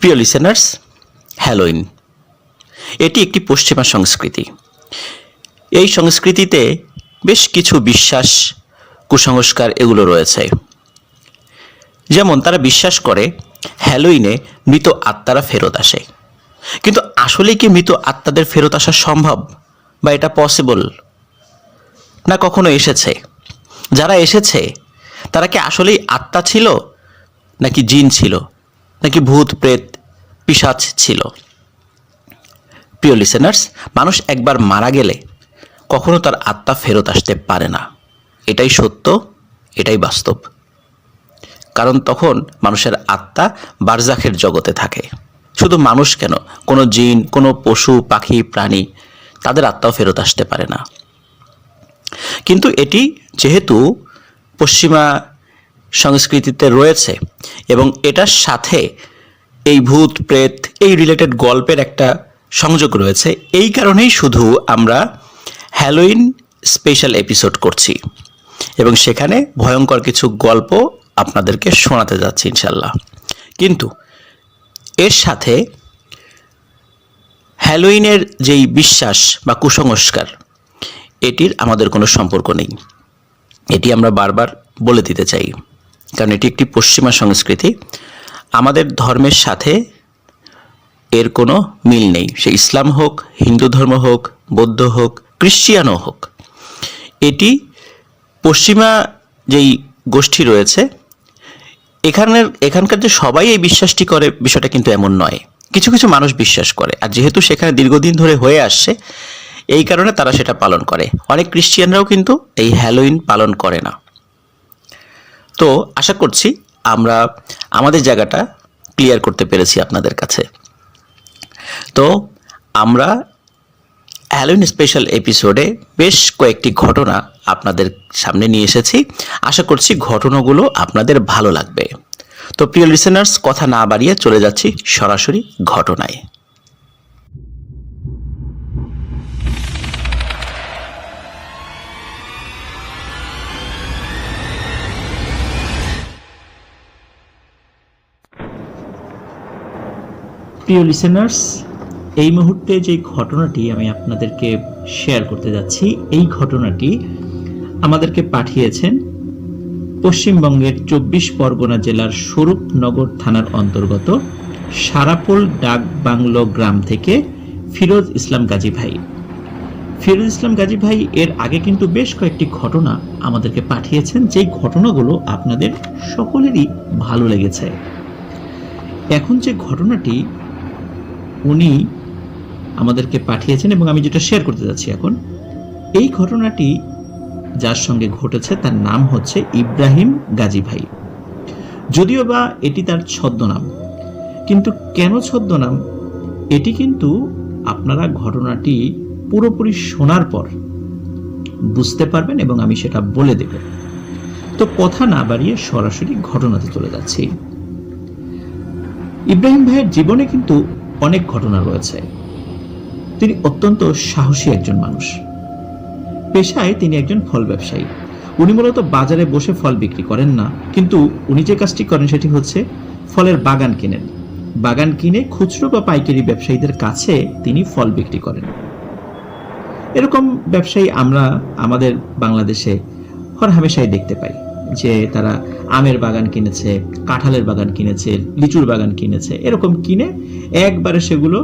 প্রিয় listeners, Halloween এটি একটি পশ্চিমা সংস্কৃতি। এই সংস্কৃতিতে বেশ কিছু বিশ্বাস, কুসংস্কার এগুলো রয়েছে। যেমন তারা বিশ্বাস করে হ্যালোইনে মৃত আত্মারা ফেরত আসে। কিন্তু আসলে কি মৃত আত্মাদের ফেরত আসা সম্ভব, বা এটা পসিবল? না কখনো এসেছে? যারা এসেছে তারা কি আসলেই আত্মা ছিল, নাকি জিন ছিল, নাকি ভূত প্রেত পিশাচ ছিল? প্রিয় লিসেনার্স, মানুষ একবার মারা গেলে কখনো তার আত্মা ফেরত আসতে পারে না। এটাই সত্য, এটাই বাস্তব। কারণ তখন মানুষের আত্মা বারজাখের জগতে থাকে। শুধু মানুষ কেন, কোনো জিন, কোনো পশু পাখি প্রাণী, তাদের আত্মাও ফেরত আসতে পারে না। কিন্তু এটি যেহেতু পশ্চিমা সংস্কৃতিতে রয়েছে এবং এটার সাথে এই ভূত প্রেত এই রিলেটেড গল্পের একটা সংযোগ রয়েছে, এই কারণেই শুধু আমরা হ্যালোইন স্পেশাল এপিসোড করছি এবং সেখানে ভয়ঙ্কর কিছু গল্প আপনাদেরকে শোনাতে যাচ্ছি ইনশাল্লাহ। কিন্তু এর সাথে হ্যালোইনের যেই বিশ্বাস বা কুসংস্কার, এটির আমাদের কোনো সম্পর্ক নেই। এটি আমরা বারবার বলে দিতে চাই, কারণ এটি একটি পশ্চিমা সংস্কৃতি। আমাদের ধর্মের সাথে এর কোনো মিল নেই। সে ইসলাম হোক, হিন্দু ধর্ম হোক, বৌদ্ধ হোক, খ্রিস্টিয়ানও হোক। এটি পশ্চিমা যেই গোষ্ঠী রয়েছে এখানকার যে সবাই এই বিশ্বাসটি করে, বিষয়টা কিন্তু এমন নয়। কিছু কিছু মানুষ বিশ্বাস করে, আর যেহেতু সেখানে দীর্ঘদিন ধরে হয়ে আসছে, এই কারণে তারা সেটা পালন করে। অনেক খ্রিস্টিয়ানরাও কিন্তু এই হ্যালোইন পালন করে না। তো আশা করছি আমরা আমাদের জায়গাটা ক্লিয়ার করতে পেরেছি আপনাদের কাছে। তো আমরা হ্যালোইন স্পেশাল এপিসোডে বেশ কয়েকটি ঘটনা আপনাদের সামনে নিয়ে এসেছি। আশা করছি ঘটনাগুলো আপনাদের ভালো লাগবে। তো প্রিয় লিসেনার্স, কথা না বাড়িয়ে চলে যাচ্ছি সরাসরি ঘটনায়। প্রিয় লিসেনার্স, এই মুহূর্তে যে ঘটনাটি আমি আপনাদেরকে শেয়ার করতে যাচ্ছি, এই ঘটনাটি আমাদেরকে পাঠিয়েছেন পশ্চিমবঙ্গের 24 পরগনা জেলার স্বরূপনগর থানার অন্তর্গত সারাপোল ডাক বাংলো গ্রাম থেকে ফিরোজ ইসলাম গাজী ভাই। ফিরোজ ইসলাম গাজী ভাই এর আগে কিন্তু বেশ কয়েকটি ঘটনা আমাদেরকে পাঠিয়েছেন, যেই ঘটনাগুলো আপনাদের সকলেরই ভালো লেগেছে। এখন যে ঘটনাটি উনি আমাদেরকে পাঠিয়েছেন এবং আমি যেটা শেয়ার করতে যাচ্ছি এখন, এই ঘটনাটি যার সঙ্গে ঘটেছে তার নাম হচ্ছে ইব্রাহিম গাজী ভাই। যদিও বা এটি তার ছদ্মনাম, কিন্তু কেন ছদ্মনাম এটি কিন্তু আপনারা ঘটনাটি পুরোপুরি শোনার পর বুঝতে পারবেন এবং আমি সেটা বলে দেব। তো কথা না বাড়িয়ে সরাসরি ঘটনাতে চলে যাচ্ছি। ইব্রাহিম ভাইয়ের জীবনে কিন্তু অনেক ঘটনা রয়েছে। তিনি অত্যন্ত সাহসী একজন মানুষ। পেশায় তিনি একজন ফল ব্যবসায়ী। উনি মূলত বাজারে বসে ফল বিক্রি করেন না, কিন্তু উনি যে কাজটি করেন সেটি হচ্ছে ফলের বাগান কিনেন। বাগান কিনে খুচরো বা পাইকারি ব্যবসায়ীদের কাছে তিনি ফল বিক্রি করেন। এরকম ব্যবসায়ী আমরা আমাদের বাংলাদেশে হরহামেশাই দেখতে পাই, যে তারা আমের বাগান কিনেছে, কাঁঠালের বাগান কিনেছে, লিচুর বাগান কিনেছে। এরকম কিনে একবারে সেগুলো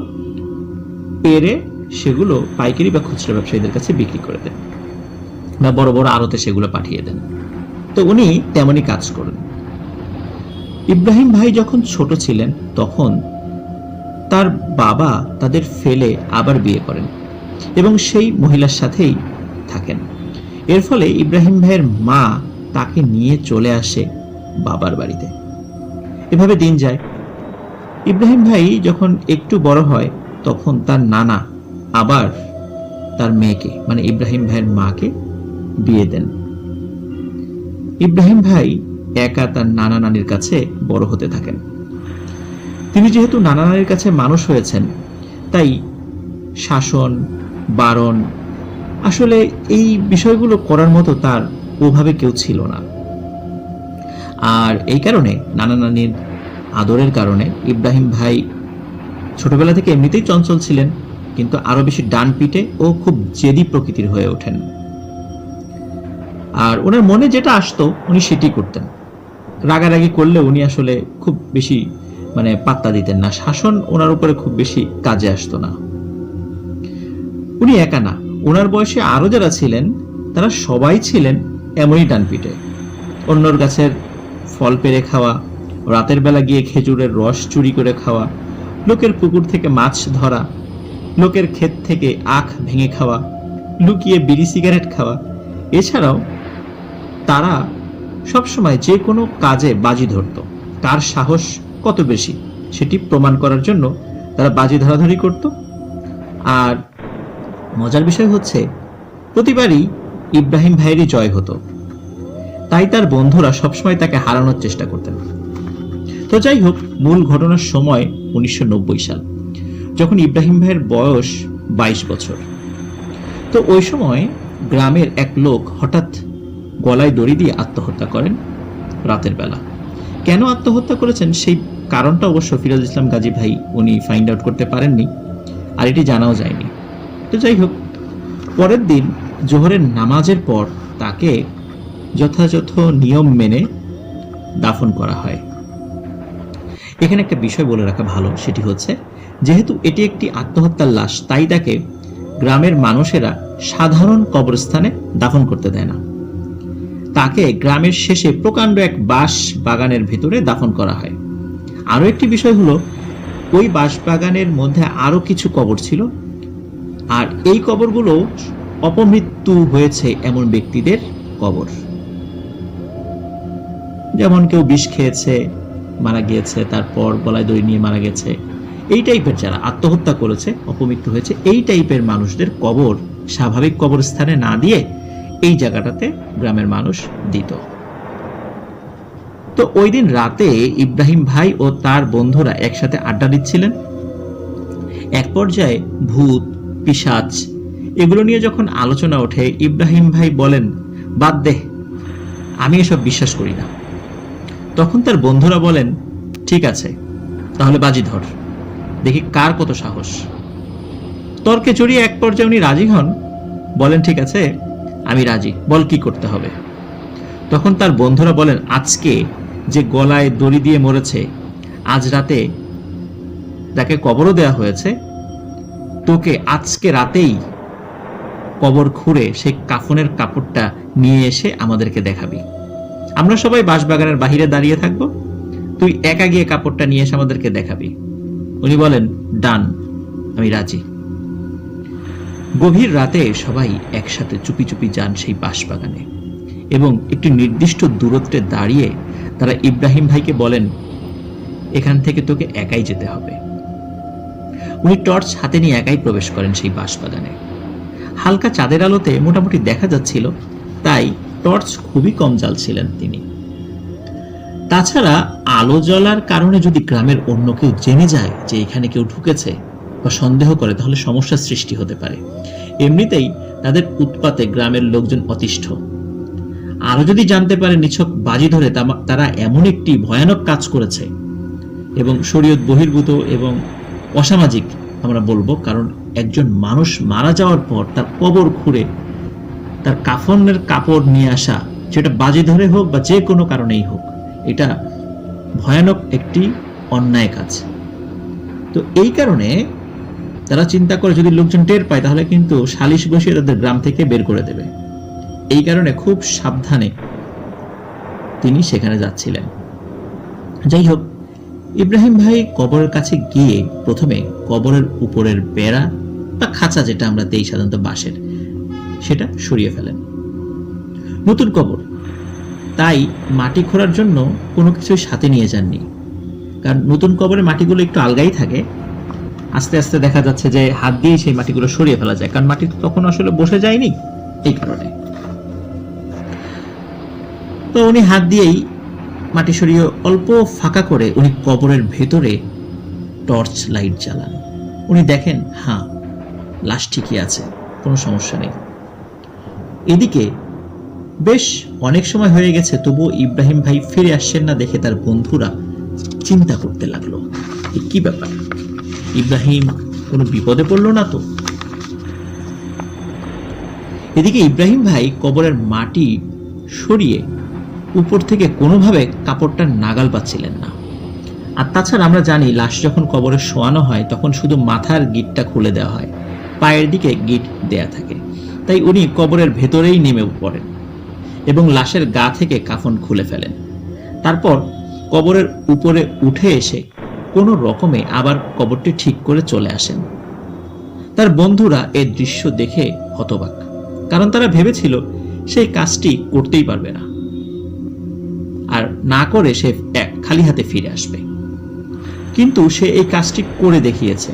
পেরে সেগুলো পাইকারি বা খুচরা ব্যবসায়ীদের কাছে বিক্রি করে দেন, বা বড় বড় আড়তে সেগুলো পাঠিয়ে দেন। তো উনি তেমনই কাজ করেন। ইব্রাহিম ভাই যখন ছোট ছিলেন তখন তার বাবা তাদের ফেলে আবার বিয়ে করেন এবং সেই মহিলার সাথেই থাকেন। এর ফলে ইব্রাহিম ভাইয়ের মা তাকে নিয়ে চলে আসে বাবার বাড়িতে। এভাবে দিন যায়। ইব্রাহিম ভাই যখন একটু বড় হয় তখন তার নানা আবার তার মেয়েকে, মানে ইব্রাহিম ভাইয়ের মাকে বিয়ে দেন। ইব্রাহিম ভাই একা তার নানা নানির কাছে বড় হতে থাকেন। তিনি যেহেতু নানা নানির কাছে মানুষ হয়েছেন, তাই শাসন বারণ, আসলে এই বিষয়গুলো করার মতো তার ওভাবে কেউ ছিল না। আর এই কারণে নানা নানির আদরের কারণে ইব্রাহিম ভাই ছোটবেলা থেকে এমনিতেই চঞ্চল ছিলেন, কিন্তু আরো বেশি ডান পিটে ও খুব জেদি প্রকৃতির হয়ে ওঠেন। আর ওনার মনে যেটা আসতো উনি সেটি করতেন। রাগারাগি করলে উনি আসলে খুব বেশি পাত্তা দিতেন না, শাসন ওনার উপরে খুব বেশি কাজে আসতো না। উনি একা না, ওনার বয়সে আরো যারা ছিলেন তারা সবাই ছিলেন এমনই ডানপিটে। অন্যর গাছের ফল পেড়ে খাওয়া, রাতের বেলা গিয়ে খেজুরের রস চুরি করে খাওয়া, লোকের পুকুর থেকে মাছ ধরা, লোকের ক্ষেত থেকে আখ ভেঙে খাওয়া, লুকিয়ে বিড়ি সিগারেট খাওয়া। এছাড়াও তারা সবসময় যে কোনো কাজে বাজি ধরত। কার সাহস কত বেশি সেটি প্রমাণ করার জন্য তারা বাজি ধরাধরি করত। আর মজার বিষয় হচ্ছে প্রতিবারই ইব্রাহিম ভাইয়েরই জয় হতো, তাই তার বন্ধুরা সবসময় তাকে হারানোর চেষ্টা করতেন। তো যাই হোক, মূল ঘটনার সময় 1990 সাল, যখন ইব্রাহিম ভাইয়ের বয়স 22 বছর। তো ওই সময় গ্রামের এক লোক হঠাৎ গলায় দড়ি দিয়ে আত্মহত্যা করেন রাতের বেলা। কেন আত্মহত্যা করেছেন সেই কারণটা অবশ্য ফিরোজ ইসলাম গাজী ভাই উনি ফাইন্ড আউট করতে পারেননি, আর এটি জানাও যায়নি। তো যাই হোক, পরের দিন জোহরের নামাজের পর তাকে যথাযথ নিয়ম মেনে দাফন করা হয়। এখানে একটা বিষয় বলে রাখা ভালো, সেটি হচ্ছে যেহেতু এটি একটি আত্মহত্যার লাশ, তাই তাকে গ্রামের মানুষেরা সাধারণ কবরস্থানে দাফন করতে দেয় না। তাকে গ্রামের শেষে প্রকাণ্ড এক বাঁশ বাগানের ভেতরে দাফন করা হয়। আরো একটি বিষয় হলো, ওই বাঁশ বাগানের মধ্যে আরো কিছু কবর ছিল, আর এই কবরগুলো অপমৃত্যু হয়েছে এমন ব্যক্তিদের কবর। যেমন কেউ বিষ খেয়েছে মারা গিয়েছে, তারপর গলায় দড়ি নিয়ে মারা গেছে, এই টাইপের যারা আত্মহত্যা করেছে, অপমৃত্যু হয়েছে, এই টাইপের মানুষদের কবর স্বাভাবিক কবরস্থানে না দিয়ে এই জায়গাটাতে গ্রামের মানুষ দিত। তো ওই দিন রাতে ইব্রাহিম ভাই ও তার বন্ধুরা একসাথে আড্ডা দিচ্ছিলেন। এক পর্যায়ে ভূত, পিশাচ এগুলো নিয়ে যখন আলোচনা ওঠে, ইব্রাহিম ভাই বলেন, বাদ দে, আমি এসব বিশ্বাস করি না। তখন তার বন্ধুরা বলেন, ঠিক আছে, তাহলে বাজি ধর, দেখি কার কত সাহস। তর্কে জড়িয়ে এক পর্যায়ে উনি রাজি হন, বলেন, ঠিক আছে, আমি রাজি, বল কি করতে হবে। তখন তার বন্ধুরা বলেন, আজকে যে গলায় দড়ি দিয়ে মরেছে, আজ রাতে যাকে কবরও দেয়া হয়েছে, তোকে আজকে রাতেই কবর খুঁড়ে সেই কাফনের কাপড়টা নিয়ে এসে আমাদেরকে দেখাবি। আমরা সবাই বাঁশবাগানের বাহিরে দাঁড়িয়ে থাকবো, তুই একা গিয়ে কাপড়টা নিয়ে এসে আমাদেরকে দেখাবি। উনি বলেন, ডান, আমি রাজি। গভীর রাতে সবাই একসাথে চুপি চুপি যান সেই বাঁশবাগানে, এবং একটি নির্দিষ্ট দূরত্বে দাঁড়িয়ে তারা ইব্রাহিম ভাইকে বলেন, এখান থেকে তোকে একাই যেতে হবে। উনি টর্চ হাতে নিয়ে একাই প্রবেশ করেন সেই বাঁশবাগানে। হালকা চাঁদের আলোতে মোটামুটি দেখা যাচ্ছিল, তাই টর্চ খুবই কম জ্বালছিলেন তিনি। তাছাড়া আলো জ্বলার কারণে যদি গ্রামের অন্য কেউ জেনে যায় যে এখানে কেউ ঢুকেছে বা সন্দেহ করে, তাহলে সমস্যার সৃষ্টি হতে পারে। এমনিতেই তাদের উৎপাতে গ্রামের লোকজন অতিষ্ঠ, আরো যদি জানতে পারে নিছক বাজি ধরে তারা এমন একটি ভয়ানক কাজ করেছে, এবং শরীয়ত বহির্ভূত এবং অসামাজিক আমরা বলবো, কারণ একজন মানুষ মারা যাওয়ার পর তার কবর খুঁড়ে তার কাফনের কাপড় নিয়ে আসা, সেটা বাজি ধরে হোক বা যে কোনো কারণেই হোক, এটা ভয়ানক একটি অন্যায় কাজ। তো এই কারণে তারা চিন্তা করে যদি লোকজন টের পায় তাহলে কিন্তু সালিশ বসিয়ে তাদের গ্রাম থেকে বের করে দেবে। এই কারণে খুব সাবধানে তিনি সেখানে যাচ্ছিলেন। যাই হোক, ইব্রাহিম ভাই কবরের কাছে গিয়ে প্রথমে কবরের উপরের বেড়া বা খাঁচা, যেটা আমরা দেই সাধারণত বাঁশের, সেটা সরিয়ে ফেলেন। নতুন কবর, তাই মাটি খোঁড়ার জন্য কোনো কিছুই সাথে নিয়ে যাননি, কারণ নতুন কবরের মাটিগুলো একটু আলগাই থাকে। আস্তে আস্তে দেখা যাচ্ছে যে হাত দিয়ে সেই মাটিগুলো সরিয়ে ফেলা যায়, কারণ মাটি তখন আসলে বসে যায়নি, এই কারণে। তো উনি হাত দিয়েই মাটি সরিয়ে অল্প ফাঁকা করে উনি কবরের ভেতরে টর্চ লাইট জ্বালান। উনি দেখেন, হ্যাঁ, লাশ ঠিকই আছে, কোনো সমস্যা নেই। এদিকে বেশ অনেক সময় হয়ে গেছে, তবুও ইব্রাহিম ভাই ফিরে আসছেন না দেখে তার বন্ধুরা চিন্তা করতে লাগলো, কি ব্যাপার, ইব্রাহিম কোনো বিপদে পড়লো না তো? এদিকে ইব্রাহিম ভাই কবরের মাটি সরিয়ে উপর থেকে কোনোভাবে কাপড়টা নাগাল পাচ্ছিলেন না। আর তাছাড়া আমরা জানি লাশ যখন কবরে শোয়ানো হয় তখন শুধু মাথার গিঁটটা খুলে দেওয়া হয়, পায়ের দিকে গিঁট দেয়া থাকে। তাই উনি কবরের ভেতরেই নেমে পড়েন এবং লাশের গা থেকে কাফন খুলে ফেলেন। তারপর কবরের উপরে উঠে এসে কোনো রকমে আবার কবরটি ঠিক করে চলে আসেন। তার বন্ধুরা এই দৃশ্য দেখে হতবাক, কারণ তারা ভেবেছিল সেই কাজটি করতেই পারবে না, আর না করে সে খালি হাতে ফিরে আসবে। কিন্তু সে এই কাজটি করে দেখিয়েছে।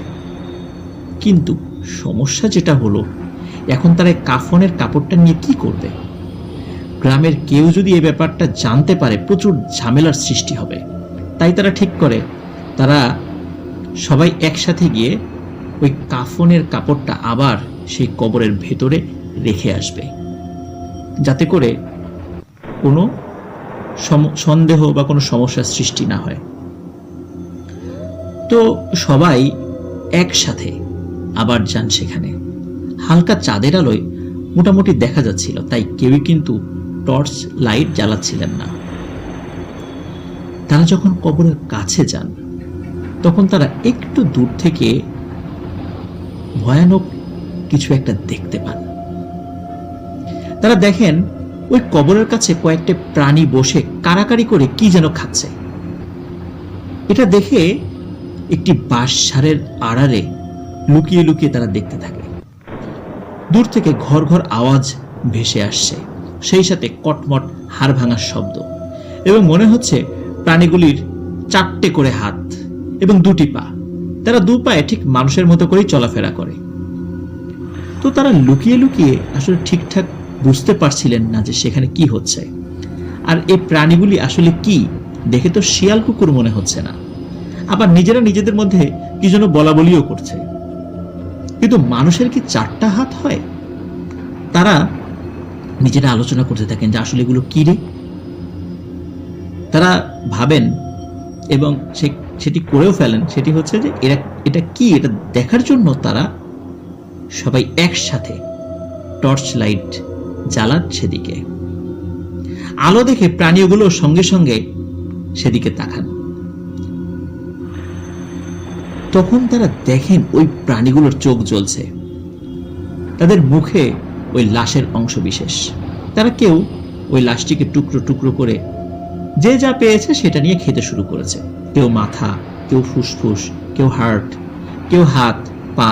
কিন্তু সমস্যা যেটা হলো, এখন তারা কাফনের কাপড়টা নিয়ে কি করবে? গ্রামের কেউ যদি এই ব্যাপারটা জানতে পারে প্রচুর ঝামেলার সৃষ্টি হবে। তাই তারা ঠিক করে তারা সবাই একসাথে গিয়ে ওই কাফনের কাপড়টা আবার সেই কবরের ভেতরে রেখে আসবে, যাতে করে কোনো সন্দেহ বা কোনো সমস্যার সৃষ্টি না হয়। তো সবাই একসাথে আবার যান সেখানে। হালকা চাঁদের আলোয় মোটামুটি দেখা যাচ্ছিল, তাই কেউই কিন্তু টর্চ লাইট জ্বালাচ্ছিলেন না। তারা যখন কবরের কাছে যান তখন তারা একটু দূর থেকে ভয়ানক কিছু একটা দেখতে পান। তারা দেখেন ওই কবরের কাছে কয়েকটা প্রাণী বসে কারাকারি করে কি যেন খাচ্ছে। এটা দেখে একটি বাঁশঝাড়ের আড়ালে লুকিয়ে লুকিয়ে তারা দেখতে থাকে। দূর থেকে ঘর ঘর আওয়াজ ভেসে আসছে, সেই সাথে কটমট হাড় ভাঙার শব্দ, এবং মনে হচ্ছে প্রাণীগুলির 4টে করে হাত এবং 2টি পা। তারা 2 পায়ে ঠিক মানুষের মতো করেই চলাফেরা করে। তো তারা লুকিয়ে লুকিয়ে আসলে ঠিকঠাক বুঝতে পারছিলেন না যে সেখানে কি হচ্ছে, আর এই প্রাণীগুলি আসলে কি দেখে তো শিয়াল কুকুর মনে হচ্ছে না, আবার নিজেরা নিজেদের মধ্যে কি যেন বলা বলিও করছে। কিন্তু মানুষের কি 4টা হাত হয়? তারা নিজেরা আলোচনা করতে থাকেন যে আসলে এগুলো কি রে। তারা ভাবেন এবং সেটি করেও ফেলেন। সেটি হচ্ছে যে এটা কি, এটা দেখার জন্য তারা সবাই একসাথে টর্চ লাইট জ্বালান সেদিকে। আলো দেখে প্রাণীগুলো সঙ্গে সঙ্গে সেদিকে তাকান। তখন তারা দেখেন ওই প্রাণীগুলোর চোখ জ্বলছে, তাদের মুখে ওই লাশের অংশ বিশেষ। তারা কেউ ওই লাশটিকে টুকরো টুকরো করে যে যা পেয়েছে সেটা নিয়ে খেতে শুরু করেছে। কেউ মাথা, কেউ ফুসফুস, কেউ হার্ট, কেউ হাত পা,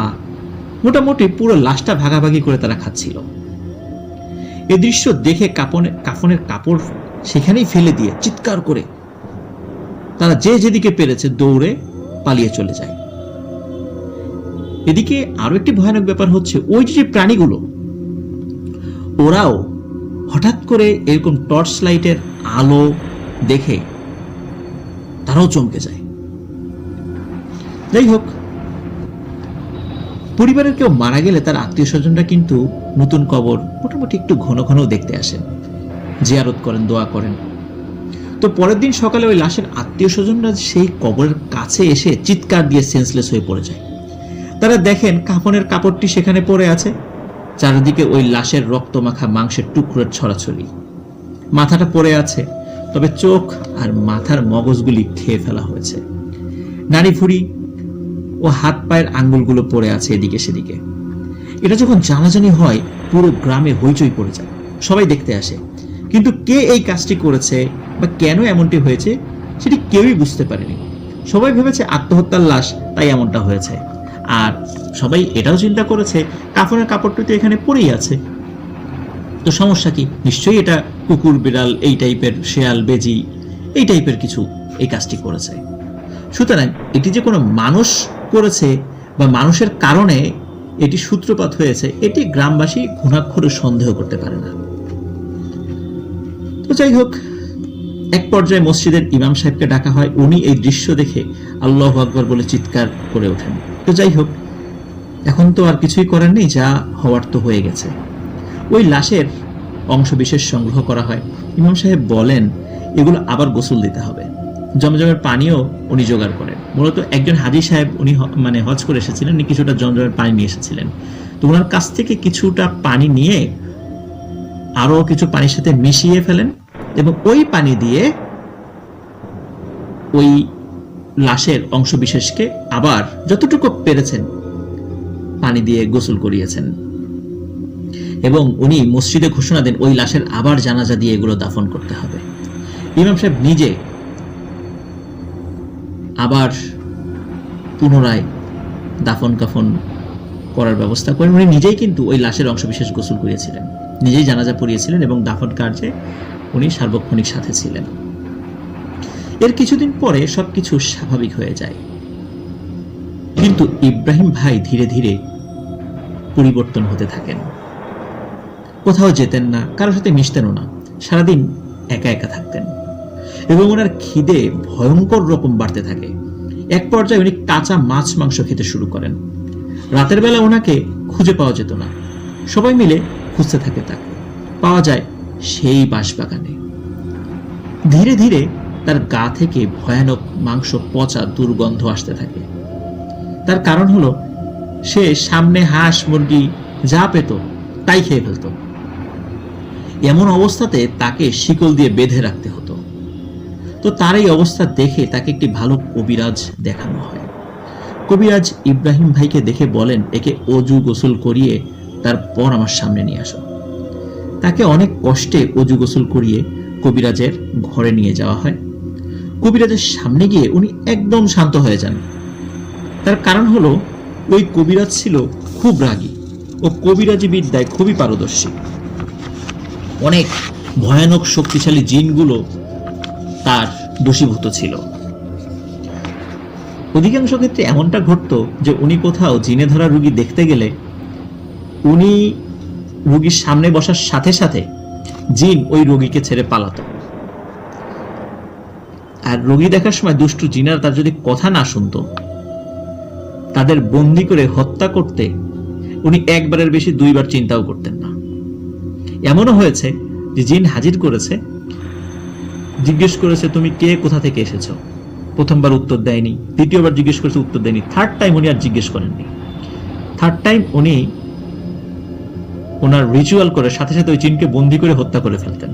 মোটামুটি পুরো লাশটা ভাগাভাগি করে তারা খাচ্ছিল। এই দৃশ্য দেখে কাফনের কাপড় সেখানেই ফেলে দিয়ে চিৎকার করে তারা যে যেদিকে পেরেছে দৌড়ে পালিয়ে চলে যায়। এদিকে আরো একটি ভয়ানক ব্যাপার হচ্ছে, ওই যে প্রাণীগুলো ওরাও হঠাৎ করে এরকম টর্চ লাইটের আলো দেখে তারাও চমকে যায়। যাই হোক, পরিবারের কেউ মারা গেলে তার আত্মীয় স্বজনরা কিন্তু নতুন কবর মোটামুটি একটু ঘন ঘন দেখতে আসেন, জিয়ারত করেন, দোয়া করেন। তো পরের দিন সকালে ওই লাশের আত্মীয় স্বজনরা সেই কবরের কাছে এসে চিৎকার দিয়ে সেন্সলেস হয়ে পড়ে যায়। তারা দেখেন কাফনের কাপড়টি সেখানে পড়ে আছে, চারিদিকে ওই লাশের রক্তমাখা মাংসের টুকরোর ছড়াছড়ি। মাথাটা পড়ে আছে, তবে চোখ আর মাথার মগজগুলি খেয়ে ফেলা হয়েছে। নাড়ি ভুঁড়ি ও হাত পায়ের আঙ্গুলগুলো পড়ে আছে এদিকে সেদিকে। এটা যখন জানাজানি হয় পুরো গ্রামে হইচই পড়ে যায়, সবাই দেখতে আসে। কিন্তু কে এই কাজটি করেছে বা কেন এমনটি হয়েছে সেটি কেউই বুঝতে পারেনি। সবাই ভেবেছে আত্মহত্যার লাশ, তাই এমনটা হয়েছে। আর সবাই এটাও চিন্তা করেছে কাফনের কাপড়টি তো এখানে পড়েই আছে, তো সমস্যা কি, নিশ্চয়ই এটা কুকুর বিড়াল এই টাইপের, শেয়াল বেজি এই টাইপের কিছু এই কাজটি করেছে। সুতরাং এটি যে কোনো মানুষ করেছে বা মানুষের কারণে এটি সূত্রপাত হয়েছে, এটি গ্রামবাসী ঘুণাক্ষরে সন্দেহ করতে পারে না। তো যাই হোক, এক পর্যায়ে মসজিদের ইমাম সাহেবকে ডাকা হয়। উনি এই দৃশ্য দেখে আল্লাহু আকবার বলে চিৎকার করে ওঠেন। তো যাই হোক, এখন তো আর কিছুই করার নেই, যা হওয়ার তো হয়ে গেছে। ওই লাশের অংশ বিশেষ সংগ্রহ করা হয়। ইমাম সাহেব বলেন এগুলো আবার গোসল দিতে হবে, জমজমের পানিও উনি জোগাড় করেন। মূলত একজন হাজী সাহেব, উনি মানে হজ করে এসেছিলেন, উনি কিছুটা জমজমের পানি নিয়ে এসেছিলেন। তো ওনার কাছ থেকে কিছুটা পানি নিয়ে আরো কিছু পানির সাথে মিশিয়ে ফেলেন এবং ওই পানি দিয়ে ওই লাশের অংশ বিশেষকে আবার যতটুকু পেরেছেন পানি দিয়ে গোসল করিয়েছেন এবং উনি মসজিদে ঘোষণা দেন ওই লাশের আবার জানাজা দিয়ে এগুলো দাফন করতে হবে। ইমাম সাহেব নিজে আবার পুনরায় দাফন কাফন করার ব্যবস্থা করেন। উনি নিজেই কিন্তু ওই লাশের অংশবিশেষ গোসল করিয়েছিলেন, নিজেই জানাজা পড়িয়েছিলেন এবং দাফন কার্যে উনি সার্বক্ষণিক সাথে ছিলেন। এর কিছুদিন পরে সবকিছু স্বাভাবিক হয়ে যায়, কিন্তু ইব্রাহিম ভাই ধীরে ধীরে পরিবর্তন হতে থাকেন। কোথাও যেতেন না, কারোর সাথে মিশতেনও না, সারাদিন একা একা থাকতেন এবং ওনার খিদে ভয়ঙ্কর রকম বাড়তে থাকে। এক পর্যায়ে উনি কাঁচা মাছ মাংস খেতে শুরু করেন। রাতের বেলা ওনাকে খুঁজে পাওয়া যেত না, সবাই মিলে খুঁজতে থাকে তাকে। পাওয়া যায় সেই বাঁশবাগানে। ধীরে ধীরে তার গা থেকে ভয়ানক মাংস পচা দুর্গন্ধ আসতে থাকে। তার কারণ হলো সে সামনে হাঁস মুরগি যা পেত তাই খেয়ে ফেলত। এমন অবস্থাতে তাকে শিকল দিয়ে বেঁধে রাখতে হতো। তো তার এই অবস্থা দেখে তাকে একটি ভালো কবিরাজ দেখানো হয়। কবিরাজ ইব্রাহিম ভাইকে দেখে বলেন, একে অজু গোসল করিয়ে তারপর আমার সামনে নিয়ে আসো। তাকে অনেক কষ্টে অজু গোসল করিয়ে কবিরাজের ঘরে নিয়ে যাওয়া হয়। কবিরাজের সামনে গিয়ে উনি একদম শান্ত হয়ে যান। তার কারণ হলো ওই কবিরাজ ছিল খুব রাগী ও কবিরাজি বিদ্যায় খুবই পারদর্শী। অনেক ভয়ানক শক্তিশালী জিনগুলো তার বশীভূত ছিল। অধিকাংশ ক্ষেত্রে এমনটা ঘটতো যে উনি কোথাও জিনে ধরা রোগী দেখতে গেলে উনি রোগীর সামনে বসার সাথে সাথে জিন ওই রোগীকে ছেড়ে পালাতো। আর রোগী দেখার সময় দুষ্টু জিনার তার যদি কথা না শুনতো, তাদের বন্দি করে হত্যা করতে উনি একবারের বেশি দুইবার চিন্তাও করতেন না। এমনও হয়েছে যে জিন হাজির করেছে, জিজ্ঞেস করেছে তুমি কে, কোথা থেকে এসেছো। প্রথমবার উত্তর দেয়নি, দ্বিতীয়বার জিজ্ঞেস করেছে উত্তর দেয়নি, থার্ড টাইম উনি আর জিজ্ঞেস করেননি। থার্ড টাইম উনি ওনার রিচুয়াল করে সাথে সাথে ওই জিনকে বন্দি করে হত্যা করে ফেলতেন।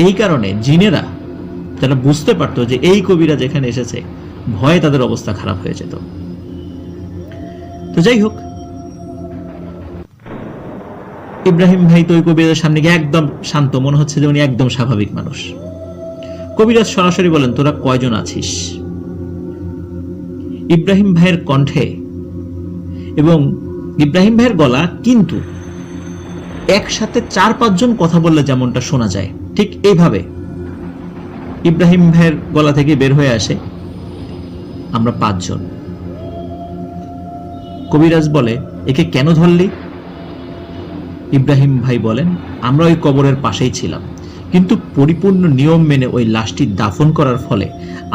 এই কারণে জিনেরা যারা বুঝতে পারতো যে এই কবিরাজ এখানে এসেছে, ভয়ে তাদের অবস্থা খারাপ হয়ে যেত। তো যাই হোক, ইব্রাহিম ভাই তো ওই কবিরাজের সামনে গিয়ে একদম শান্ত, মনে হচ্ছে যে উনি একদম স্বাভাবিক মানুষ। কবিরাজ সরাসরি বলেন, তোরা কয়জন আছিস? ইব্রাহিম ভাইয়ের কণ্ঠে এবং ইব্রাহিম ভাইয়ের গলা কিন্তু একসাথে 4-5 জন কথা বললে যেমনটা শোনা যায়, ঠিক এইভাবে ইব্রাহিম ভাইয়ের গলা থেকে বের হয়ে আসে, আমরা 5 জন। কবিরাজ বলে, একে কেন ধরলি? ইব্রাহিম ভাই বলেন, আমরা ওই কবরের পাশেই ছিলাম, কিন্তু পরিপূর্ণ নিয়ম মেনে ওই লাশটি দাফন করার ফলে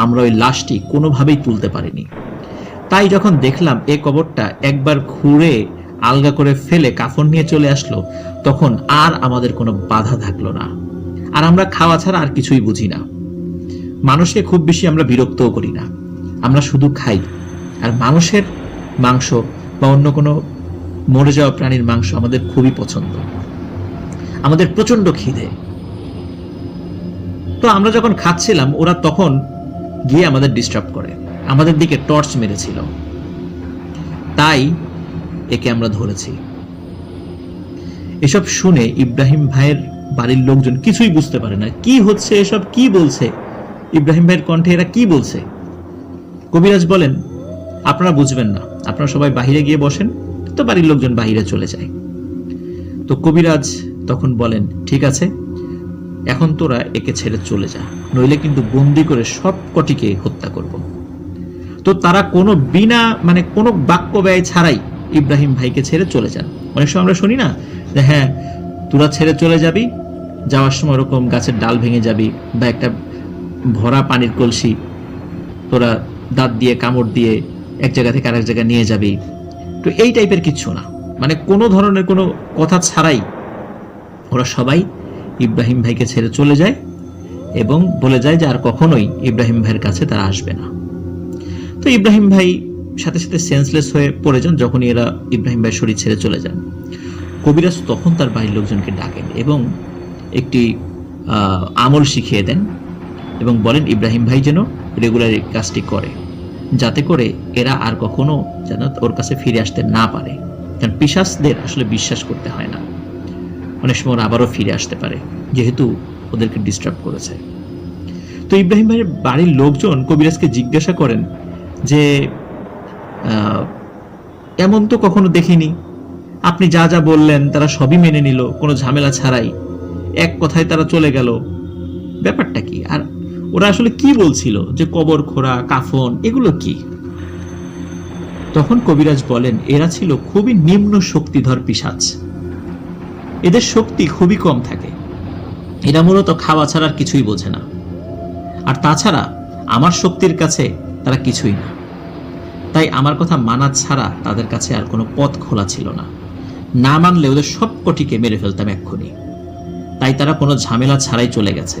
আমরা ওই লাশটি কোনোভাবেই তুলতে পারিনি। তাই যখন দেখলাম এই কবরটা একবার ঘুরে আলগা করে ফেলে কাফন নিয়ে চলে আসলো, তখন আর আমাদের কোনো বাধা থাকলো না। আর আমরা খাওয়া ছাড়া আর কিছুই বুঝি না। মানুষকে খুব বেশি আমরা বিরক্তও করি না, আমরা শুধু খাই। আর মানুষের মাংস বা অন্য কোনো মরে যাওয়া প্রাণীর মাংস আমাদের খুবই পছন্দ, আমাদের প্রচন্ড খিদে। তো আমরা যখন খাচ্ছিলাম, ওরা তখন গিয়ে আমাদের ডিস্টার্ব করে, আমাদের দিকে টর্চ মেরেছিল, তাই একে আমরা ধরেছি। এসব শুনে ইব্রাহিম ভাইয়ের বাড়ির লোকজন কিছুই বুঝতে পারে না, কি হচ্ছে এসব, কি বলছে ইব্রাহিম ভাইয়ের কণ্ঠে, এরা কি বলছে। কবিরাজ বলেন, আপনারা বুঝবেন না, আপনারা সবাই বাহিরে গিয়ে বসেন। তো বাড়ির লোকজন বাহিরে চলে যায়। তো কবিরাজ তখন বলেন, ঠিক আছে, এখন তোরা একে ছেড়ে চলে যা, নইলে কিন্তু বন্দি করে সব কটিকে হত্যা করব। তো তারা কোনো কোনো বাক্য ব্যয় ছাড়াই ইব্রাহিম ভাইকে ছেড়ে চলে যান। অনেক সময় আমরা শুনি না যে হ্যাঁ তোরা ছেড়ে চলে যাবি, যাওয়ার সময় ওরকম গাছের ডাল ভেঙে যাবি, বা একটা ভরা পানির কলসি তোরা দাঁত দিয়ে কামড় দিয়ে এক জায়গা থেকে আরেক জায়গায় নিয়ে যাবি। তো এই টাইপের কিচ্ছু না, কোনো ধরনের কোনো কথা ছাড়াই ওরা সবাই ইব্রাহিম ভাইকে ছেড়ে চলে যায় এবং বলে যায় যে আর কখনোই ইব্রাহিম ভাইয়ের কাছে তারা আসবে না। তো ইব্রাহিম ভাই সাথে সাথে সেন্সলেস হয়ে পড়ে যান যখনই এরা ইব্রাহিম ভাই শরীর ছেড়ে চলে যান। কবিরাজ তখন তার বাড়ির লোকজনকে ডাকেন এবং একটি আমল শিখিয়ে দেন এবং বলেন ইব্রাহিম ভাই যেন রেগুলার এই কাজটি করে, যাতে করে এরা আর কখনো যেন ওর কাছে ফিরে আসতে না পারে। কারণ পিশাচদের আসলে বিশ্বাস করতে হয় না, অনেক সময় ওরা আবারও ফিরে আসতে পারে যেহেতু ওদেরকে ডিস্টার্ব করেছে। তো ইব্রাহিম ভাইয়ের বাড়ির লোকজন কবিরাজকে জিজ্ঞাসা করেন যে এমন তো কখনো দেখিনি, আপনি যা যা বললেন তারা সবই মেনে নিল কোনো ঝামেলা ছাড়াই, এক কথায় তারা চলে গেল, ব্যাপারটা কি? আর ওরা আসলে কি বলছিল যে কবর খোঁড়া, কাফন, এগুলো কি? তখন কবিরাজ বলেন এরা ছিল খুবই নিম্ন শক্তিধর পিশাচ, এদের শক্তি খুবই কম থাকে, এরা মূলত খাওয়া ছাড়া আর কিছুই বোঝে না, আর তাছাড়া আমার শক্তির কাছে তারা কিছুই না, তাই আমার কথা মানা ছাড়া তাদের কাছে আর কোনো পথ খোলা ছিল না, না মানলে ওদের সবকটিকে মেরে ফেলতাম এক্ষুনি, তাই তারা কোনো ঝামেলা ছাড়াই চলে গেছে।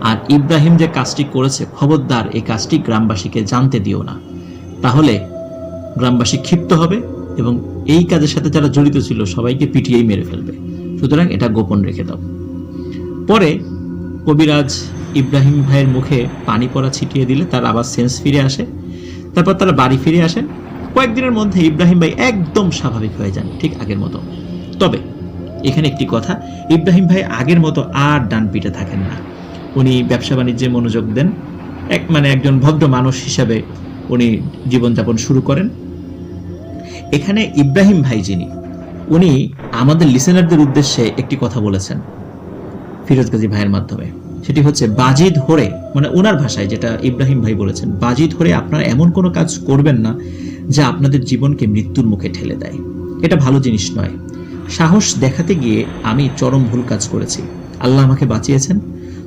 আর ইব্রাহিম যে কাজটি করেছে, খবরদার এই কাজটি গ্রামবাসীকে জানতে দিও না, তাহলে গ্রামবাসী ক্ষিপ্ত হবে এবং এই কাজের সাথে যারা জড়িত ছিল সবাইকে পিটিয়েই মেরে ফেলবে, সুতরাং এটা গোপন রেখে দাও। পরে কবিরাজ ইব্রাহিম ভাইয়ের মুখে পানি পড়া ছিটিয়ে দিলে তার আবার সেন্স ফিরে আসে, তারপর তারা বাড়ি ফিরে আসেন। কয়েকদিনের মধ্যে ইব্রাহিম ভাই একদম স্বাভাবিক হয়ে যান, ঠিক আগের মতো। তবে এখানে একটি কথা, ইব্রাহিম ভাই আগের মতো আর ডান পিঠে থাকেন না, উনি ব্যবসা বাণিজ্যে মনোযোগ দেন, একজন ভদ্র মানুষ হিসাবে উনি জীবনযাপন শুরু করেন। এখানে ইব্রাহিম ভাই যিনি, উনি আমাদের লিসেনারদের উদ্দেশ্যে একটি কথা বলেছেন ফিরোজ গাজী ভাইয়ের মাধ্যমে, সেটি হচ্ছে বাজি ধরে, ওনার ভাষায় যেটা ইব্রাহিম ভাই বলেছেন, বাজি ধরে আপনারা এমন কোনো কাজ করবেন না যা আপনাদের জীবনকে মৃত্যুর মুখে ঠেলে দেয়, এটা ভালো জিনিস নয়। সাহস দেখাতে গিয়ে আমি চরম ভুল কাজ করেছি, আল্লাহ আমাকে বাঁচিয়েছেন,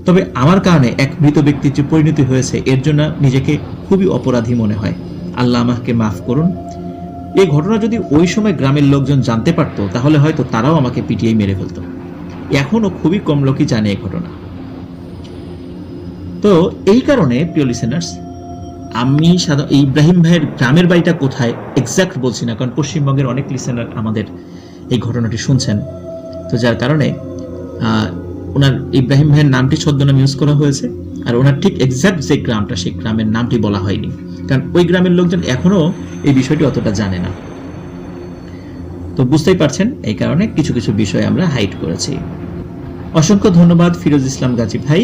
তবে আমার কারণে এক মৃত ব্যক্তির যে পরিণতি হয়েছে এর জন্য নিজেকে খুবই অপরাধী মনে হয়, আল্লাহ আমাকে মাফ করুন। এই ঘটনা যদি ওই সময় গ্রামের লোকজন জানতে পারতো তাহলে হয়তো তারাও আমাকে পিটিয়ে মেরে ফেলতো, এখনো খুবই কম লোকই জানে এই ঘটনা। তো এই কারণে প্রিয় লিসেনার্স, আমি ইব্রাহিম ভাইয়ের গ্রামের বাড়িটা কোথায় এক্সাক্ট বলছি না, কারণ পশ্চিমবঙ্গের অনেক লিসেনার আমাদের এই ঘটনাটি শুনছেন, তো যার কারণে ওনার ইব্রাহিম ভাইয়ের নামটি ছদ্মনাম ইউজ করা হয়েছে, আর ওনার ঠিক এক্সাক্ট যে গ্রামটা সেই গ্রামের নামটি বলা হয়নি, কারণ ওই গ্রামের লোকজন এখনো এই বিষয়টি অতটা জানে না। তো বুঝতেই পারছেন, এই কারণে কিছু কিছু বিষয় আমরা হাইড করেছি। অসংখ্য ধন্যবাদ ফিরোজ ইসলাম গাজী ভাই,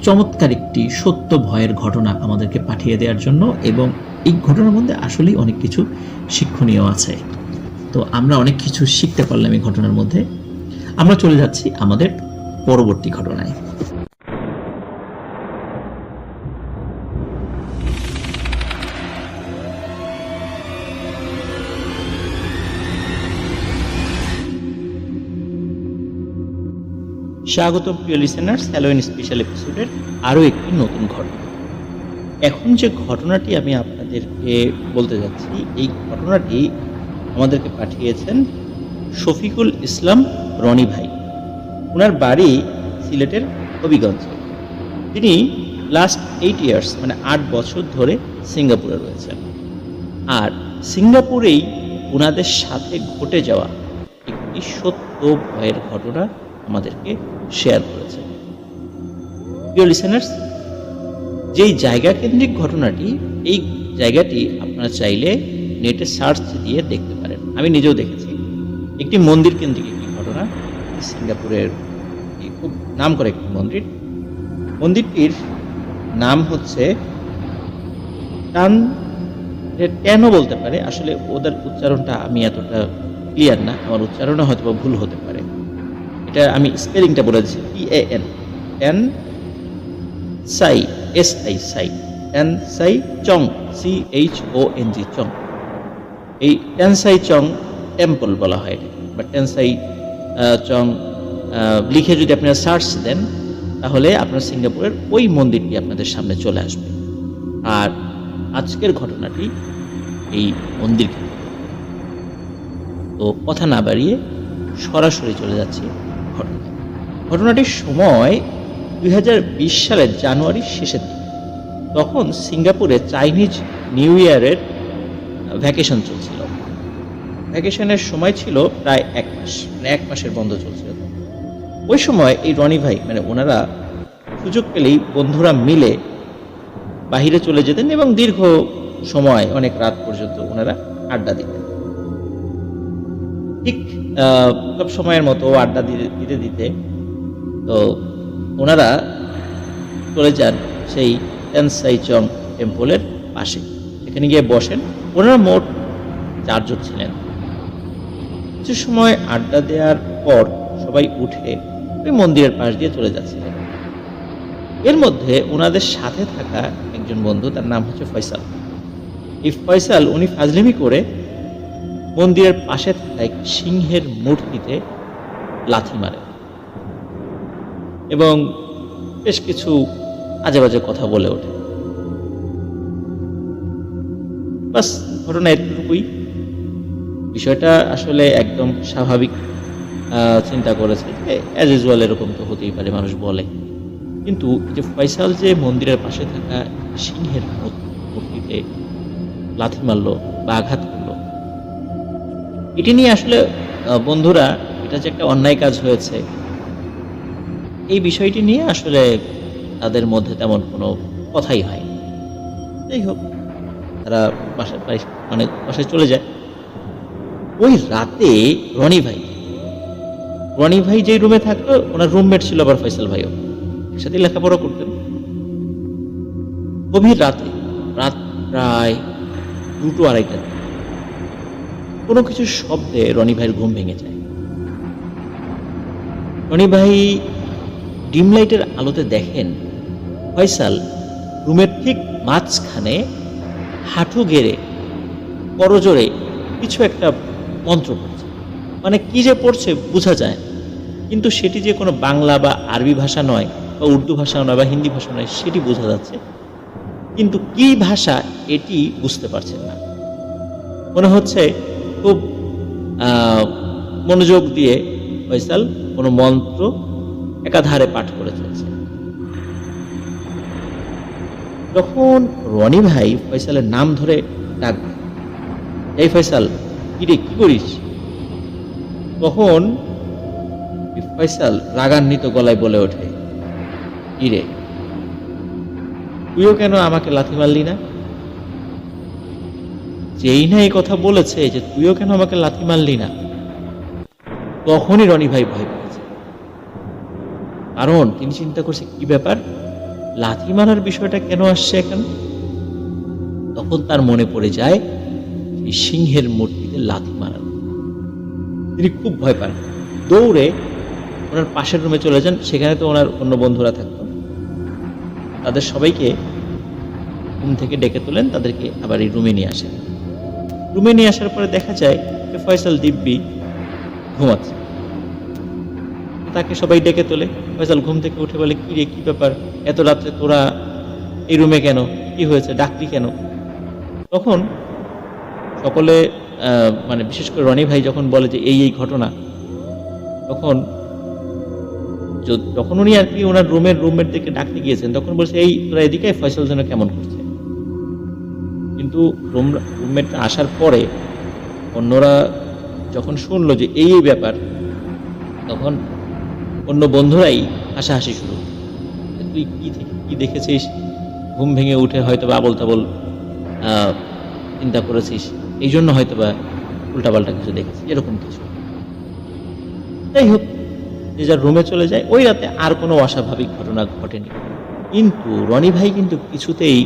চমৎকার একটি সত্য ভয়ের ঘটনা আমাদেরকে পাঠিয়ে দেওয়ার জন্য, এবং এই ঘটনার মধ্যে আসলেই অনেক কিছু শিক্ষণীয় আছে। তো আমরা অনেক কিছু শিখতে পারলাম এই ঘটনার মধ্যে। আমরা চলে যাচ্ছি আমাদের পরবর্তী ঘটনায়। স্বাগতম প্রিয় লিসেনার্স, হ্যালোইন স্পেশাল এপিসোডের আরও একটি নতুন ঘটনা। এখন যে ঘটনাটি আমি আপনাদেরকে বলতে যাচ্ছি, এই ঘটনাটি আমাদেরকে পাঠিয়েছেন শফিকুল ইসলাম রনি ভাই। ওনার বাড়ি সিলেটের হবিগঞ্জে। তিনি লাস্ট 8 ইয়ার্স 8 বছর ধরে সিঙ্গাপুরে রয়েছেন, আর সিঙ্গাপুরেই ওনাদের সাথে ঘটে যাওয়া একটি সত্য ভয়ের ঘটনা আমাদেরকে শেয়ার করেছেন। প্রিয় লিসেনার্স, যেই জায়গা কেন্দ্রিক ঘটনাটি, এই জায়গাটি আপনারা চাইলে নেটে সার্চ দিয়ে দেখতে পারেন, আমি নিজেও দেখেছি। একটি মন্দির কেন্দ্রিক একটি ঘটনা, সিঙ্গাপুরের খুব নাম করে একটি মন্দির। মন্দিরটির নাম হচ্ছে ট্যানও বলতে পারে, আসলে ওদের উচ্চারণটা আমি এতটা ক্লিয়ার না, আমার উচ্চারণও হয়তো ভুল হতে পারে, এটা আমি স্পেলিংটা বলে দিচ্ছি, PAN, ট্যান সাই, SI সাই, ট্যান সাই চং, CHONG চং। এই ট্যান সাই চং টেম্পল বলা হয়, বা ট্যান সাই চং লিখে যদি আপনারা সার্চ দেন তাহলে আপনার সিঙ্গাপুরের ওই মন্দিরটি আপনাদের সামনে চলে আসবে। আর আজকের ঘটনাটি এই মন্দির। তো কথা না বাড়িয়ে সরাসরি চলে যাচ্ছি ঘটনাটির সময় 2020 সালের জানুয়ারির শেষের দিকে। তখন সিঙ্গাপুরে চাইনিজ নিউ ইয়ারের ভ্যাকেশন চলছিল। ভ্যাকেশনের সময় ছিল প্রায় 1 মাস, মানে 1 মাসের বন্ধ চলছিল। ওই সময় এই রনি ভাই মানে ওনারা সুযোগ পেলেই বন্ধুরা মিলে বাহিরে চলে যেতেন এবং দীর্ঘ সময় অনেক রাত পর্যন্ত ওনারা আড্ডা দিতেন। ঠিক সব সময়ের মতো আড্ডা দিতে দিতে তো ওনারা চলে যান সেই তেনসাইচং টেম্পলের পাশে, এখানে গিয়ে বসেন। ওনারা মোট 4 জন ছিলেন। কিছু সময় আড্ডা দেওয়ার পর সবাই উঠে ওই মন্দিরের পাশ দিয়ে চলে যাচ্ছিলেন। এর মধ্যে ওনাদের সাথে থাকা একজন বন্ধু, তার নাম হচ্ছে ফয়সাল। এই ফয়সাল উনি ফাজলিমি করে মন্দিরের পাশে থাকা এক সিংহের মূর্তিতে লাথি মারে এবং বেশ কিছু আজে বাজে কথা বলে ওঠে। বাস, ঘটনা এতটুকুই। বিষয়টা আসলে একদম স্বাভাবিক। চিন্তা করেছে যে অ্যাজ ইউজুয়াল এরকম তো হতেই পারে, মানুষ বলে। কিন্তু যে ফয়সাল যে মন্দিরের পাশে থাকা সিংহের মূর্তিতে লাথি মারলো বা আঘাত করলো, এটি নিয়ে আসলে বন্ধুরা, এটা যে একটা অন্যায় কাজ হয়েছে এই বিষয়টি নিয়ে আসলে তাদের মধ্যে তেমন কোনো কথাই হয়। যাই হোক, তারা বাসায় চলে যায়। ওই রাতে রনি ভাই যে রুমে থাকতো, ওনার রুমমেট ছিল আবার ফয়সাল ভাইও, একসাথে লেখাপড়া করতেন। গভীর রাতে, রাত প্রায় 2-2:30টা, কোনো কিছু শব্দে রনি ভাইয়ের ঘুম ভেঙে যায়। রনি ভাই ডিম লাইটের আলোতে দেখেন ফয়সাল রুমের ঠিক মাঝখানে হাঁটু গেড়ে করজোড়ে কিছু একটা মন্ত্র পড়ছে। মানে কি যে পড়ছে বোঝা যায়, কিন্তু সেটি যে কোনো বাংলা বা আরবি ভাষা নয়, বা উর্দু ভাষা নয়, বা হিন্দি ভাষা নয়, সেটি বোঝা যাচ্ছে, কিন্তু কি ভাষা এটি বুঝতে পারছেন না। মনে হচ্ছে খুব মনোযোগ দিয়ে ফয়সাল কোনো মন্ত্র একাধারে পাঠ করে চলছে। তখন রনি ভাই ফয়সালের নাম ধরে ডাকবে, এই ফয়সাল, কিরে কি করিস? তখন ফয়সাল রাগান্বিত গলায় বলে ওঠে, কিরে, তুইও কেন আমাকে লাথি মারলি না? যেই না এই কথা বলেছে যে তুইও কেন আমাকে লাথি মারলি না, তখনই রনি ভাই ভয় পেয়েছে। কারণ তিনি চিন্তা করছে কি ব্যাপার, লাথি মারার বিষয়টা কেন আসছে এখন। তখন তার মনে পড়ে যায় এই সিংহের মূর্তিতে লাথি মারার। তিনি খুব ভয় পান, দৌড়ে ওনার পাশের রুমে চলে যান। সেখানে তো ওনার অন্য বন্ধুরা থাকতো, তাদের সবাইকে ঘুম থেকে ডেকে তোলেন, তাদেরকে আবার এই রুমে নিয়ে আসেন। রুমে নিয়ে আসার পরে দেখা যায় যে ফয়সাল দিব্যি ঘুমাচ্ছে। তাকে সবাই ডেকে তোলে। ফয়সাল ঘুম থেকে উঠে বলে, কি রে, কি ব্যাপার, এত রাত্রে তোরা এই রুমে কেন, কি হয়েছে, ডাকলি কেন? তখন সকলে মানে বিশেষ করে রনি ভাই যখন বলে যে এই ঘটনা, তখন উনি আর কি ওনার রুমমেটদেরকে ডাকতে গিয়েছেন। তখন বলছে, এই তোরা এদিকে, ফয়সাল যেন কেমন করছে। কিন্তু রুমমেটটা আসার পরে অন্যরা যখন শুনলো যে এই ব্যাপার, তখন অন্য বন্ধুরাই হাসাহাসি শুরু, তুই কি দেখেছিস, ঘুম ভেঙে উঠে হয়তো বা আবল তাবল চিন্তা করেছিস, এই জন্য হয়তো বা উল্টাপাল্টা কিছু দেখেছিস, এরকম কিছু। যাই হোক, যে যার রুমে চলে যায়। ওই রাতে আর কোনো অস্বাভাবিক ঘটনা ঘটেনি, কিন্তু রনি ভাই কিন্তু কিছুতেই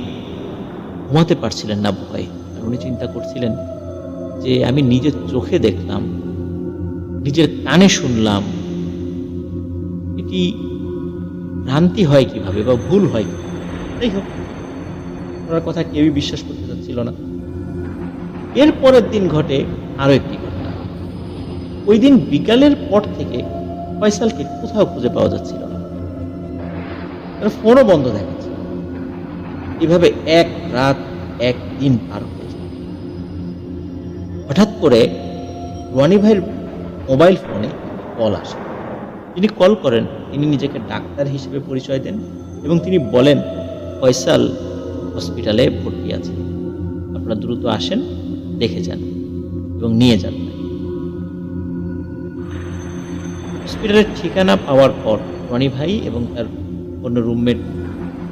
ঘুমাতে পারছিলেন না ভয়ে। উনি চিন্তা করছিলেন যে আমি নিজের চোখে দেখলাম, নিজের কানে শুনলাম, এটি ভ্রান্তি হয় কিভাবে বা ভুল হয় কিভাবে। যাই হোক, ওনার কথা কেউই বিশ্বাস করতে চাচ্ছিল না। এর পরের দিন ঘটে আরো একটি ঘটনা। ওই দিন বিকালের পর থেকে ফয়সালকে কোথাও খুঁজে পাওয়া যাচ্ছিল না, তার ফোনও বন্ধ দেখাচ্ছে। এভাবে এক রাত এক দিন পার হয়ে যায়। হঠাৎ করে রনি ভাইয়ের মোবাইল ফোনে কল আসে। তিনি কল করেন তিনি নিজেকে ডাক্তার হিসেবে পরিচয় দেন এবং তিনি বলেন ফয়সাল হসপিটালে ভর্তি আছে, আপনারা দ্রুত আসেন, দেখে যান এবং নিয়ে যান। হসপিটালের ঠিকানা পাওয়ার পর রনি ভাই এবং তার অন্য রুমমেট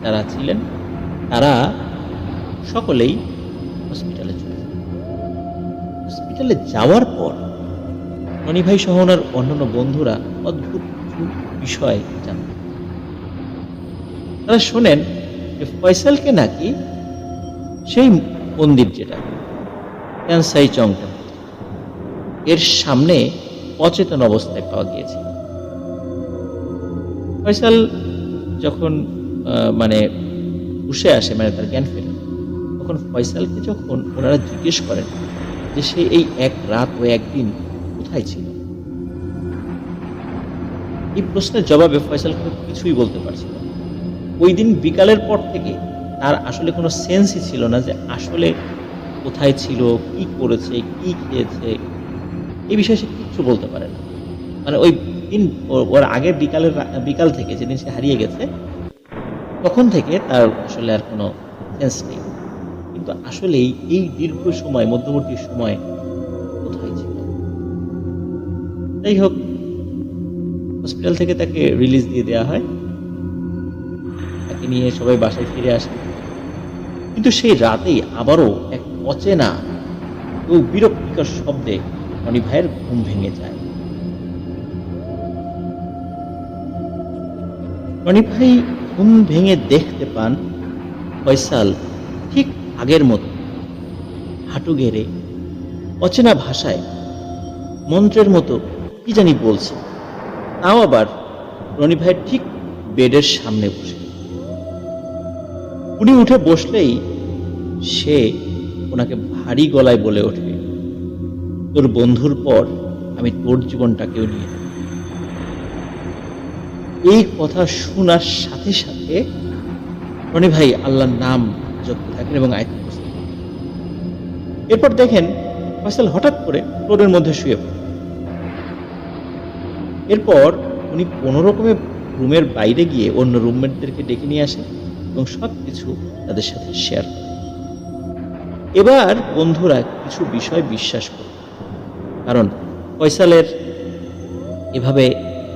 যারা ছিলেন তারা সকলেই হসপিটালে চলে যান। হসপিটালে যাওয়ার পর রনি ভাই সহ ওনার অন্যান্য বন্ধুরা অদ্ভুত কিছু বিষয় জানতেন। তারা শোনেন যে ফয়সালকে নাকি সেই মন্দির যেটা ক্যানসাই চং টেম্পল, এর সামনে অচেতন অবস্থায় পাওয়া গিয়েছিল। ফয়সাল যখন উঠে আসে, তার জ্ঞান ফেরে, তখন ফয়সালকে যখন ওনারা জিজ্ঞেস করেন যে সে এই এক রাত ও একদিন কোথায় ছিল, এই প্রশ্নের জবাবে ফয়সাল কিন্তু কিছুই বলতে পারছিল না। ওই দিন বিকালের পর থেকে তার আসলে কোনো সেন্সই ছিল না যে আসলে কোথায় ছিল, কি করেছে, কি খেয়েছে, এই বিষয়ে সে কিচ্ছু বলতে পারে না। ওই দিন ওর আগের বিকাল থেকে যেদিন সে হারিয়ে গেছে, তখন থেকে তার আসলে আর কোনো সেন্স নেই। কিন্তু আসলে এই দীর্ঘ সময়, মধ্যবর্তী সময় কোথায় ছিল? যাই হোক, হসপিটাল থেকে তাকে রিলিজ দিয়ে দেওয়া হয়, তাকে নিয়ে সবাই বাসায় ফিরে আসে। কিন্তু সেই রাতেই আবারও এক অচেনা ও বিরক্তিকর শব্দে রনি ভাইয়ের ঘুম ভেঙে যায়। রনি ভাই ঘুম ভেঙে দেখতে পান ফয়সাল ঠিক আগের মতো হাঁটু গেড়ে অচেনা ভাষায় মন্ত্রের মতো কি জানি বলছে, তাও আবার রনি ভাইয়ের ঠিক বেডের সামনে বসে। উনি উঠে বসলেই সে ওনাকে ভারী গলায় বলে ওঠে, তোর বন্ধুর পর আমি তোর জীবনটাকেও নিয়ে নেব। এই কথা শোনার সাথে সাথে রনি ভাই আল্লাহর নাম জপতে থাকেন এবং আয়াত করতে থাকেন। এরপর দেখেন ফয়সাল হঠাৎ করে ফ্লোরের মধ্যে শুয়ে পড়ে। এরপর উনি কোনো রকমে রুমের বাইরে গিয়ে অন্য রুমমেটদেরকে ডেকে নিয়ে আসেন এবং সবকিছু তাদের সাথে শেয়ার করেন। এবার বন্ধুরা কিছু বিষয় বিশ্বাস করে, কারণ ফয়সালের এভাবে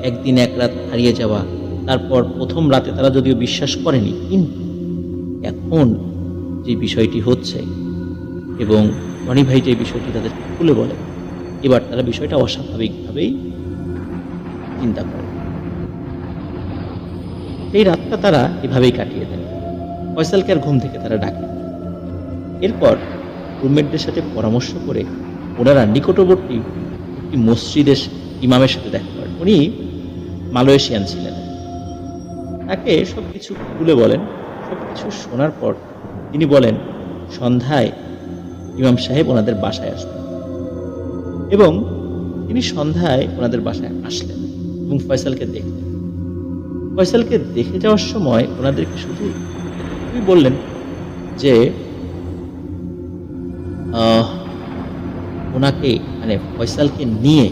একদিন এক রাত হারিয়ে যাওয়া, তারপর প্রথম রাতে তারা যদিও বিশ্বাস করেনি, কিন্তু এখন যে বিষয়টি হচ্ছে এবং রনি ভাই যে বিষয়টি তাদের খুলে বলে, এবার তারা বিষয়টা অস্বাভাবিকভাবেই চিন্তা করে। এই রাতটা তারা এভাবেই কাটিয়ে দেন। ফয়সালকে আর ঘুম থেকে তারা ডাকে। এরপর রুমমেটদের সাথে পরামর্শ করে ওনারা নিকটবর্তী একটি মসজিদের ইমামের সাথে দেখা করেন। উনি মালয়েশিয়ান ছিলেন। তাকে সবকিছু খুলে বলেন। সবকিছু শোনার পর তিনি বলেন সন্ধ্যায় ইমাম সাহেব ওনাদের বাসায় আসবেন, এবং তিনি সন্ধ্যায় ওনাদের বাসায় আসলেন এবং ফয়সালকে দেখলেন। ফয়সালকে দেখে যাওয়ার সময় ওনাদেরকে শুধু বললেন যে ওনাকে ফয়সালকে নিয়ে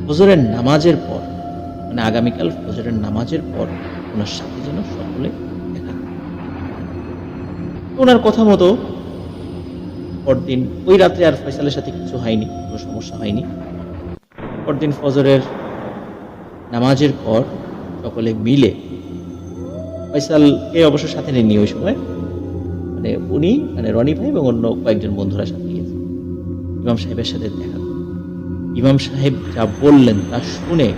ফজরের নামাজের পর, আগামীকাল ফজরের নামাজের পর ওনার সাথে যেন সকলে দেখা। ওনার কথা মতো পরদিন ওই রাত্রে আর ফয়সালের সাথে কিছু হয়নি, কোনো সমস্যা হয়নি। পরদিন ফজরের নামাজের পর সকলে মিলে, ফয়সালকে অবশ্য সাথে নেননি ওই সময়, উনি রনি ভাই এবং অন্য কয়েকজন বন্ধুরা সাথে গিয়েছে ইমাম সাহেবের সাথে দেখা। ইমাম সাহেব যা বললেন তা শুনে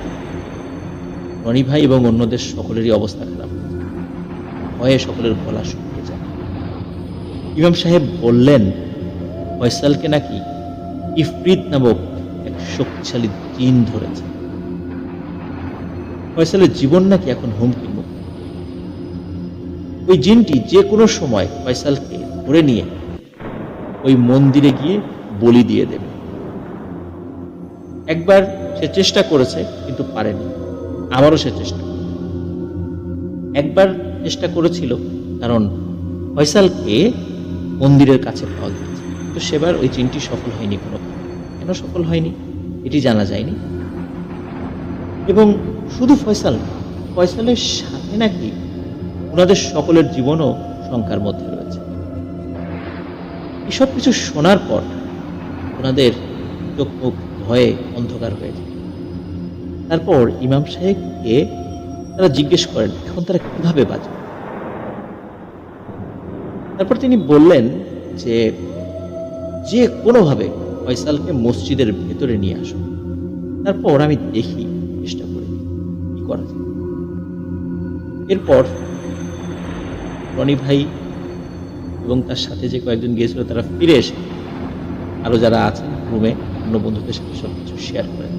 রনি ভাই এবং অন্যদের সকলেরই অবস্থা খারাপ, ভয়ে সকলের গলা শুকিয়ে যায়। ইমাম সাহেব বললেন ফয়সালকে নাকি ইফরিত নামক এক শক্তিশালী জিন ধরেছে। ফয়সালের জীবন নাকি এখন হুমকির মুখে। ওই জিনটি যে কোনো সময় ফয়সালকে ধরে নিয়ে ওই মন্দিরে গিয়ে বলি দিয়ে দেবে। একবার সে চেষ্টা করেছে কিন্তু পারেনি, আবারও সে চেষ্টা করে। একবার চেষ্টা করেছিল কারণ ফয়সালকে মন্দিরের কাছে পাওয়া গিয়েছে, কিন্তু সেবার ওই জিনটি সফল হয়নি। কেন সফল হয়নি এটি জানা যায়নি। এবং শুধু ফয়সাল না, ফয়সালের সাথে নাকি ওনাদের সকলের জীবনও শঙ্কার মধ্যে রয়েছে। এসব কিছু শোনার পর ওনাদের চোখ মুখ ভয়ে অন্ধকার হয়ে যায়। তারপর ইমাম সাহেবকে তারা জিজ্ঞেস করেন এখন তারা কিভাবে বাঁচবে। তারপর তিনি বললেন যে যে কোনোভাবে ফয়সালকে মসজিদের ভেতরে নিয়ে আসো, তারপর আমি দেখি, চেষ্টা করি কি করা যায়। এরপর রনি ভাই এবং তার সাথে যে কয়েকজন গিয়েছিল তারা ফিরে এসে আরো যারা আছেন রুমে অন্য বন্ধুদের সাথে সবকিছু শেয়ার করেন।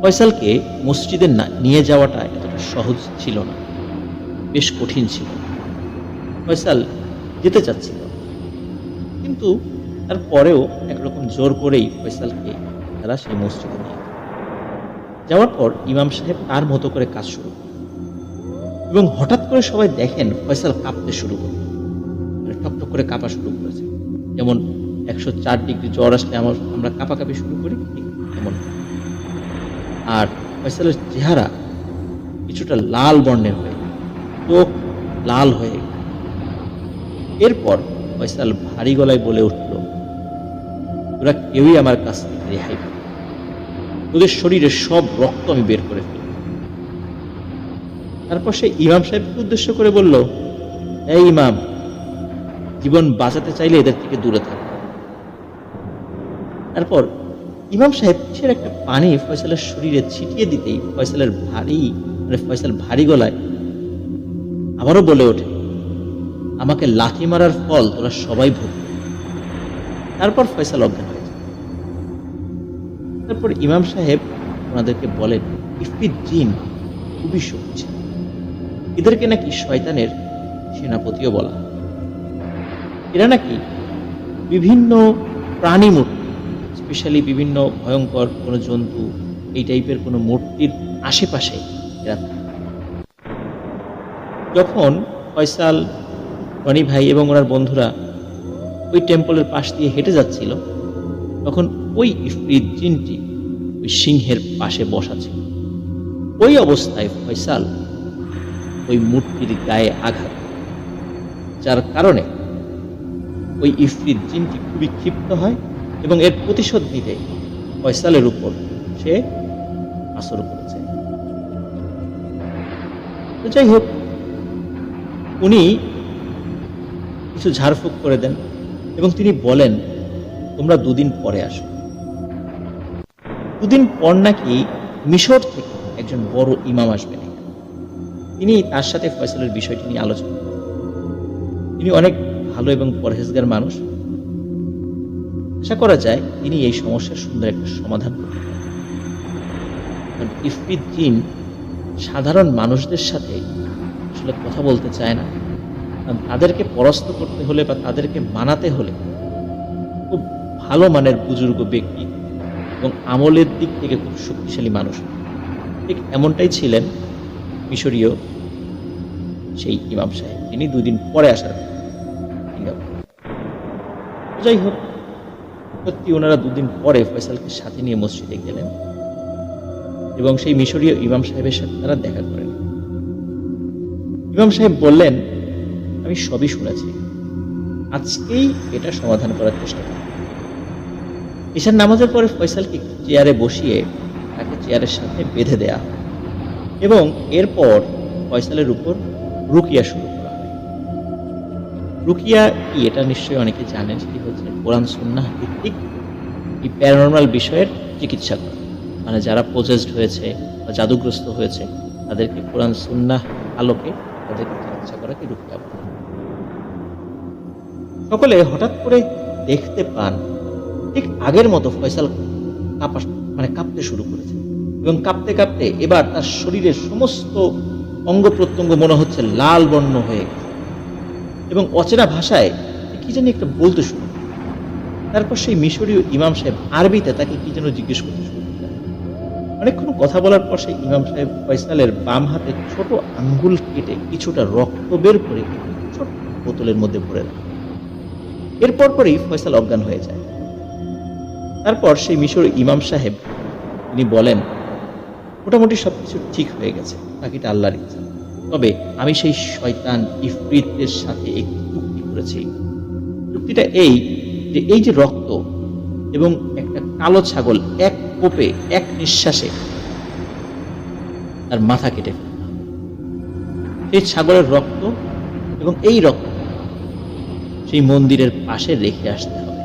ফয়সালকে মসজিদে নিয়ে যাওয়াটা এতটা সহজ ছিল না, বেশ কঠিন ছিল। ফয়সাল যেতে চাচ্ছিল, কিন্তু তারপরেও একরকম জোর করেই ফয়সালকে তারা সেই মসজিদে নিয়ে যাওয়ার পর ইমাম সাহেব তার মতো করে কাজ শুরু করেন এবং হঠাৎ করে সবাই দেখেন ফয়সাল কাঁপতে শুরু করে, টকটক করে কাঁপা শুরু করেছে। যেমন 104 ডিগ্রি জ্বর আসলে আমরা কাঁপাকাঁপি শুরু করি, ঠিক এমন। আর ফয়সালের চেহারা কিছুটা লাল বর্ণের হয়ে, চোখ লাল হয়ে। এরপর ফয়সাল ভারী গলায় বলে উঠল, তোরা কেউই আমার কাছ থেকে রেহাই পাবে, তোদের শরীরের সব রক্ত আমি বের করে ফেলব। তারপর সে ইমাম সাহেবকে উদ্দেশ্য করে বলল, এই ইমাম, জীবন বাঁচাতে চাইলে এদের থেকে দূরে থাক। তারপর ইমাম সাহেব কিসের একটা পানি ফয়সালের শরীরে ছিটিয়ে দিতেই ফয়সাল ভারী গলায় আবারও বলে ওঠে, আমাকে লাথি মারার ফল তোরা সবাই ভোগ করবে। তারপর ফয়সাল অজ্ঞান হয়ে যায়। তারপর ইমাম সাহেব ওনাদেরকে বলেন, ইফরিত জিন খুবই শক্তিশালী, এদেরকে নাকি শয়তানের সেনাপতিও বলা হয়। এরা নাকি বিভিন্ন প্রাণী মূর্তি, স্পেশালি বিভিন্ন ভয়ঙ্কর কোনো জন্তু, এই টাইপের কোনো মূর্তির আশেপাশে এরা থাকে। যখন ফয়সাল, রনি ভাই এবং ওনার বন্ধুরা ওই টেম্পলের পাশ দিয়ে হেঁটে যাচ্ছিল, তখন ওই ইফরিত জিনটি ওই সিংহের পাশে বসা ছিল। ওই অবস্থায় ফয়সাল ওই মূর্তির গায়ে আঘাত, যার কারণে ওই ইফরিত জিনটি খুবই ক্ষিপ্ত হয় এবং এর প্রতিশোধ নিতে ফয়সালের উপর সে আসর করেছে। তো যাই হোক, উনি কিছু ঝাড়ফুঁক করে দেন এবং তিনি বলেন, তোমরা 2 দিন পরে আসো। 2 দিন পর নাকি মিশর থেকে একজন বড় ইমাম আসবেন। তিনি তার সাথে ফয়সালের বিষয়টি নিয়ে আলোচনা করেন। তিনি অনেক ভালো এবং পরহেজগার মানুষ। আশা করা যায় তিনি এই সমস্যার সুন্দর একটা সমাধান করতে পারেন। ইফরিত জিন সাধারণ মানুষদের সাথে আসলে কথা বলতে চায় না, কারণ তাদেরকে পরাস্ত করতে হলে বা তাদেরকে মানাতে হলে খুব ভালো মানের বুজুর্গ ব্যক্তি এবং আমলের দিক থেকে খুব শক্তিশালী মানুষ। ঠিক এমনটাই ছিলেন মিশরীয় সেই ইমাম সাহেব, তিনি 2 দিন পরে আসার। যাই হোক, সত্যি ওনারা 2 দিন পরে ফয়সালকে সাথে নিয়ে মসজিদে গেলেন এবং সেই মিশরীয় ইমাম সাহেবের সাথে তারা দেখা করেন। ইমাম সাহেব বললেন, আমি সবই শুনেছি, আজকেই এটা সমাধান করার চেষ্টা করি। ঈশার নামাজের পরে ফয়সালকে চেয়ারে বসিয়ে তাকে চেয়ারের সাথে বেঁধে দেয়া হয় এবং এরপর ফয়সালের উপর রুকিয়া শুরু করা হয়। রুকিয়া কি এটা নিশ্চয়ই অনেকে জানেন, সেটি হচ্ছে কোরআন সুন্নাহ ভিত্তিক এই প্যারানর্মাল বিষয়ের চিকিৎসা করা। মানে যারা পজেসড হয়েছে বা জাদুগ্রস্ত হয়েছে তাদেরকে কোরআন সুন্নাহ আলোকে তাদেরকে চিকিৎসা করাকে রুকিয়া বলে। সকলে হঠাৎ করে দেখতে পান ঠিক আগের মতো ফয়সাল কাঁপতে শুরু করেছে এবং কাঁপতে কাঁপতে এবার তার শরীরের সমস্ত অঙ্গ প্রত্যঙ্গ মনে হচ্ছে লাল বর্ণ হয়ে গেছে এবং অচেনা ভাষায় কি জানি একটা বলতে শুরু। তারপর সেই মিশরীয় ইমাম সাহেব আরবিতে তাকে কি যেন জিজ্ঞেস করতে শুরু করলেন। অনেকক্ষণ কথা বলার পর সেই ইমাম সাহেব ফয়সালের বাম হাতে ছোট আঙ্গুল কেটে কিছুটা রক্ত বের করে ছোট বোতলের মধ্যে ভরে রাখেন। এরপর পরেই ফয়সাল অজ্ঞান হয়ে যায়। তারপর সেই মিশরীয় ইমাম সাহেব তিনি বলেন, মোটামুটি সবকিছু ঠিক হয়ে গেছে, বাকিটা আল্লাহর ইচ্ছা। তবে আমি সেই শয়তান ইফরিতের সাথে একটি চুক্তি করেছি। চুক্তিটা এই যে এই যে রক্ত এবং একটা কালো ছাগল এক কোপে এক নিঃশ্বাসে তার মাথা কেটে ফেলতে হবে। সেই ছাগলের রক্ত এবং এই রক্ত সেই মন্দিরের পাশে রেখে আসতে হবে,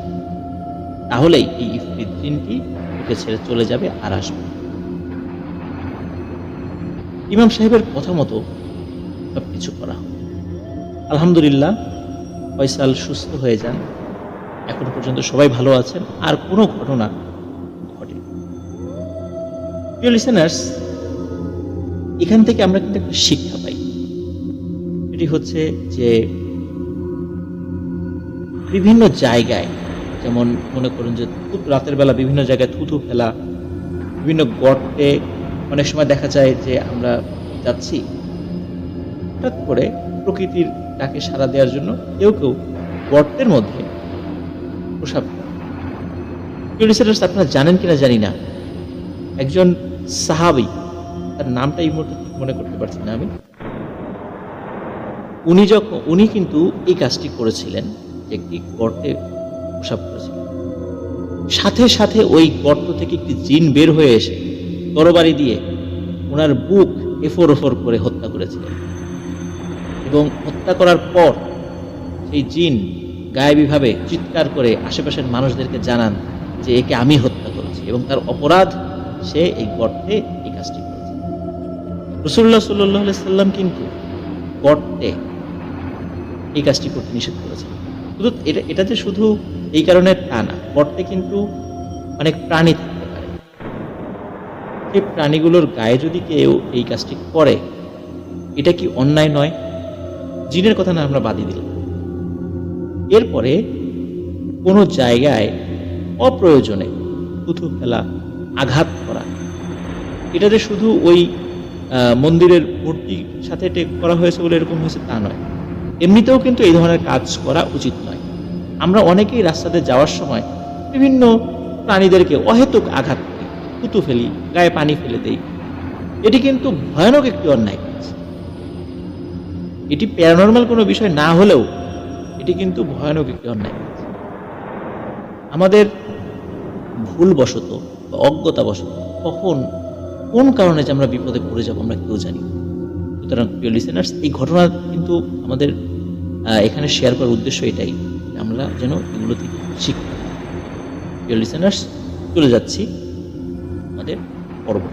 তাহলেই এই ইফরিত জিনটি ওকে ছেড়ে চলে যাবে আর আসবে। ইমাম সাহেবের কথা মতো সবকিছু করা হয়। আলহামদুলিল্লাহ ফয়সাল সুস্থ হয়ে যান, এখন পর্যন্ত সবাই ভালো আছেন, আর কোনো ঘটনা ঘটে। প্রিয় লিসেনার্স, এখান থেকে আমরা কিন্তু একটা শিক্ষা পাই। এটি হচ্ছে যে বিভিন্ন জায়গায়, যেমন মনে করুন যে খুব রাতের বেলা বিভিন্ন জায়গায় থুতু ফেলা, বিভিন্ন গর্তে অনেক সময় দেখা যায় যে আমরা যাচ্ছি, হঠাৎ করে প্রকৃতির ডাকে সাড়া দেওয়ার জন্য কেউ কেউ গর্তের মধ্যে প্রসাব করে। প্রিয় লিসেনার্স, আপনারা জানেন কিনা জানি না, একজন সাহাবী, তার নামটা এই মুহূর্তে ঠিক মনে করতে পারছি না আমি, উনি কিন্তু এই কাজটি করেছিলেন, একটি গর্তে প্রসাব করেছিলেন। সাথে সাথে ওই গর্ত থেকে একটি জিন বের হয়ে এসে তরবারি দিয়ে ওনার বুক এফোর ওফর করে হত্যা করেছিলেন, এবং হত্যা করার পর সেই জিন গায়েবীভাবে চিৎকার করে আশেপাশের মানুষদেরকে জানান যে একে আমি হত্যা করেছি, এবং তার অপরাধ সে এই গর্তে এই কাজটি করেছে। রাসূলুল্লাহ সাল্লাল্লাহু আলাইহি সাল্লাম কিন্তু গর্তে এই কাজটি করতে নিষেধ করেছেন। শুধু এটা যে শুধু এই কারণে তা না, গর্তে কিন্তু অনেক প্রাণী থাকতে পারে। সেই প্রাণীগুলোর গায়ে যদি কেউ এই কাজটি করে, এটা কি অন্যায় নয়? জিনের কথা না আমরা বাদই দিলাম। এরপরে কোনো জায়গায় অপ্রয়োজনে থুতু ফেলা, আঘাত করা, এটা যে শুধু ওই মন্দিরের মূর্তির সাথে করা হয়েছে বলে এরকম হয়েছে তা নয়, এমনিতেও কিন্তু এই ধরনের কাজ করা উচিত নয়। আমরা অনেকেই রাস্তাতে যাওয়ার সময় বিভিন্ন প্রাণীদেরকে অহেতুক আঘাত করি, থুতু ফেলি, গায়ে পানি ফেলে দেই। এটি কিন্তু ভয়ানক একটি অন্যায় কাজ। এটি প্যারানর্মাল কোনো বিষয় না হলেও এটি কিন্তু ভয়ানক একটি অন্যায় কাজ। আমাদের ভুলবশত বা অজ্ঞতাবশত কখন কোন কারণে যে আমরা বিপদে পড়ে যাব আমরা কেউ জানি। সুতরাং প্রিয় লিসেনার্স, এই ঘটনা কিন্তু আমাদের এখানে শেয়ার করার উদ্দেশ্য এটাই, আমরা যেন এগুলো থেকে শিখতে পারি। প্রিয় লিসেনার্স, চলে যাচ্ছি আমাদের পর্ব।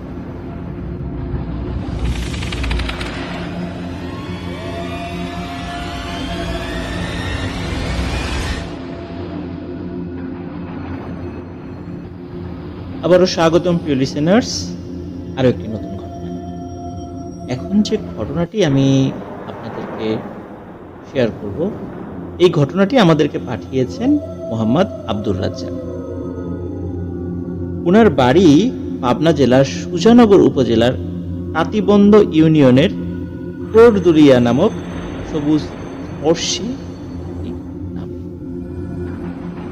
আবারও স্বাগতম প্রিয় লিসেনার্স, আরও একটি নতুন ঘটনা। এখন যে ঘটনাটি আমি আপনাদেরকে শেয়ার করব, এই ঘটনাটি আমাদেরকে পাঠিয়েছেন মোহাম্মদ আব্দুর রাজ্জাক। ওনার বাড়ি পাবনা জেলার সুজানগর উপজেলার তাঁতিবন্দ ইউনিয়নের কোটদুরিয়া নামক সবুজ স্পর্শী নাম।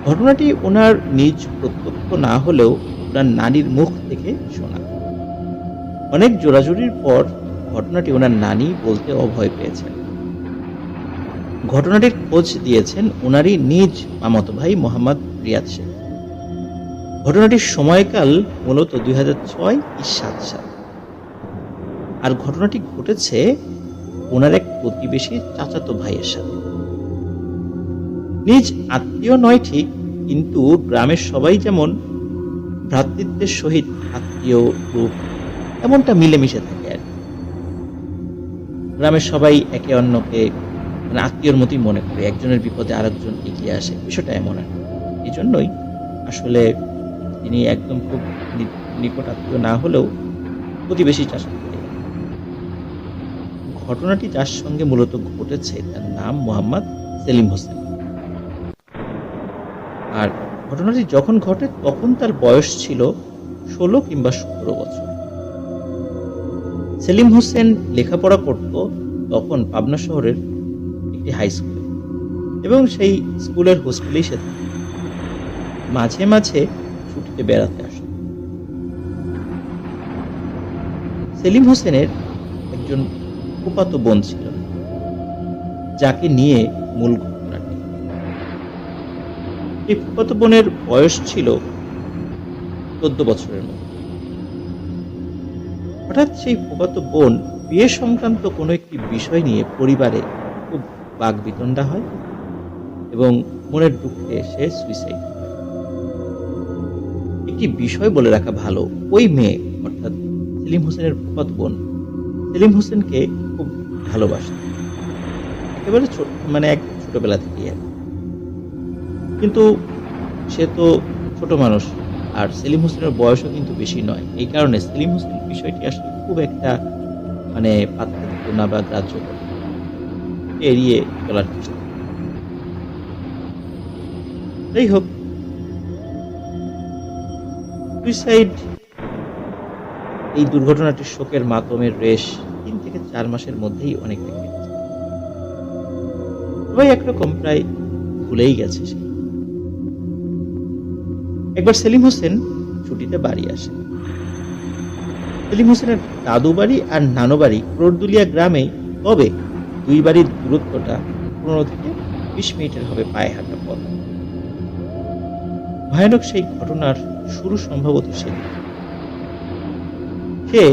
ঘটনাটি ওনার নিজ প্রত্যক্ষ না হলেও ওনার নানির মুখ থেকে শোনা। অনেক জোরাজুরির পর ঘটনাটি ওনার নানি বলতে অভয় পেয়েছেন। ঘটনাটির খোঁজ দিয়েছেন ওনারই নিজ মামাতো ভাই মোহাম্মদ রিয়াদ শেখ। ঘটনাটির সময়কাল মূলত 2006-7 সাল, আর ঘটনাটি ঘটেছে ওনার এক প্রতিবেশী চাচাতো ভাইয়ের সাথে। নিজ আত্মীয় নয় ঠিক, কিন্তু গ্রামের সবাই যেমন ভ্রাতৃত্বের সহিত আত্মীয় রূপ, এমনটা মিলেমিশে থাকে আর কি। গ্রামের সবাই একে অন্যকে মানে আত্মীয়র মতোই মনে করে, একজনের বিপদে আরেকজন এগিয়ে আসে, বিষয়টা এমন আর কি। এই জন্যই আসলে তিনি একদম খুব নিকট আত্মীয় না হলেও প্রতিবেশী চাষা করে। ঘটনাটি যার সঙ্গে মূলত ঘটেছে তার নাম মোহাম্মদ সেলিম হোসেন। আর ঘটনাটি যখন ঘটে তখন তার বয়স ছিল 16 কিংবা 17 বছর। সেলিম হোসেন লেখাপড়া করত তখন পাবনা শহরের একটি হাই স্কুলে, এবং সেই স্কুলের হোস্টেলেই সে থাকত। মাঝে মাঝে ছুটিতে বেড়াতে আসত। সেলিম হোসেনের একজন ফুফাতো বোন ছিল, যাকে নিয়ে মূল ঘটনাটি। এই ফুফাতো বোনের বয়স ছিল 14 বছরের মতো। হঠাৎ সেই ফুফাতো বোন বিয়ে সংক্রান্ত কোনো একটি বিষয় নিয়ে পরিবারে খুব বাকবিতণ্ডা হয় এবং মনের দুঃখে সে সুইসাইড করে। একটি বিষয় বলে রাখা ভালো, ওই মেয়ে অর্থাৎ সেলিম হোসেনের ফুফাতো বোন সেলিম হোসেনকে খুব ভালোবাসত, একেবারে একদম ছোটবেলা থেকেই আর কি। কিন্তু সে তো ছোট মানুষ, আর সেলিম হোসেনের বয়সও কিন্তু বেশি নয়। এই কারণে সেলিম হোসেন বিষয়টি আসলে খুব একটা পাত্তা দিত না বা গ্রাহ্য করত, এড়িয়ে চলার চেষ্টা করত। যাই হোক, সুইসাইড এই দুর্ঘটনাটির শোকের মাতমের রেশ 3 থেকে 4 মাসের মধ্যেই অনেকটা কেটেছে। সবাই একরকম প্রায় ভুলেই গেছে সে। একবার সেলিম হোসেন ছুটিতে বাড়ি আসে। সেলিম হোসেনের দাদু বাড়ি আর নানু বাড়ি ক্রোড়দুলিয়া গ্রামে, তবে দুই বাড়ির দূরত্বটা 15 থেকে 20 মিনিটের হবে পায়ে হাঁটা পথ। ভয়ানক সেই ঘটনার শুরু সম্ভবত সেদিন। সে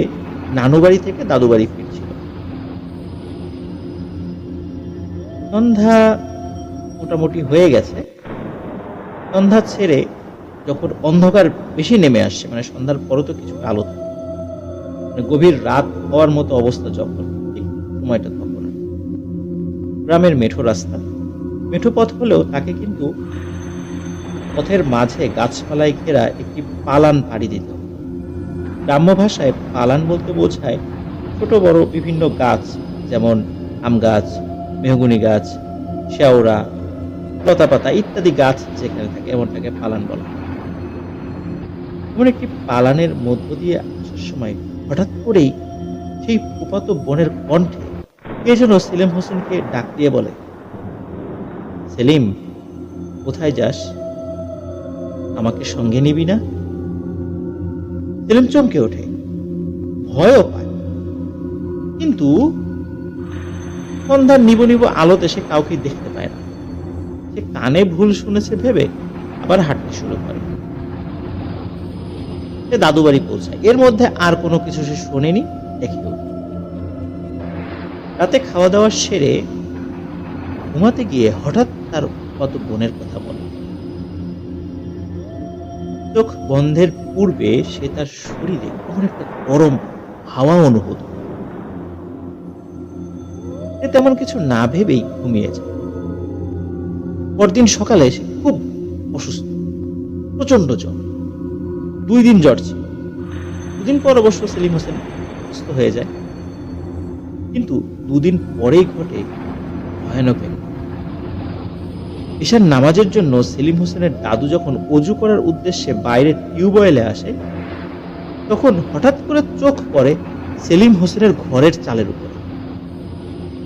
নানু বাড়ি থেকে দাদু বাড়ি ফিরছিল। সন্ধ্যা মোটামুটি হয়ে গেছে। সন্ধ্যা ছেড়ে যখন অন্ধকার বেশি নেমে আসছে, সন্ধ্যার পরও তো কিছু আলো থাকে, গভীর রাত হওয়ার মতো অবস্থা যখন, ঠিক সময়টা তখন গ্রামের মেঠো রাস্তা, মেঠো পথ হলেও তাকে কিন্তু পথের মাঝে গাছপালায় ঘেরা একটি পালান পাড়ি দিত। গ্রাম্য ভাষায় পালান বলতে বোঝায় ছোট বড় বিভিন্ন গাছ, যেমন আম গাছ, মেহগনি গাছ, শেওড়া, লতাপাতা ইত্যাদি গাছ যেখানে থাকে এমনটাকে পালান বলা হয়। এমন একটি পালানের মধ্য দিয়ে আসার সময় হঠাৎ করেই সেই ফুফাতো বোনের কণ্ঠে কে যেন সেলিম হোসেনকে ডাক দিয়ে বলে, সেলিম, কোথায় যাস? আমাকে সঙ্গে নিবি না? সেলিম চমকে ওঠে, ভয়ও পায়, কিন্তু সন্ধ্যার নিব নিব আলোতে সে কাউকে দেখতে পায় না। সে কানে ভুল শুনেছে ভেবে আবার হাঁটতে শুরু করে। সে দাদু বাড়ি পৌঁছায়। এর মধ্যে আর কোনো কিছু সে শোনেনি, দেখেও। রাতে খাওয়া দাওয়া সেরে ঘুমাতে গিয়ে হঠাৎ তার কত বোনের কথা বলে। চোখ বন্ধের পূর্বে সে তার শরীরে কেমন একটা গরম হাওয়া অনুভূত করে। সে তেমন কিছু না ভেবেই ঘুমিয়ে যায়। পরদিন সকালে সে খুব অসুস্থ, প্রচন্ড জ্বর। 2 দিন জ্বর ছিল। 2 দিন পর অবশ্য সেলিম হোসেন সুস্থ হয়ে যায়, কিন্তু 2 দিন পরেই ঘটে ভয়ানক এক। ঈশার নামাজের জন্য সেলিম হোসেনের দাদু যখন অজু করার উদ্দেশ্যে বাইরে টিউবওয়েলে আসে, তখন হঠাৎ করে চোখ পড়ে সেলিম হোসেনের ঘরের চালের উপরে।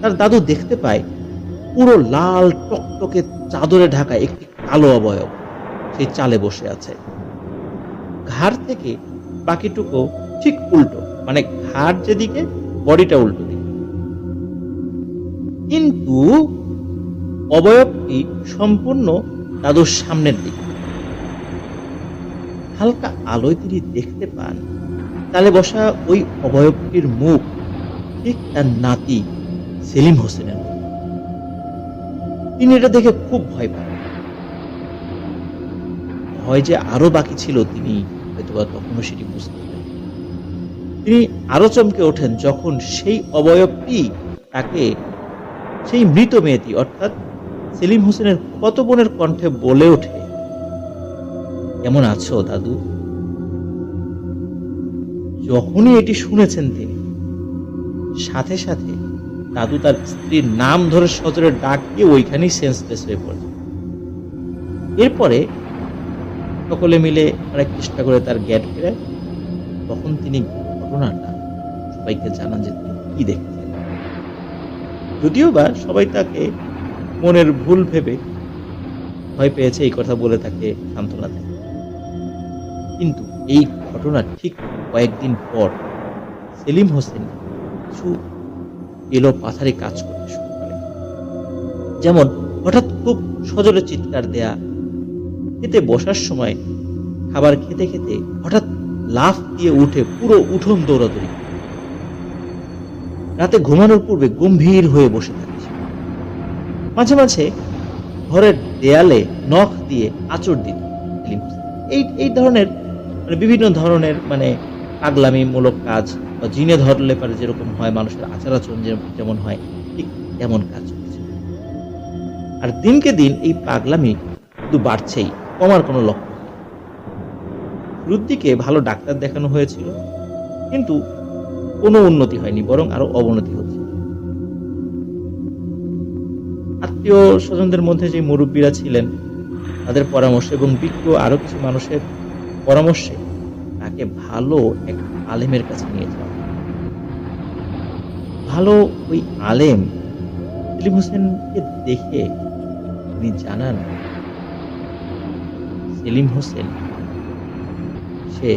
তার দাদু দেখতে পায় পুরো লাল টকটকে চাদরে ঢাকা একটি কালো অবয়ব সেই চালে বসে আছে। ঘাড় থেকে বাকিটুকু ঠিক উল্টো, ঘাড় যেদিকে বডিটা উল্টো দিকে, কিন্তু অবয়বটি সম্পূর্ণ দাদুর সামনের দিকে। হালকা আলোয় তিনি দেখতে পান চালে বসা ওই অবয়বটির মুখ ঠিক তার নাতি সেলিম হোসেনের মতো। তিনি এটা দেখে খুব ভয় পান। ভয় যে আরো বাকি ছিল তিনি হয়তোবা তখনও সেটি বুঝতে পারেন। তিনি আরো চমকে ওঠেন যখন সেই অবয়বটি তাকে সেই মৃত মেয়েটি অর্থাৎ সেলিম হোসেনের কত বোনের কণ্ঠে বলে ওঠে, কেমন আছো দাদু? যখনই এটি শুনেছেন তিনি সাথে সাথে দাদু তার স্ত্রীর নাম ধরে সজোরে ডাক দিয়ে ওইখানেই সেন্সলেস হয়ে পড়ে। এরপরে সকলে মিলে অনেক চেষ্টা করে তার জ্ঞান ফেরায়। তখন তিনি ঘটনাটা সবাইকে জানান যে তিনি কি দেখছেন। যদিও বা সবাই তাকে মনের ভুল ভেবে ভয় পেয়েছে এই কথা বলে তাকে সান্ত্বনা দেয়, কিন্তু এই ঘটনা ঠিক কয়েকদিন পর সেলিম হোসেন কিছু এলো পাথারি কাজ করতে শুরু করে। যেমন হঠাৎ খুব সজোরে চিৎকার দেয়া, খেতে বসার সময় খাবার খেতে খেতে হঠাৎ লাফ দিয়ে উঠে পুরো উঠোন দৌড়াদৌড়ি, রাতে ঘুমানোর পূর্বে গম্ভীর হয়ে বসে থাকে সে। মাঝে মাঝে ঘরের দেয়ালে নখ দিয়ে আঁচড় দিত সেলিম হোসেন। এই ধরনের বিভিন্ন ধরনের পাগলামিমূলক কাজ, বা জিনে ধরলে পারে যেরকম হয় মানুষের আচার আচরণ যেমন হয়, ঠিক তেমন কাজ করছে। আর দিনকে দিন এই পাগলামি শুধু বাড়ছেই, কমার কোনো লক্ষণ নেই। শুরুর দিকে ভালো ডাক্তার দেখানো হয়েছিল, কিন্তু কোনো উন্নতি হয়নি, বরং আরো অবনতি হচ্ছে। আত্মীয় স্বজনদের মধ্যে যে মুরব্বীরা ছিলেন তাদের পরামর্শ এবং বিজ্ঞ আরো কিছু মানুষের পরামর্শে তাকে ভালো এক আলেমের কাছে নিয়ে যাওয়া। ভালো ওই আলেম সেলিম হোসেনকে দেখে তিনি জানান সেলিম হোসেন সে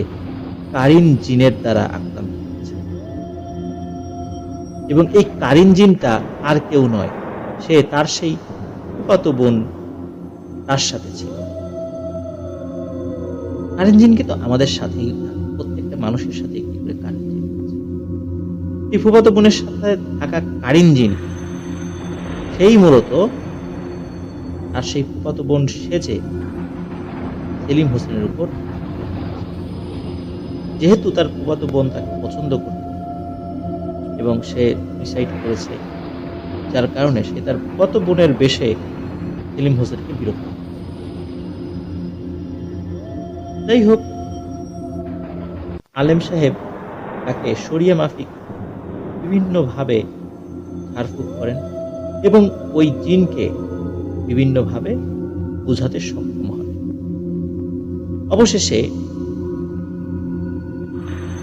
কারিন জিনের দ্বারা আক্রান্ত হয়েছে, এবং এই কারিন জিনটা আর কেউ নয়, সে তার সেই ফুফাতো বোন তার সাথে ছিল। কারিন জিন কিন্তু আমাদের সাথেই, প্রত্যেকটা মানুষের সাথে একটি করে কারিন জিন আছে। এই ফুফাতো বোনের সাথে থাকা কারিন জিন সেই মূলত আর সেই ফুফাতো বোন সেজে সেলিম হোসেনের উপর, যেহেতু তার ফুফাতো বোন তাকে পছন্দ করত এবং সে ডিসাইড করেছে, যার কারণে সে তার ফুফাতো বোনের বেশে সেলিম হোসেনকে বিরক্ত করে। যাই হোক, আলেম সাহেব তাকে শরিয়া মাফিক বিভিন্নভাবে ঝাড়ফুঁক করেন এবং ওই জিনকে বিভিন্নভাবে বোঝাতে সক্ষম হন। অবশেষে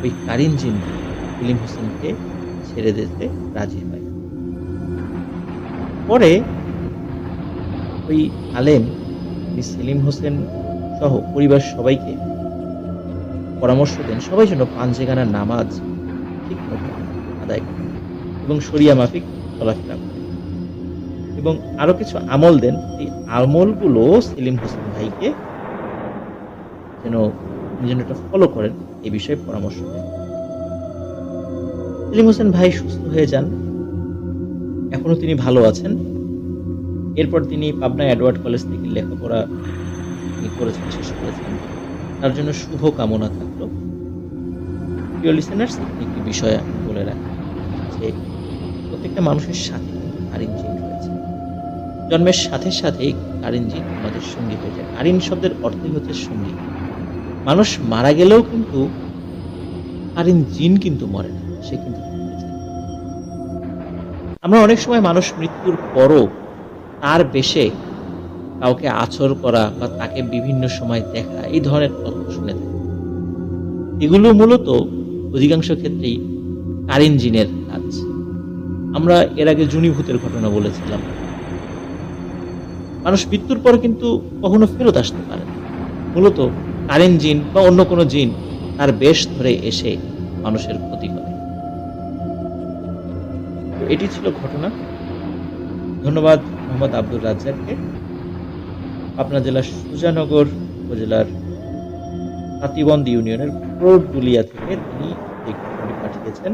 ওই কারিন জিন সেলিম হোসেনকে ছেড়ে দিতে রাজি হয়। পরে ওই আলেম সেলিম হোসেন সহ পরিবার সবাইকে পরামর্শ দেন সবাই যেন পাঞ্জেগানার নামাজ ঠিক মতো আদায় করে এবং শরিয়া মাফিক চলাফেরা করে, এবং আরো কিছু আমল দেন। এই আমলগুলো সেলিম হোসেন ভাইকে যেন এটা ফলো করেন, এই বিষয়ে পরামর্শ দেন। সেলিম হোসেন ভাই সুস্থ হয়ে যান, এখনো তিনি ভালো আছেন। এরপর তিনি পাবনা এডওয়ার্ড কলেজ থেকে লেখাপড়া করেছেন, শেষ করেছেন। তার জন্য শুভ কামনা থাকলো। প্রিয় লিসেনার্স, একটি বিষয় আমি বলে রাখি যে প্রত্যেকটা মানুষের সাথে কারিন জিন রয়েছে। জন্মের সাথে সাথে কারিন জিন আমাদের সঙ্গী হয়ে যায়। কারিন শব্দের অর্থই হচ্ছে সঙ্গী। মানুষ মারা গেলেও কিন্তু কারিন জিন কিন্তু মরে না, সে কিন্তু থেকে যায়। আমরা অনেক সময় মানুষ মৃত্যুর পরও তার বেশে কাউকে আছর করা বা তাকে বিভিন্ন সময় দেখা, এই ধরনের তথ্য শুনে থাকি। এগুলো মূলত অধিকাংশ ক্ষেত্রেই কারিন জিনের কাজ। আমরা এর আগে জুনিভূতের ঘটনা বলেছিলাম। মানুষ মৃত্যুর পর কিন্তু কখনো ফেরত আসতে পারে না, মূলত কারিন জিন বা অন্য কোনো জিন তার বেশ ধরে এসে মানুষের ক্ষতি করে। তো এটি ছিল ঘটনা। ধন্যবাদ মোহাম্মদ আব্দুর রাজ্জাককে। পাবনা জেলার সুজানগর উপজেলার হাতিবন্দ ইউনিয়নের ক্রোডগুলিয়া থেকে তিনি এই ঘটনাটি পাঠিয়েছেন।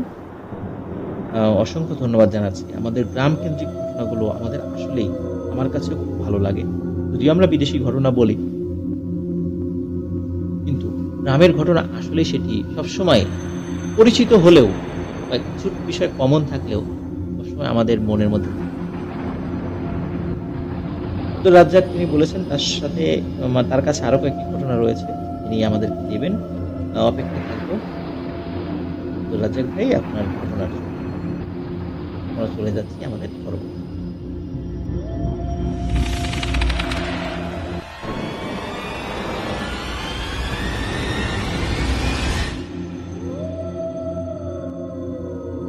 অসংখ্য ধন্যবাদ জানাচ্ছি। আমাদের গ্রাম কেন্দ্রিক ঘটনাগুলো আমাদের আসলেই, আমার কাছে খুব ভালো লাগে। যদিও আমরা বিদেশি ঘটনা বলি, কিন্তু গ্রামের ঘটনা আসলে সেটি সবসময় পরিচিত হলেও বা কিছু বিষয় কমন থাকলেও সবসময় আমাদের মনের মধ্যে। তো রাজ্জাক তিনি বলেছেন তার কাছে আরো কয়েকটি ঘটনা রয়েছে, তিনি আমাদেরকে দেবেন, অপেক্ষা থাকবো। তো রাজ্জাক ভাই, আপনার ঘটনাটি আমরা চলে যাচ্ছি আমাদের পরবর্তী।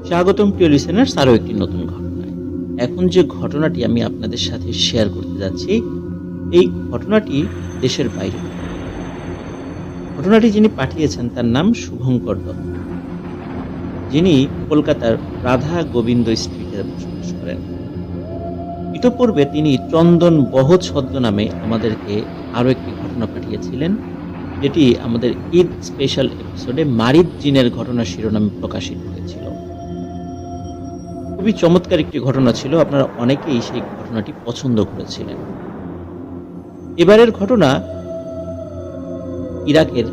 স্বাগতম প্রিয় লিসেনার্স আরো একটি নতুন ঘটনায়। এখন যে ঘটনাটি আমি আপনাদের সাথে শেয়ার করতে যাচ্ছি, এই ঘটনাটি দেশের বাইরে। ঘটনাটি যিনি পাঠিয়েছেন তার নাম শুভঙ্কর দত্ত। যিনি কলকাতার রাধা গোবিন্দ স্ট্রিটে বসবাস করেন। ইতপূর্বে তিনি চন্দন বহৎ ছদ্মনামে আমাদেরকে আরও একটি ঘটনা পাঠিয়েছিলেন, যেটি আমাদের ঈদ স্পেশাল এপিসোডে মারিদ জিনের ঘটনা শিরোনামে প্রকাশিত হয়েছিল। খুবই চমৎকার একটি ঘটনা ছিল, আপনারা অনেকেই সেই ঘটনাটি পছন্দ করেছিলেন। এবারের ঘটনা ইরাকের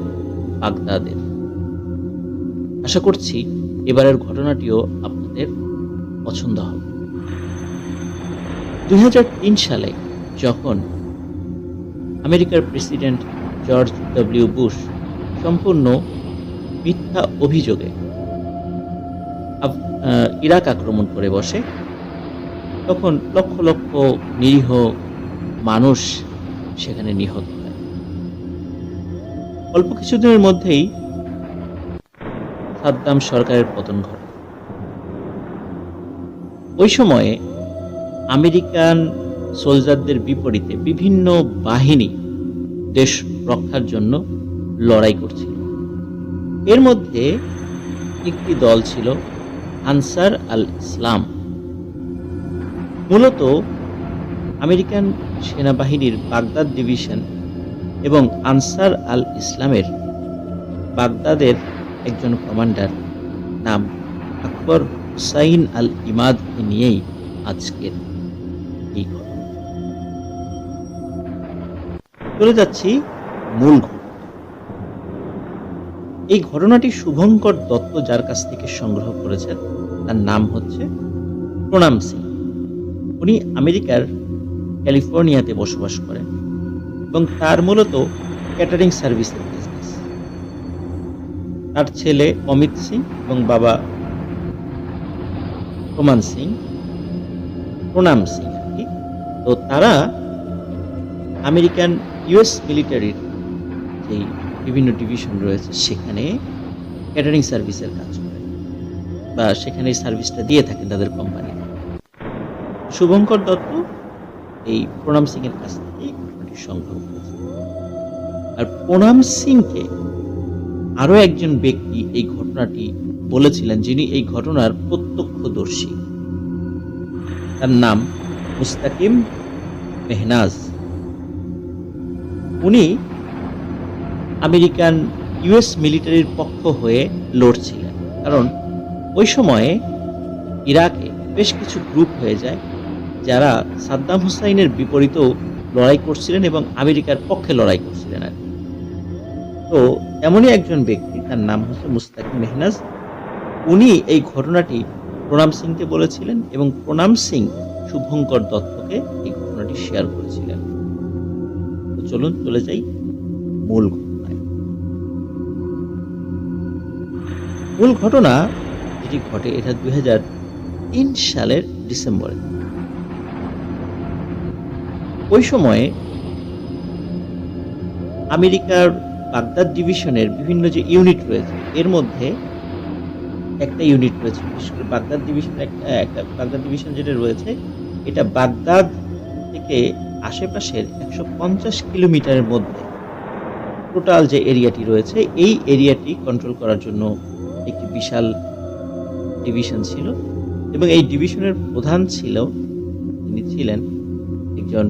বাগদাদের। আশা করছি এবারের ঘটনাটিও আপনাদের পছন্দ হবে। 2003 সালে যখন আমেরিকার প্রেসিডেন্ট জর্জ ডব্লিউ বুশ সম্পূর্ণ মিথ্যা অভিযোগে ইরাক আক্রমণ করে বসে, তখন লক্ষ লক্ষ নিরীহ মানুষ সেখানে নিহত হয়। অল্প কিছুদিনের মধ্যেই সাদ্দাম সরকারের পতন ঘটে। ওই সময়ে আমেরিকান সোলজারদের বিপরীতে বিভিন্ন বাহিনী দেশ রক্ষার জন্য লড়াই করছিল। এর মধ্যে একটি দল ছিল আনসার আল ইসলাম। মূলত আমেরিকান সেনাবাহিনীর বাগদাদ ডিভিশন এবং আনসার আল ইসলামের বাগদাদের একজন কমান্ডার নাম আকবর হুসাইন আল ইমাদকে নিয়েই আজকের এই ঘটনা। চলে যাচ্ছি মূল ঘটনা। এই ঘটনাটি শুভঙ্কর দত্ত যার কাছ থেকে সংগ্রহ করেছেন, তার নাম হচ্ছে প্রণাম সিং। উনি আমেরিকার ক্যালিফোর্নিয়াতে বসবাস করেন এবং তার মূলত ক্যাটারিং সার্ভিসের বিজনেস। তার ছেলে অমিত সিং এবং বাবা প্রণাম সিং আর কি। তো তারা আমেরিকান ইউএস মিলিটারির যেই বিভিন্ন ডিভিশন রয়েছে সেখানে ক্যাটারিং সার্ভিসের কাজ করেন বা সেখানে সার্ভিসটা দিয়ে থাকেন তাদের কোম্পানি। শুভঙ্কর দত্ত এই প্রণাম সিং এর কাছ থেকে এই ঘটনাটি সংগ্রহ করেছে। আর প্রণাম সিংকে আরো একজন ব্যক্তি এই ঘটনাটি বলেছিলেন, যিনি এই ঘটনার প্রত্যক্ষদর্শী। তার নাম মুস্তাকিম মেহনাজ। উনি আমেরিকান ইউএস মিলিটারির পক্ষ হয়ে লড়ছিলেন, কারণ ওই সময়ে ইরাকে বেশ কিছু গ্রুপ হয়ে যায় যারা সাদ্দাম হুসাইনের বিপরীতেও লড়াই করছিলেন এবং আমেরিকার পক্ষে লড়াই করছিলেন আর কি। তো এমনই একজন ব্যক্তি, তার নাম হচ্ছে মুস্তাকিম মেহনাজ। উনি এই ঘটনাটি প্রণাম সিংকে বলেছিলেন এবং প্রণাম সিং শুভঙ্কর দত্তকে এই ঘটনাটি শেয়ার করেছিলেন। তো চলুন চলে যাই মূল ঘটনায়। মূল ঘটনা যেটি ঘটে এটা 2003 সালের ডিসেম্বরে। ওই সময়ে আমেরিকার বাগদাদ ডিভিশনের বিভিন্ন যে ইউনিট রয়েছে এর মধ্যে একটা ইউনিট রয়েছে, বিশেষ করে বাগদাদ ডিভিশন একটা বাগদাদ ডিভিশন যেটা রয়েছে এটা বাগদাদ থেকে আশেপাশের 150 কিলোমিটারের মধ্যে টোটাল যে এরিয়াটি রয়েছে এই এরিয়াটি কন্ট্রোল করার জন্য একটি বিশাল ডিভিশন ছিল এবং এই ডিভিশনের প্রধান তিনি ছিলেন একজন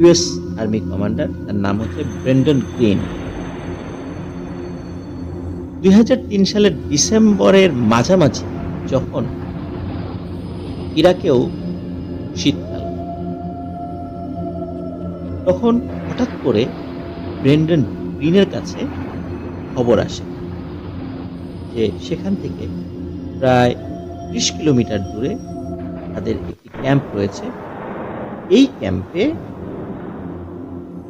ইউএস আর্মি কমান্ডার, তার নাম হচ্ছে ব্রেন্ডন গ্রিন। 2003 সালের ডিসেম্বরের মাঝামাঝি যখন ইরাকেও শীতকাল, তখন হঠাৎ করে ব্রেন্ডন গ্রিনের কাছে খবর আসে যে সেখান থেকে প্রায় 30 কিলোমিটার দূরে তাদের একটি ক্যাম্প রয়েছে। এই ক্যাম্পে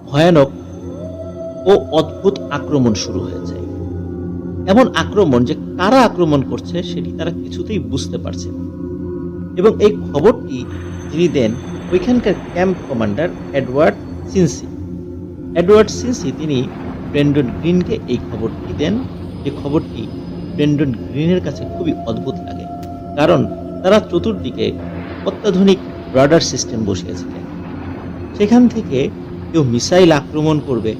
ভয়ানক ও অদ্ভুত আক্রমণ শুরু হয়েছে। এমন আক্রমণ যে কারা আক্রমণ করছে সেটি তারা কিছুতেই বুঝতে পারছে না। এবং এই খবরটি যিনি দেন ওইখানকার ক্যাম্প কমান্ডার এডওয়ার্ড সিনসি তিনি ব্রেন্ডন গ্রিনকে এই খবরটি দেন। যে খবরটি ব্রেন্ডন গ্রিনের কাছে খুবই অদ্ভুত লাগে, কারণ তারা চতুর্দিকে অত্যাধুনিক রাডার সিস্টেম বসিয়েছিলেন। সেখান থেকে কেউ মিসাইল আক্রমণ করবে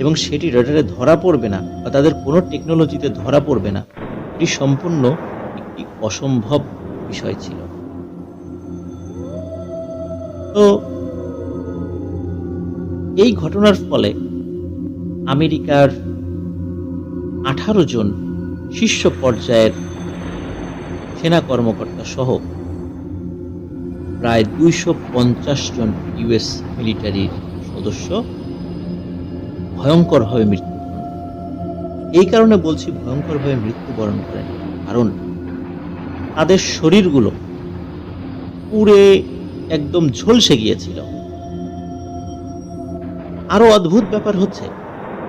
এবং সেটি রাডারে ধরা পড়বে না বা তাদের কোনো টেকনোলজিতে ধরা পড়বে না, এটি সম্পূর্ণ একটি একটি অসম্ভব বিষয় ছিল। তো এই ঘটনার ফলে আমেরিকার 18 জন শীর্ষ পর্যায়ের সেনা কর্মকর্তা সহ প্রায় 250 জন ইউএস মিলিটারির সদস্য ভয়ঙ্করভাবে মৃত্যুবরণ করেন। এই কারণে বলছি ভয়ঙ্করভাবে মৃত্যুবরণ করেন, কারণ তাদের শরীরগুলো পুড়ে একদম ঝলসে গিয়েছিল। আরো অদ্ভুত ব্যাপার হচ্ছে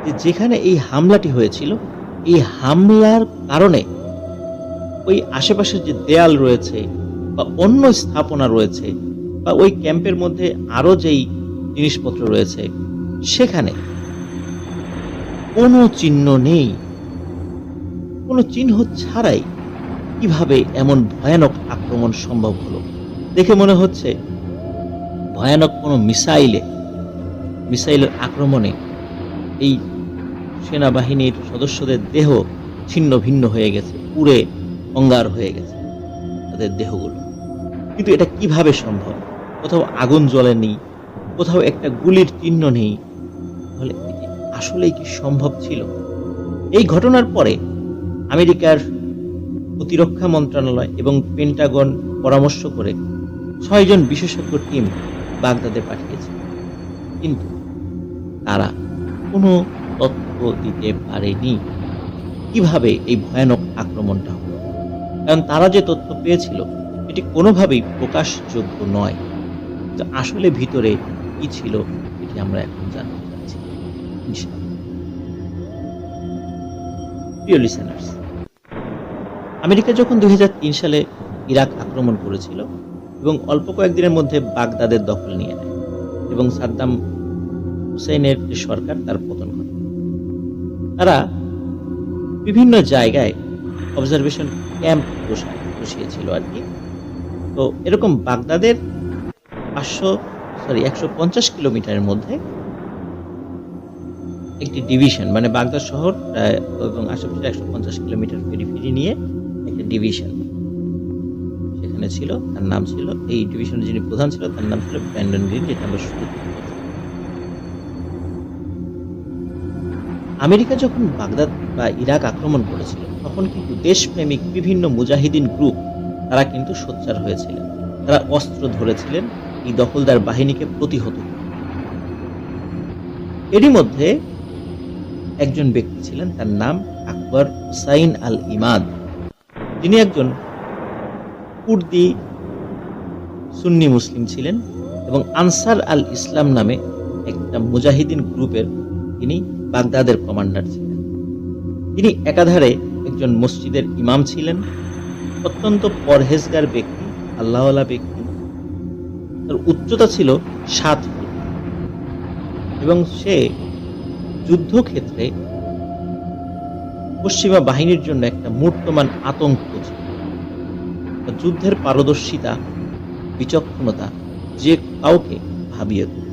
যে যেখানে এই হামলাটি হয়েছিল, এই হামলার কারণে ওই আশেপাশের যে দেয়াল রয়েছে বা অন্য স্থাপনা রয়েছে বা ওই ক্যাম্পের মধ্যে আরো যেই জিনিসপত্র রয়েছে, সেখানে কোনো চিহ্ন নেই। কোনো চিহ্ন ছাড়াই কিভাবে এমন ভয়ানক আক্রমণ সম্ভব হলো? দেখে মনে হচ্ছে ভয়ানক কোনো মিসাইলের আক্রমণে এই সেনাবাহিনীর সদস্যদের দেহ ছিন্ন ভিন্ন হয়ে গেছে, পুড়ে অঙ্গার হয়ে গেছে তাদের দেহগুলো। কিন্তু এটা কিভাবে সম্ভব? কোথাও আগুন জ্বলেনি, কোথাও একটা গুলির চিহ্ন নেই। তাহলে এটি আসলেই কি সম্ভব ছিল? এই ঘটনার পরে আমেরিকার প্রতিরক্ষা মন্ত্রণালয় এবং পেন্টাগন পরামর্শ করে 6 জন বিশেষজ্ঞ টিম বাগদাদে পাঠিয়েছে, কিন্তু তারা কোনো তথ্য দিতে পারেনি কিভাবে এই ভয়ানক আক্রমণটা হলো। কারণ তারা যে তথ্য পেয়েছিল এটি কোনোভাবেই প্রকাশযোগ্য নয়। তো আসলে ভিতরে কি ছিল এটি আমরা এখন জানতে চাচ্ছি ইনশাআল্লাহ। প্রিয় লিসেনার্স, আমেরিকা যখন 2003 সালে ইরাক আক্রমণ করেছিল এবং অল্প কয়েকদিনের মধ্যে বাগদাদের দখল নিয়ে নেয় এবং সাদ্দাম হুসেনের যে সরকার তার পতন ঘটে, তারা বিভিন্ন জায়গায় অবজারভেশন ক্যাম্প বসিয়েছিল আর কি। তো এরকম বাগদাদের 150 কিলোমিটারের মধ্যে একটি ডিভিশন, মানে বাগদাদ শহর এবং আশেপাশে 150 কিলোমিটার পেরিফেরি নিয়ে একটা ডিভিশন সেখানে ছিল। তার নাম ছিল, এই ডিভিশনের যিনি প্রধান ছিল তার নাম ছিল ব্র্যান্ডন গ্রিন, যেটা আমরা শুরু থেকে বলছি। আমেরিকা যখন বাগদাদ বা ইরাক আক্রমণ করেছিল তখন কিন্তু দেশপ্রেমিক বিভিন্ন মুজাহিদিন গ্রুপ তারা কিন্তু সোচ্চার হয়েছিলেন, তারা অস্ত্র ধরেছিলেন এই দখলদার বাহিনীকে প্রতিহত করতে। এরই মধ্যে একজন ব্যক্তি ছিলেন, তার নাম আকবর হুসাইন আল ইমাদ, যিনি একজন কুর্দি সুন্নি মুসলিম ছিলেন এবং আনসার আল ইসলাম নামে একটা মুজাহিদিন গ্রুপের তিনি বাগদাদের কমান্ডার ছিলেন। তিনি একাধারে একজন মসজিদের ইমাম ছিলেন, অত্যন্ত পরহেজগার ব্যক্তি, আল্লাহওয়ালা ব্যক্তি। তার উচ্চতা ছিল 7 ফুট এবং সে যুদ্ধক্ষেত্রে পশ্চিমা বাহিনীর জন্য একটা মূর্তমান আতঙ্ক ছিল। যুদ্ধের পারদর্শিতা, বিচক্ষণতা যে কাউকে ভাবিয়ে তোলে।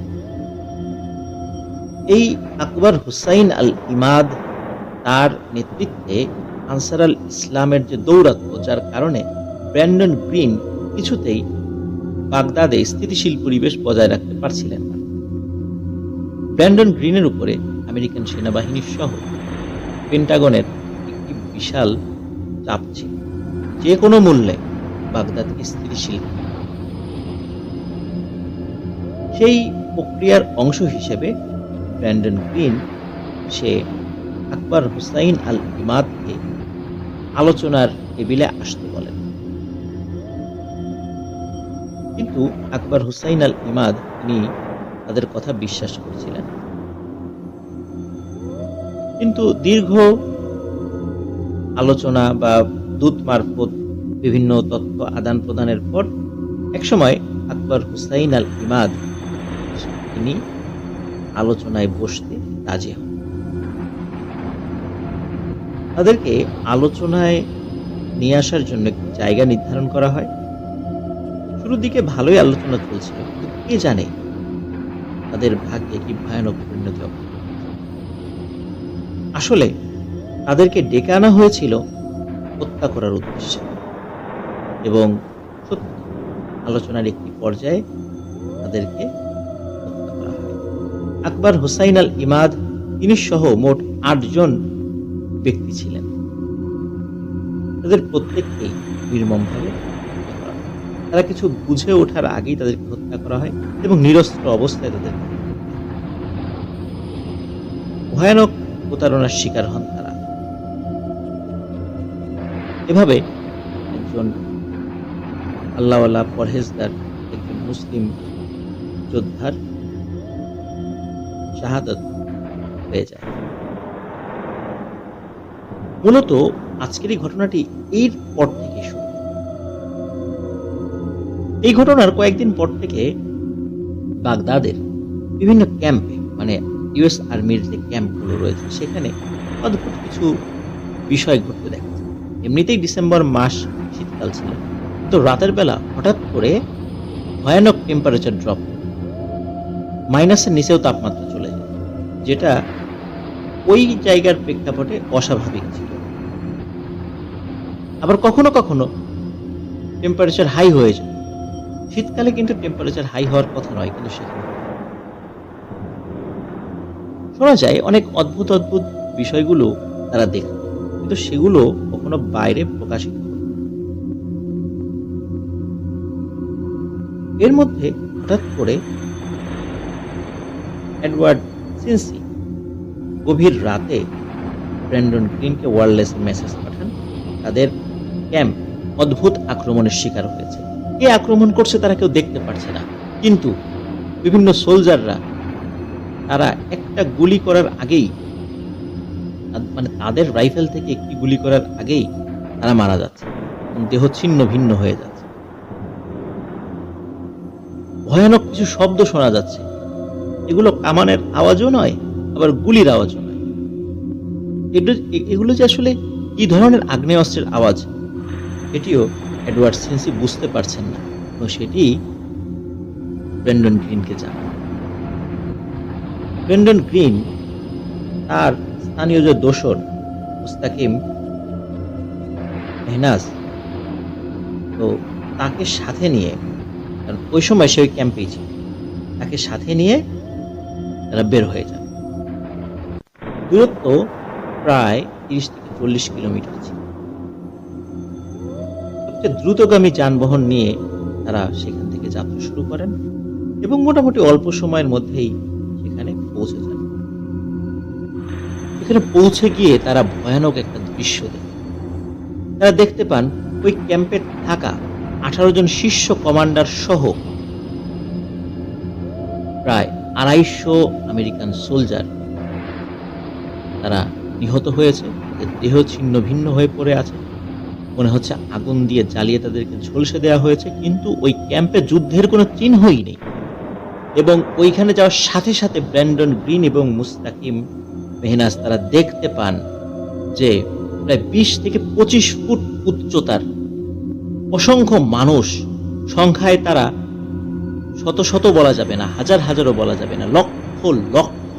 এই আকবর হুসাইন আল ইমাদ, তার নেতৃত্বে আনসার আল ইসলামের যে দৌরাত্ম্য, যার কারণে ব্র্যান্ডন গ্রিন কিছুতেই বাগদাদে স্থিতিশীল পরিবেশ বজায় রাখতে পারছিলেন না। ব্র্যান্ডন গ্রিনের উপরে আমেরিকান সেনাবাহিনী সহ পেন্টাগনের একটি বিশাল চাপ ছিল, যে কোনো মূল্যে বাগদাদকে স্থিতিশীল। সেই প্রক্রিয়ার অংশ হিসেবে ব্র্যান্ডন গ্রিন সে আকবর হুসাইন আল ইমাদকে আলোচনার টেবিলে আসতে বলেন, কিন্তু আকবর হুসাইন আল ইমাদ তিনি তাদের কথা বিশ্বাস করেছিলেন। কিন্তু দীর্ঘ আলোচনা বা দূত মারফত বিভিন্ন তথ্য আদান প্রদানের পর একসময় আকবর হুসাইন আল ইমাদ তিনি আলোচনায় বসতে রাজি হন। তাদেরকে আলোচনায় নিয়ে আসার জন্য একটি জায়গা নির্ধারণ করা হয়। শুরুর দিকে ভালোই আলোচনা চলছিল, কিন্তু কে জানে তাদের ভাগ্যে কি ভয়ানক পরিণতি হবে। আসলে তাদেরকে ডেকে আনা হয়েছিল হত্যা করার উদ্দেশ্যে, এবং সত্য আলোচনার একটি পর্যায়ে তাদেরকে হত্যা করা হয়। আকবর হুসাইন আল ইমাদ তিনি সহ মোট 8 জন ব্যক্তি ছিলেন। তাদের প্রত্যেককেই নির্মমভাবে হত্যা করা হয়। তারা কিছু বুঝে ওঠার আগেই তাদেরকে হত্যা করা হয় এবং নিরস্ত্র অবস্থায় তাদেরকে ভয়ানক প্রতারণার শিকার হন তারা। এভাবে একজন আল্লাহওয়ালা পরহেজগার একজন মুসলিম যোদ্ধার শাহাদাত হয়ে যায়। মূলত আজকের এই ঘটনাটি এর পর থেকে শুরু। এই ঘটনার কয়েকদিন পর থেকে বাগদাদের বিভিন্ন ক্যাম্পে, মানে ইউএস আর্মির যে ক্যাম্পগুলো রয়েছে সেখানে অদ্ভুত কিছু বিষয় ঘটতে দেখা যায়। এমনিতেই ডিসেম্বর মাস, শীতকাল ছিল, তো রাতের বেলা হঠাৎ করে ভয়ানক টেম্পারেচার ড্রপ, মাইনাসের নিচেও তাপমাত্রা চলে যায়, যেটা ওই জায়গার প্রেক্ষাপটে অস্বাভাবিক ছিল। আবার কখনো কখনো টেম্পারেচার হাই হয়ে যায়। শীতকালে কিন্তু টেম্পারেচার হাই হওয়ার কথা নয়, কিন্তু সেখানে শোনা যায় অনেক অদ্ভুত অদ্ভুত বিষয়গুলো তারা দেখত, কিন্তু সেগুলো কখনো বাইরে প্রকাশিত হতো না। এর মধ্যে হঠাৎ করে এডওয়ার্ড সিনসি গভীর রাতে ব্র্যান্ডন গ্রিনকে ওয়্যারলেস মেসেজ পাঠান, তাদের ক্যাম্প অদ্ভুত আক্রমণের শিকার হয়েছে। কে আক্রমণ করছে তারা কেউ দেখতে পারছে না, কিন্তু বিভিন্ন সোলজাররা তারা একটা গুলি করার আগেই, মানে তাদের রাইফেল থেকে একটি গুলি করার আগেই তারা মারা যাচ্ছে, দেহ ছিন্ন ভিন্ন হয়ে যাচ্ছে। ভয়ানক কিছু শব্দ শোনা যাচ্ছে, এগুলো কামানের আওয়াজও নয়, আবার গুলির আওয়াজও নয়। এগুলো যে আসলে কি ধরনের আগ্নেয়াস্ত্রের আওয়াজ, এটিও এডওয়ার্ড সিনসি বুঝতে পারছেন না, এবং সেটি ব্র্যান্ডন গ্রিনকে জানান। ব্র্যান্ডন গ্রিন তার স্থানীয় যে দোসর মুস্তাকিম মেহনাজ, তো তাকে সাথে নিয়ে, কারণ ওই সময় সে ওই ক্যাম্পেই ছিল, তাকে সাথে নিয়ে তারা বের হয়ে যান। দূরত্ব প্রায় 30 থেকে 40 কিলোমিটার ছিল। সবচেয়ে দ্রুতগামী যানবাহন নিয়ে তারা সেখান থেকে যাত্রা শুরু করেন এবং মোটামুটি অল্প সময়ের মধ্যেই সেখানে পৌঁছে যান। এখানে পৌঁছে গিয়ে তারা ভয়ানক একটা দৃশ্য দেখে। তারা দেখতে পান ওই ক্যাম্পে থাকা 18 জন শীর্ষ কমান্ডার সহ প্রায় 250 আমেরিকান সোলজার তারা নিহত হয়েছে, তাদের দেহ ছিন্ন ভিন্ন হয়ে পড়ে আছে। মনে হচ্ছে আগুন দিয়ে জ্বালিয়ে তাদেরকে ঝলসে দেওয়া হয়েছে, কিন্তু ওই ক্যাম্পে যুদ্ধের কোনো চিহ্নই নেই। এবং ওইখানে যাওয়ার সাথে সাথে ব্র্যান্ডন গ্রিন এবং মুস্তাকিম মেহনাজ তারা দেখতে পান যে প্রায় 20 থেকে 25 ফুট উচ্চতার অসংখ্য মানুষ, সংখ্যায় তারা শত শত বলা যাবে না, হাজার হাজারও বলা যাবে না, লক্ষ লক্ষ,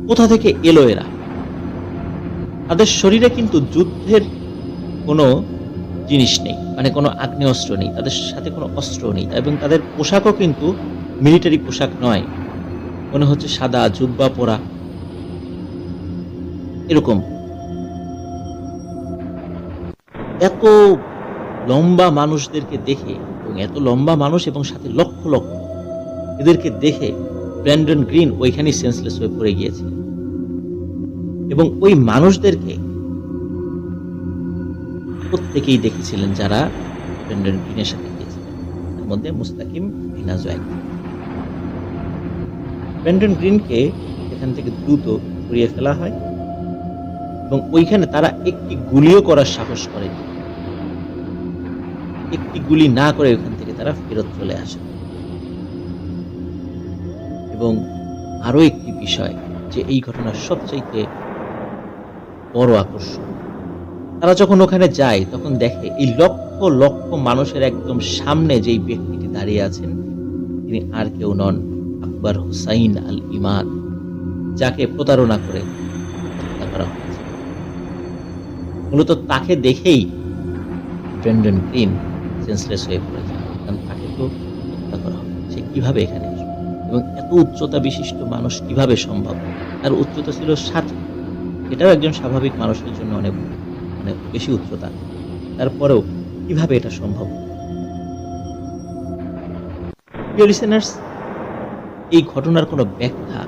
কোথা থেকে এলো এরা? তাদের শরীরে কিন্তু যুদ্ধের কোনো জিনিস নেই, মানে কোনো আগ্নেয়াস্ত্র নেই, তাদের সাথে কোনো অস্ত্র নেই, এবং তাদের পোশাকও কিন্তু মিলিটারি পোশাক নয়, মনে হচ্ছে সাদা জুব্বা পরা এরকম। এত লম্বা মানুষদেরকে দেখে, এবং এত লম্বা মানুষ এবং সাথে লক্ষ লক্ষ, এদেরকে দেখে ব্র্যান্ডন গ্রিন ওইখানেই সেন্সলেস হয়ে পড়ে গিয়েছিলেন। এবং ওই মানুষদেরকে প্রত্যেকেই দেখেছিলেন যারা ব্র্যান্ডন গ্রিনের সাথে গিয়েছিলেন, তার মধ্যে মুস্তাকিম মেহনাজও একজন। ব্র্যান্ডন গ্রিনকে এখান থেকে দ্রুত সরিয়ে ফেলা হয় এবং ওইখানে তারা একটি গুলিও করার সাহস করেনি। একটি গুলি না করে ওখান থেকে তারা ফেরত চলে আসে। এবং আরো একটি বিষয়, যে এই ঘটনার সবচাইতে বড় আকর্ষণ, তারা যখন ওখানে যায় তখন দেখে এই লক্ষ লক্ষ মানুষের একদম সামনে যেই ব্যক্তিটি দাঁড়িয়ে আছেন, তিনি আর কেউ নন, আকবর হুসাইন আল ইমাদ, যাকে প্রতারণা করে হত্যা করা হয়েছে। মূলত তাকে দেখেই ব্রেন্ডন গ্রিন সেন্সলেস হয়ে পড়ে যায়, কারণ তাকে তো হত্যা করা হবে, সে কিভাবে এখানে আসবে এবং এত উচ্চতা বিশিষ্ট মানুষ কিভাবে সম্ভব? তার উচ্চতা ছিল 7 ফুট। এটাও একজন স্বাভাবিক মানুষের জন্য অনেক অনেক বেশি উচ্চতা, তারপরেও কিভাবে এটা সম্ভব? প্রিয় লিসেনার্স, এই ঘটনার কোনো ব্যাখ্যা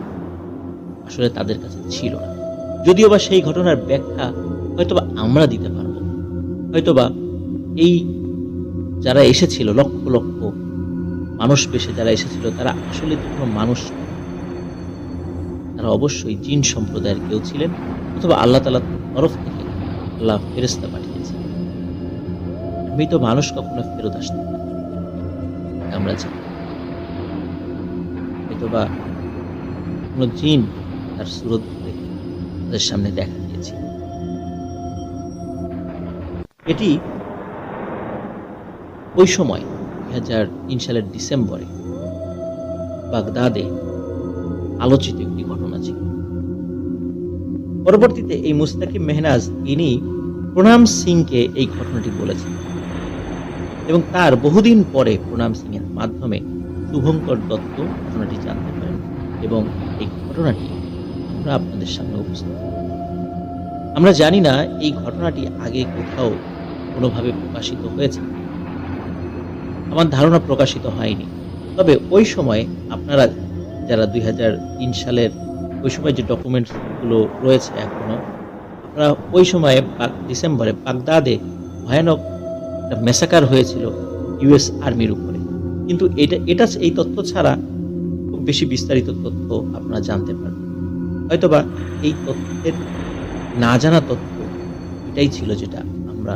আসলে তাদের কাছে ছিল না। যদিও বা সেই ঘটনার ব্যাখ্যা হয়তোবা আমরা দিতে পারবো, হয়তোবা এই যারা এসেছিল লক্ষ লক্ষ মানুষ বেশে যারা এসেছিল তারা আসলে তো কোনো মানুষ নয়। তারা অবশ্যই জিন সম্প্রদায়ের কেউ ছিলেন, অথবা আল্লাহ তাআলার তরফ থেকে আল্লাহ ফেরেশতা পাঠিয়েছেন। মৃত মানুষ কখনো ফেরত আসতে পারে না, আমরা জানি। হয়তোবা কোনো জিন তার সুরত ধরে তাদের সামনে দেখা দিয়েছে। এটি ওই সময় 2003 সালের ডিসেম্বরে বাগদাদে আলোচিত একটি ঘটনা ছিল। পরবর্তীতে এই মুস্তাকিম মেহনাজ ইনি প্রণাম সিংকে এই ঘটনাটি বলেছেন এবং তার বহুদিন পরে প্রণাম সিং এর মাধ্যমে শুভঙ্কর দত্ত ঘটনাটি জানতে পারেন এবং এই ঘটনাটি আমরা আপনাদের সামনে উপস্থাপন করি। আমরা জানি না এই ঘটনাটি আগে কোথাও কোনোভাবে প্রকাশিত হয়েছে, আমার ধারণা প্রকাশিত হয়নি। তবে ওই সময় আপনারা যারা 2003 সালের ওই সময় যে ডকুমেন্টসগুলো রয়েছে এখনো, আপনারা ওই সময়ে ডিসেম্বরে বাগদাদে ভয়ানক একটা মেসাকার হয়েছিল ইউএস আর্মির উপরে, কিন্তু এই তথ্য ছাড়া খুব বেশি বিস্তারিত তথ্য আপনারা জানতে পারবেন। হয়তোবা এই তথ্যের না জানা তথ্য এটাই ছিল যেটা আমরা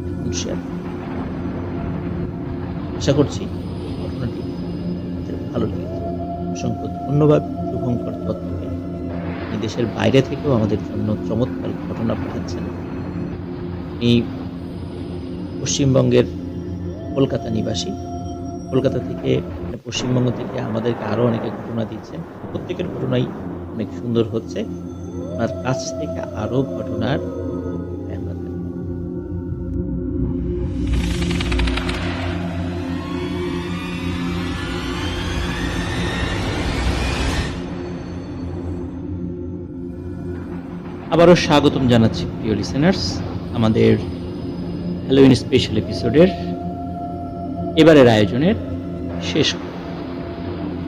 এখন শেয়ার করি। আশা করছি ঘটনাটি আপনাদের ভালো লেগেছে। অসংখ্য ধন্যবাদ শুভঙ্কর দত্তকে। এই দেশের বাইরে থেকেও আমাদের জন্য চমৎকার ঘটনা পাঠাচ্ছেন। এই পশ্চিমবঙ্গের কলকাতা নিবাসী, কলকাতা থেকে পশ্চিমবঙ্গ থেকে আমাদেরকে আরও অনেকে ঘটনা দিচ্ছেন। প্রত্যেকের ঘটনাই অনেক সুন্দর হচ্ছে। আর কাছ থেকে আরও ঘটনার আমরা দেখব। আবারও স্বাগতম জানাচ্ছি প্রিয় লিসেনার্স আমাদের হ্যালোইন স্পেশাল এপিসোডের এবারের আয়োজনের শেষ।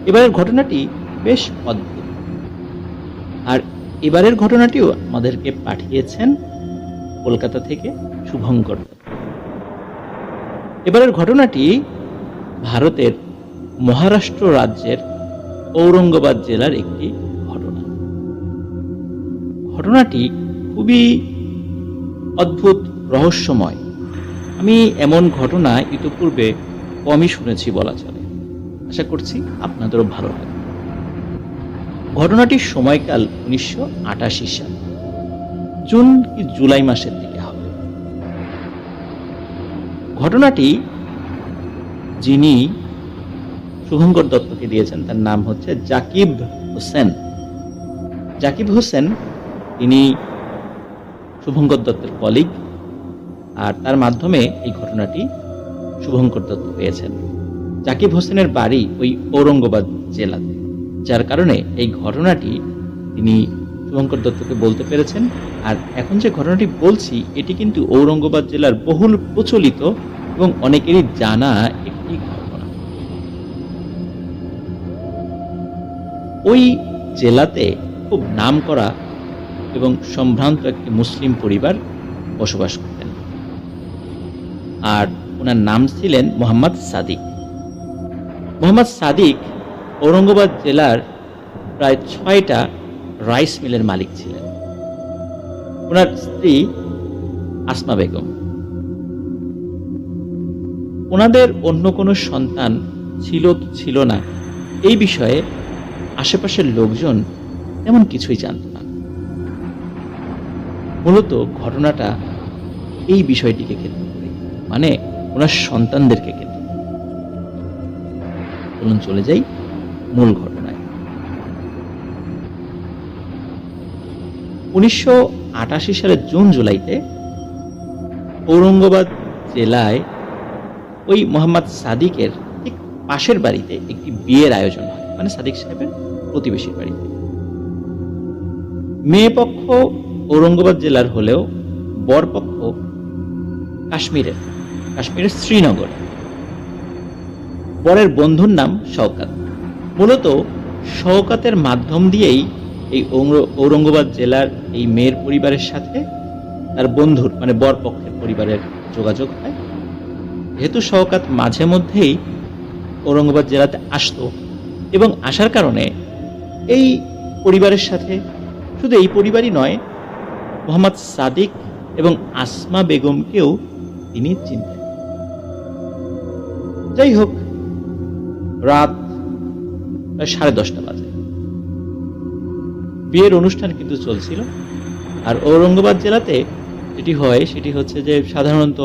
এবারের ঘটনাটি বেশ অদ্ভুত, আর এবারের ঘটনাটিও আমাদেরকে পাঠিয়েছেন কলকাতা থেকে শুভঙ্কর দত্ত। এবারের ঘটনাটি ভারতের মহারাষ্ট্র রাজ্যের ঔরঙ্গাবাদ জেলার একটি ঘটনা। ঘটনাটি খুবই অদ্ভুত, রহস্যময়। আমি এমন ঘটনা ইতিপূর্বে কমই শুনেছি বলা চলে। আশা করছি আপনাদেরও ভালো লাগবে। ঘটনাটির সময়কাল 1988 সাল, জুন কি জুলাই মাসের দিকে হবে। ঘটনাটি যিনি শুভঙ্কর দত্তকে দিয়েছেন তার নাম হচ্ছে জাকিব হোসেন। জাকিব হোসেন তিনি শুভঙ্কর দত্তের কলিগ, আর তার মাধ্যমে এই ঘটনাটি শুভঙ্কর দত্ত পেয়েছেন। জাকিব হোসেনের বাড়ি ওই ঔরঙ্গাবাদ জেলাতে, যার কারণে এই ঘটনাটি তিনি শুভঙ্কর দত্তকে বলতে পেরেছেন। আর এখন যে ঘটনাটি বলছি এটি কিন্তু ঔরঙ্গাবাদ জেলার বহুল প্রচলিত এবং অনেকেরই জানা একটি ঘটনা। ওই জেলাতে খুব নামকরা এবং সম্ভ্রান্ত একটি মুসলিম পরিবার বসবাস করতেন, আর ওনার নাম ছিলেন মোহাম্মদ সাদিক। মোহাম্মদ সাদিক ঔরঙ্গাবাদ জেলার প্রায় 6টা রাইস মিলের মালিক ছিলেন। ওনার স্ত্রী আসমা বেগম। ওনাদের অন্য কোনো সন্তান ছিল না এই বিষয়ে আশেপাশের লোকজন তেমন কিছুই জানত না। মূলত ঘটনাটা এই বিষয়টিকে কেন্দ্র করে, মানে ওনার সন্তানদেরকে কেন্দ্র করে। চলুন চলে যাই মূল ঘটনায়। 1988 সালের জুন জুলাইতে ঔরঙ্গাবাদ জেলায় ওই মোহাম্মদ সাদিকের ঠিক পাশের বাড়িতে একটি বিয়ের আয়োজন হয়, মানে সাদিক সাহেবের প্রতিবেশীর বাড়িতে। মেয়ে পক্ষ ঔরঙ্গাবাদ জেলার হলেও বর পক্ষ কাশ্মীরের শ্রীনগর। বরের বন্ধুর নাম শওকাত। মূলত শওকাতের মাধ্যম দিয়েই এই ঔরঙ্গাবাদ জেলার এই মেয়ের পরিবারের সাথে তার বন্ধুর মানে বর পক্ষের পরিবারের যোগাযোগ হয়। যেহেতু শওকাত মাঝে মধ্যেই ঔরঙ্গাবাদ জেলাতে আসতো এবং আসার কারণে এই পরিবারের সাথে, শুধু এই পরিবারই নয়, মোহাম্মদ সাদিক এবং আসমা বেগমকেও তিনি চিনতেন। যাই হোক, রাত প্রায় 10:30 বাজে। বিয়ের অনুষ্ঠান কিন্তু চলছিল। আর ঔরঙ্গাবাদ জেলাতে যেটি হয় সেটি হচ্ছে যে সাধারণত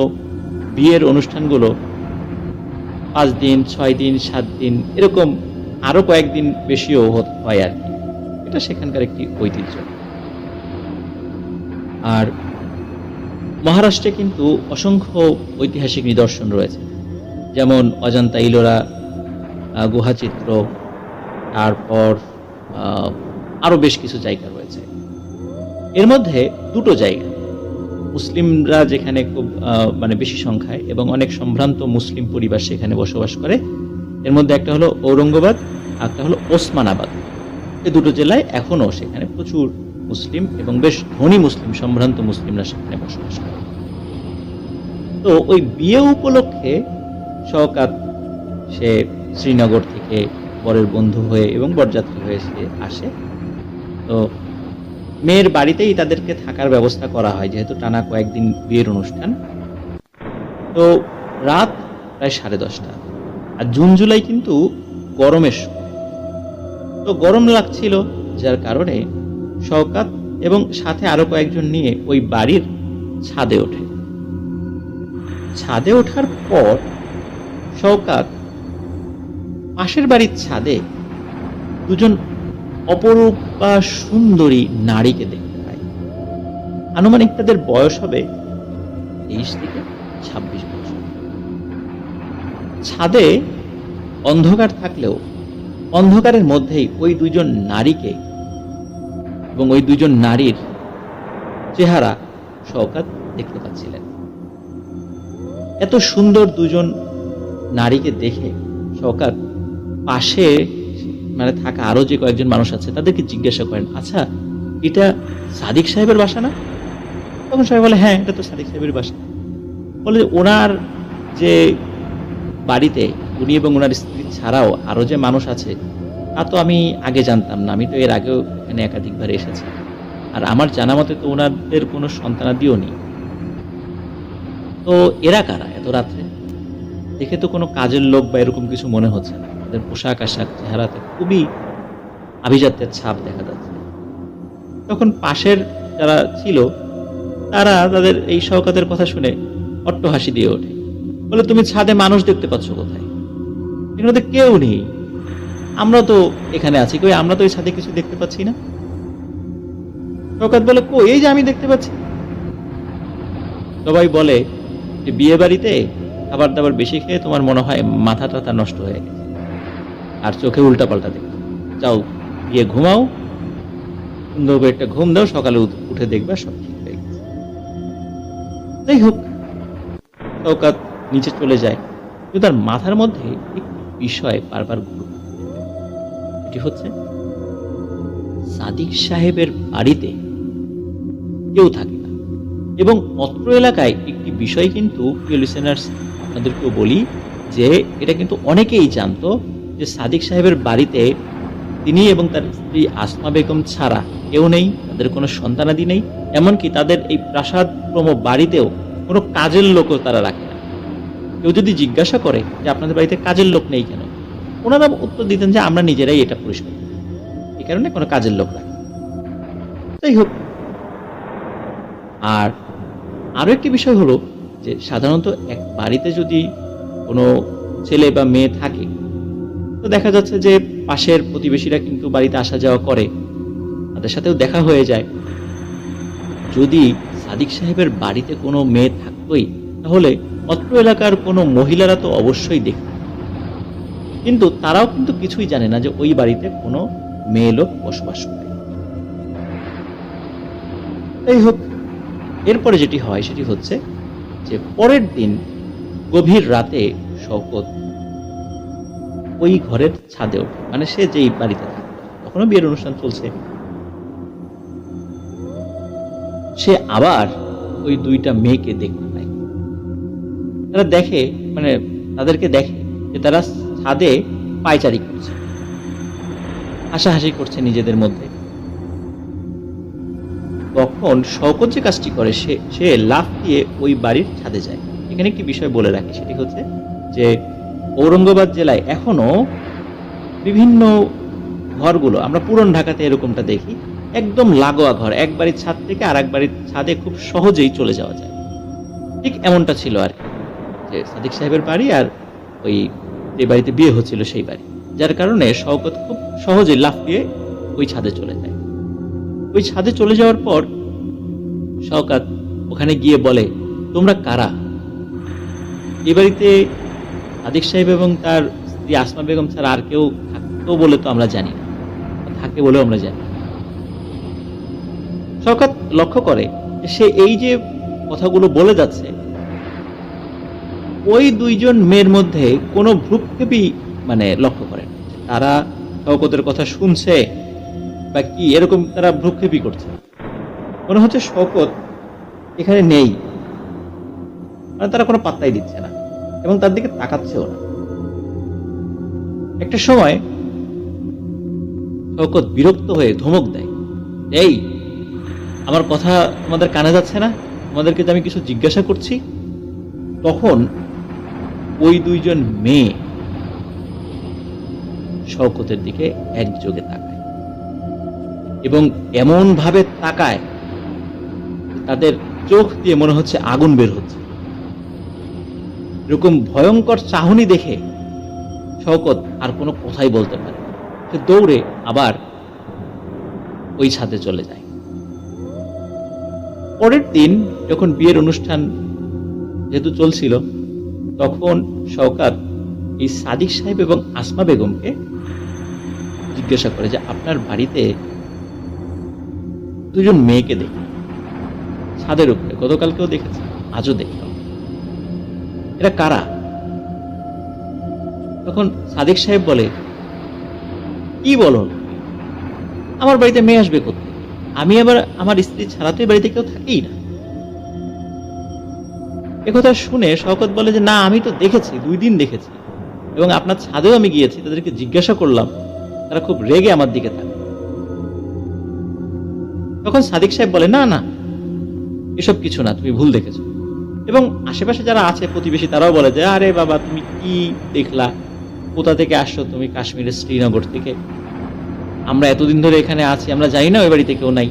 বিয়ের অনুষ্ঠানগুলো 5 দিন, 6 দিন, 7 দিন, এরকম আরো কয়েকদিন বেশিও হয় আর কি। এটা সেখানকার একটি ঐতিহ্য। আর মহারাষ্ট্রে কিন্তু অসংখ্য ঐতিহাসিক নিদর্শন রয়েছে, যেমন অজন্তা ইলোরা গুহাচিত্র, তারপর আরো বেশ কিছু জায়গা রয়েছে। এর মধ্যে দুটো জায়গা মুসলিমরা যেখানে খুব মানে বেশি সংখ্যায় এবং অনেক সম্ভ্রান্ত মুসলিম পরিবার সেখানে বসবাস করে, এর মধ্যে একটা হলো ঔরঙ্গাবাদ, একটা হলো ওসমানাবাদ। এই দুটো জেলায় এখনো সেখানে প্রচুর মুসলিম এবং বেশ ধনী মুসলিম, সম্ভ্রান্ত মুসলিমরা সেখানে বসবাস করে। তো ওই বিয়ে উপলক্ষে শওকাত সে শ্রীনগর থেকে বরের বন্ধু হয়ে এবং বরযাত্রী হয়ে সে আসে। তো মেয়ের বাড়িতেই তাদেরকে থাকার ব্যবস্থা করা হয়, যেহেতু টানা কয়েকদিন বিয়ের অনুষ্ঠান। তো রাত প্রায় 10:30। আর জুন জুলাই কিন্তু গরমের সময়। তো গরম লাগছিল, যার কারণে শওকাত এবং সাথে আরো কয়েকজন নিয়ে ওই বাড়ির ছাদে ওঠে। ছাদে ওঠার পর শওকাত পাশের বাড়ির ছাদে দুজন অপরূপা সুন্দরী নারীকে দেখতে পায়। আনুমানিক তাদের বয়স হবে 23 থেকে 26 বছর। ছাদে অন্ধকার থাকলেও অন্ধকারের মধ্যেই ওই দুজন নারীকে এবং ওই দুজন নারীর চেহারা শওকাত দেখতে পাচ্ছিলেন। এত সুন্দর দুজন নারীকে দেখে শওকাত পাশে মানে থাকা আরো যে কয়েকজন মানুষ আছে তাদেরকে জিজ্ঞাসা করেন, আচ্ছা এটা সাদিক সাহেবের বাসা না? তখন সবাই বলে, হ্যাঁ এটা তো সাদিক সাহেবের বাসা। বলে ওনার যে বাড়িতে উনি এবং ওনার স্ত্রী ছাড়াও আরো যে মানুষ আছে তা তো আমি আগে জানতাম না, আমি তো এর আগেও এখানে একাধিকবার এসেছি, আর আমার জানা মতে তো ওনাদের কোনো সন্তানাদিও নেই। তো এরা কারা এত রাত্রে? দেখে তো কোনো কাজের লোক বা এরকম কিছু মনে হচ্ছে না। তাদের পোশাক আশাক, চেহারাতে খুবই আভিজাত্যের ছাপ দেখা যাচ্ছে। তখন পাশের যারা ছিল তারা তাদের এই শওকাতের কথা শুনে অট্টহাসি দিয়ে ওঠে। বলে, তুমি ছাদে মানুষ দেখতে পাচ্ছ কোথায়? এখানে কেউ নেই, আমরা তো এখানে আছি, কই আমরা তো এই ছাদে কিছু দেখতে পাচ্ছি না। শওকাত বলে, কই এই যে আমি দেখতে পাচ্ছি। সবাই বলে যে বিয়ে বাড়িতে খাবার দাবার বেশি খেয়ে তোমার মনে হয় মাথা টাথা নষ্ট হয়ে গেছে আর চোখে উল্টা পাল্টা দেখো, যাও গিয়ে ঘুমাও, সুন্দর করে একটা ঘুম দাও, সকালে উঠে দেখবা সব ঠিক হয়ে গেছে। যাই হোক, শওকাত নিচে চলে যায়, কিন্তু তার মাথার মধ্যে একটি বিষয় বারবার ঘুরপাক খায়। এটি হচ্ছে সাদিক সাহেবের বাড়িতে কেউ থাকে না। এবং অত্র এলাকায় একটি বিষয় কিন্তু প্রিয় লিসেনার্স আপনাদেরকেও বলি যে এটা কিন্তু অনেকেই জানতো যে সাদিক সাহেবের বাড়িতে তিনি এবং তার স্ত্রী আসমা বেগম ছাড়া কেউ নেই, তাদের কোনো সন্তানাদি নেই, এমনকি তাদের এই প্রাসাদপ্রম বাড়িতেও কোনো কাজের লোকও তারা রাখে না। কেউ যদি জিজ্ঞাসা করে যে আপনাদের বাড়িতে কাজের লোক নেই কেন, ওনারা উত্তর দিতেন যে আমরা নিজেরাই এটা পরিষ্কার করি, এই কারণে কোনো কাজের লোক রাখে। যাই হোক, আর আরো একটি বিষয় হলো যে সাধারণত এক বাড়িতে যদি কোনো ছেলে বা মেয়ে থাকে তো দেখা যাচ্ছে যে পাশের প্রতিবেশীরা কিন্তু বাড়িতে আসা যাওয়া করে, তাদের সাথেও দেখা হয়ে যায়। যদি সাদিক সাহেবের বাড়িতে কোনো মেয়ে থাকতোই তাহলে অত্র এলাকার কোনো মহিলারা তো অবশ্যই দেখবে, কিন্তু তারাও কিন্তু কিছুই জানে না যে ওই বাড়িতে কোনো মেয়ে লোক বসবাস করে। যাই হোক, এরপরে যেটি হয় সেটি হচ্ছে যে পরের দিন গভীর রাতে শওকত ওই ঘরের ছাদে ওঠে, মানে সে যেই বাড়িতে থাকে, তখনও বিয়ের অনুষ্ঠান চলছে। সে আবার ওই দুইটা মেয়েকে দেখতে পায়। তারা দেখে, মানে তাদেরকে দেখে যে তারা ছাদে পায়চারি করছে, হাসাহাসি করছে নিজেদের মধ্যে। তখন শওকত যে কাজটি করে, সে লাফ দিয়ে ওই বাড়ির ছাদে যায়। এখানে একটি বিষয় বলে রাখি, সেটি হচ্ছে যে ঔরঙ্গাবাদ জেলায় এখনো বিভিন্ন ঘরগুলো, আমরা পুরন ঢাকাতে এরকমটা দেখি, একদম লাগোয়া ঘর, এক বাড়ির ছাদ থেকে আর এক বাড়ির ছাদে খুব সহজেই চলে যাওয়া যায়। ঠিক এমনটা ছিল আর কি, যে সাদিক সাহেবের বাড়ি আর ওই যে বাড়িতে বিয়ে হচ্ছিল সেই বাড়ি, যার কারণে শওকত খুব সহজেই লাফ দিয়ে ওই ছাদে চলে যায়। ওই ছাদে চলে যাওয়ার পর শওকত ওখানে গিয়ে বলে, তোমরা কারা? এ বাড়িতে সাদিক সাহেব এবং তার স্ত্রী আসমা বেগম ছাড়া আর কেউ থাকতো বলে তো আমরা জানি না, থাকে বলেও আমরা জানি না। শওকত লক্ষ্য করে যে সে এই যে কথাগুলো বলে যাচ্ছে, ওই দুইজন মেয়ের মধ্যে কোনো ভ্রুক্ষেপই মানে লক্ষ্য করেন, তারা শওকতের কথা শুনছে বা কি এরকম, তারা ভ্রুক্ষেপই করছে। মনে হচ্ছে শওকত এখানে নেই, মানে তারা কোনো পাত্তাই দিচ্ছে না এবং তার দিকে তাকাচ্ছেও না। একটা সময় শওকত বিরক্ত হয়ে ধমক দেয়, এই আমার কথা তোমাদের কানে যাচ্ছে না? তোমাদেরকে যে আমি কিছু জিজ্ঞাসা করছি। তখন ওই দুইজন মেয়ে শওকতের দিকে একযোগে তাকায় এবং এমন ভাবে তাকায় তাদের চোখ দিয়ে মনে হচ্ছে আগুন বের হচ্ছে। এরকম ভয়ঙ্কর চাহনি দেখে শওকত আর কোনো কথাই বলতে পারে না। সে দৌড়ে আবার ওই ছাদে চলে যায়। পরের দিন যখন বিয়ের অনুষ্ঠান যেহেতু চলছিল, তখন শওকত এই সাদিক সাহেব এবং আসমা বেগমকে জিজ্ঞাসা করে যে আপনার বাড়িতে দুজন মেয়েকে দেখি ছাদের উপরে, গতকালকেও দেখেছি, আজও দেখলাম, এরা কারা? তখন সাদিক সাহেব বলে, কি বলো, আমার বাড়িতে মেয়ে আসবে কোথায়? আমি আবার আমার স্ত্রী ছাড়া তো এই বাড়িতে কেউ থাকেই না। একথা শুনে শওকত বলে যে না, আমি তো দেখেছি, 2 দিন দেখেছি এবং আপনার ছাদেও আমি গিয়েছি, তাদেরকে জিজ্ঞাসা করলাম, তারা খুব রেগে আমার দিকে থাকে। তখন সাদিক সাহেব বলে, না না, এসব কিছু না, তুমি ভুল দেখেছো। এবং আশেপাশে যারা আছে প্রতিবেশী, তারাও বলে যে আরে বাবা, তুমি কি দেখলা? কোথা থেকে আসছো তুমি? কাশ্মীরের শ্রীনগর থেকে। আমরা এতদিন ধরে এখানে আছি, আমরা জানি না ওই বাড়িতে কেউ নাই,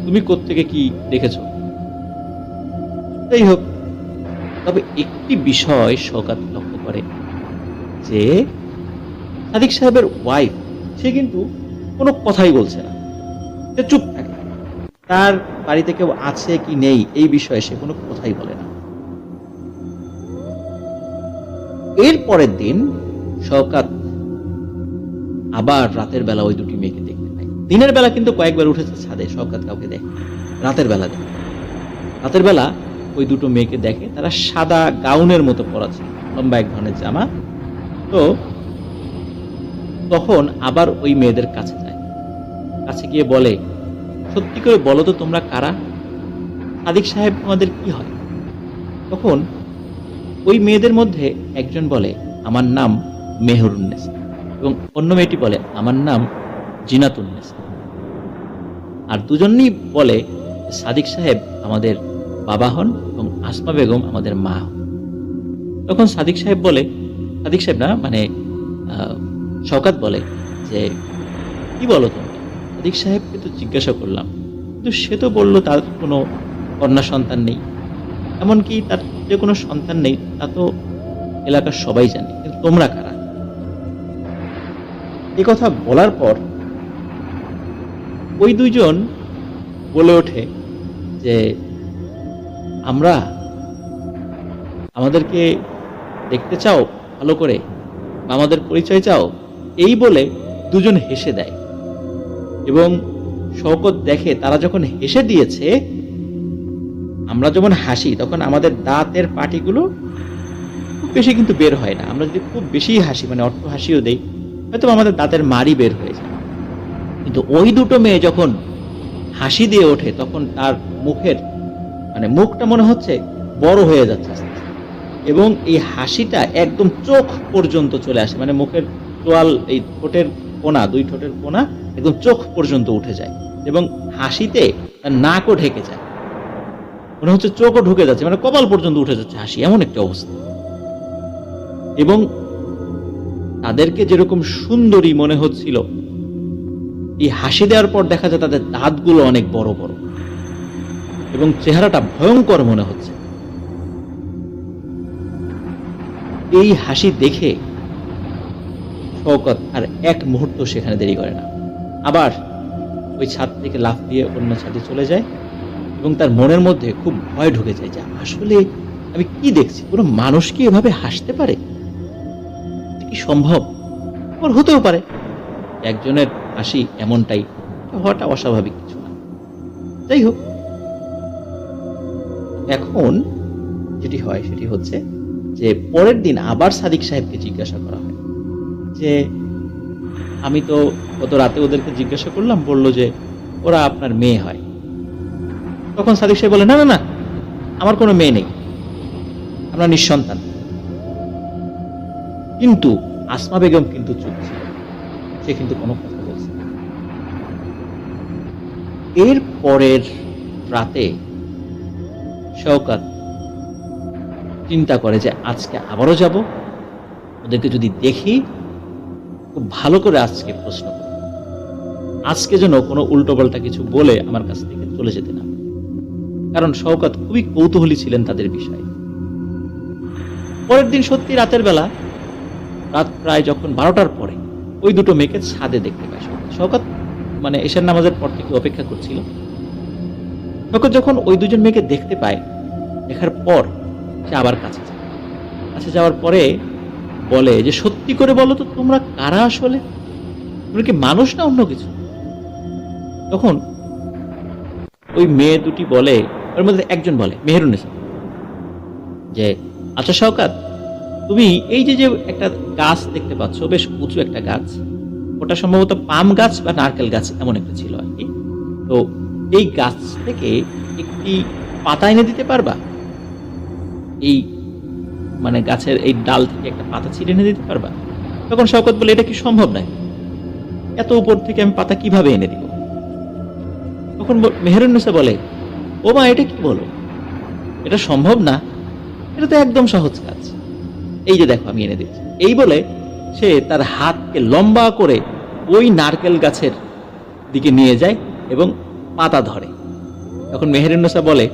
তুমি কোত্থেকে কি দেখেছো? যাই হোক, তবে একটি বিষয় শওকত লক্ষ্য করে যে সাদিক সাহেবের ওয়াইফ, সে কিন্তু কোনো কথাই বলছে না, সে চুপ থাকে। তার বাড়িতে কেউ আছে কি নেই এই বিষয়ে সে কোনো কথাই বলে না। এর পরের দিন শওকত আবার রাতের বেলা ওই দুটি মেয়েকে দেখতে পায়। দিনের বেলা কিন্তু কয়েকবার উঠেছে ছাদে, শওকত কাউকে দেখে, রাতের বেলা দেখে। রাতের বেলা ওই দুটো মেয়েকে দেখে, তারা সাদা গাউনের মতো পরা ছিল, লম্বা এক ধরনের জামা। তো তখন আবার ওই মেয়েদের কাছে যায়, কাছে গিয়ে বলে, সত্যি করে বলো তো তোমরা কারা? সাদিক সাহেব তোমাদের কি হয়? তখন ওই মেয়েদের মধ্যে একজন বলে, আমার নাম মেহরুন্নেসা, এবং অন্য মেয়েটি বলে, আমার নাম জিনাতুন্নেসা। আর দুজনই বলে, সাদিক সাহেব আমাদের বাবা হন এবং আসমা বেগম আমাদের মা হন। তখন সাদিক সাহেব বলে, সাদিক সাহেব না, মানে শওকত বলে যে কি বলো তোমরা? সাদিক সাহেবকে তো জিজ্ঞাসা করলাম, কিন্তু সে তো বললো তার কোনো কন্যা সন্তান নেই, এমনকি তার যে কোনো সন্তান নেই তা তো এলাকার সবাই জানে, কিন্তু তোমরা কারা? এ কথা বলার পর ওই দুইজন বলে ওঠে যে আমরা আমাদেরকে দেখতে চাও ভালো করে, বা আমাদের পরিচয় চাও, এই বলে দুজন হেসে দেয়। এবং শওকত দেখে তারা যখন হেসে দিয়েছে, আমরা যখন হাসি তখন আমাদের দাঁতের পাটিগুলো খুব বেশি কিন্তু বের হয় না। আমরা যদি খুব বেশি হাসি, মানে অর্থ হাসিও দেই, হয়তো আমাদের দাঁতের মাড়ি বের হয়ে যায়। কিন্তু ওই দুটো মেয়ে যখন হাসি দিয়ে ওঠে, তখন তার মুখের মানে মুখটা মনে হচ্ছে বড় হয়ে যাচ্ছে আস্তে আস্তে। এবং এই হাসিটা একদম চোখ পর্যন্ত চলে আসে, মানে মুখের তোয়াল, এই ঠোঁটের কোণা, দুই ঠোঁটের কোণা একদম চোখ পর্যন্ত উঠে যায়। এবং হাসিতে তার নাকও ঢেকে যায়, মনে হচ্ছে চোখও ঢুকে যাচ্ছে, মানে কপাল পর্যন্ত উঠে যাচ্ছে হাসি, এমন একটা অবস্থা। এবং তাদেরকে যেরকম সুন্দরী মনে হচ্ছিল, এই হাসি দেওয়ার পর দেখা যায় তাদের দাঁতগুলো অনেক বড় বড় এবং চেহারাটা ভয়ঙ্কর মনে হচ্ছে। এই হাসি দেখে শওকত আর এক মুহূর্ত সেখানে দেরি করে না, আবার ওই ছাদ থেকে লাফ দিয়ে অন্য ছাদে চলে যায়। এবং তার মনের মধ্যে খুব ভয় ঢুকে যায় যে আসলে আমি কি দেখছি, কোনো মানুষ কি এভাবে হাসতে পারে? এটা কি সম্ভব? আবার হতেও পারে একজনের হাসি এমনটাই হওয়াটা অস্বাভাবিক কিছু না। যাই হোক, এখন যেটি হয় সেটি হচ্ছে যে পরের দিন আবার সাদিক সাহেবকে জিজ্ঞাসা করা হয় যে আমি তো গত রাতে ওদেরকে জিজ্ঞাসা করলাম, বললো যে ওরা আপনার মেয়ে হয়। তখন সাদিক সাহেব বলে, না না না, আমার কোনো মেয়ে নেই, আমরা নিঃসন্তান। কিন্তু আসমা বেগম কিন্তু চুপ ছিল, সে কিন্তু কোনো কথা বলছে না। এর পরের রাতে শওকত চিন্তা করে যে আজকে আবারও যাব, ওদেরকে যদি দেখি খুব ভালো করে আজকে প্রশ্ন করব, আজকে যেন কোনো উল্টোপাল্টা কিছু বলে আমার কাছ থেকে চলে যেতে না। কারণ শওকত খুবই কৌতূহলী ছিলেন তাদের বিষয়ে। পরের দিন সত্যি রাতের বেলা, রাত প্রায় যখন 12টার পরে, ওই দুটো মেয়েকে ছাদে দেখতে পায় শওকত। মানে এশার নামাজের পর থেকে অপেক্ষা করছিল। শওকত যখন ওই দুজন মেয়েকে দেখতে পায়, দেখার পর সে আবার কাছে যায়। কাছে যাওয়ার পরে বলে যে সত্যি করে বলো তো, তোমরা কারা আসলে? তোমরা কি মানুষ না অন্য কিছু? তখন ওই মেয়ে দুটি বলে, ওর মধ্যে একজন বলে, মেহেরুন্নেসা, যে আচ্ছা শওকত, তুমি এই যে যে একটা গাছ দেখতে পাচ্ছ, বেশ উঁচু একটা গাছ, ওটা সম্ভবত পাম গাছ বা নারকেল গাছ এমন একটা ছিল আর কি। তো এই গাছ থেকে একটি পাতা এনে দিতে পারবা? এই মানে গাছের এই ডাল থেকে একটা পাতা ছিঁড়ে এনে দিতে পারবা? তখন শওকত বলে, এটা কি সম্ভব নয়, এত উপর থেকে আমি পাতা কিভাবে এনে দিব? তখন মেহেরুন্নেসা বলে, ও মা, এটা কি বলো, এটা সম্ভব না, এটা তো একদম সহজ কাজ, এই যে দেখো আমি এনে দিচ্ছি। এই বলে সে তার হাতকে লম্বা করে ওই নারকেল গাছের দিকে নিয়ে যায় এবং পাতা ধরে। তখন মেহেরুন্নেসা বলে,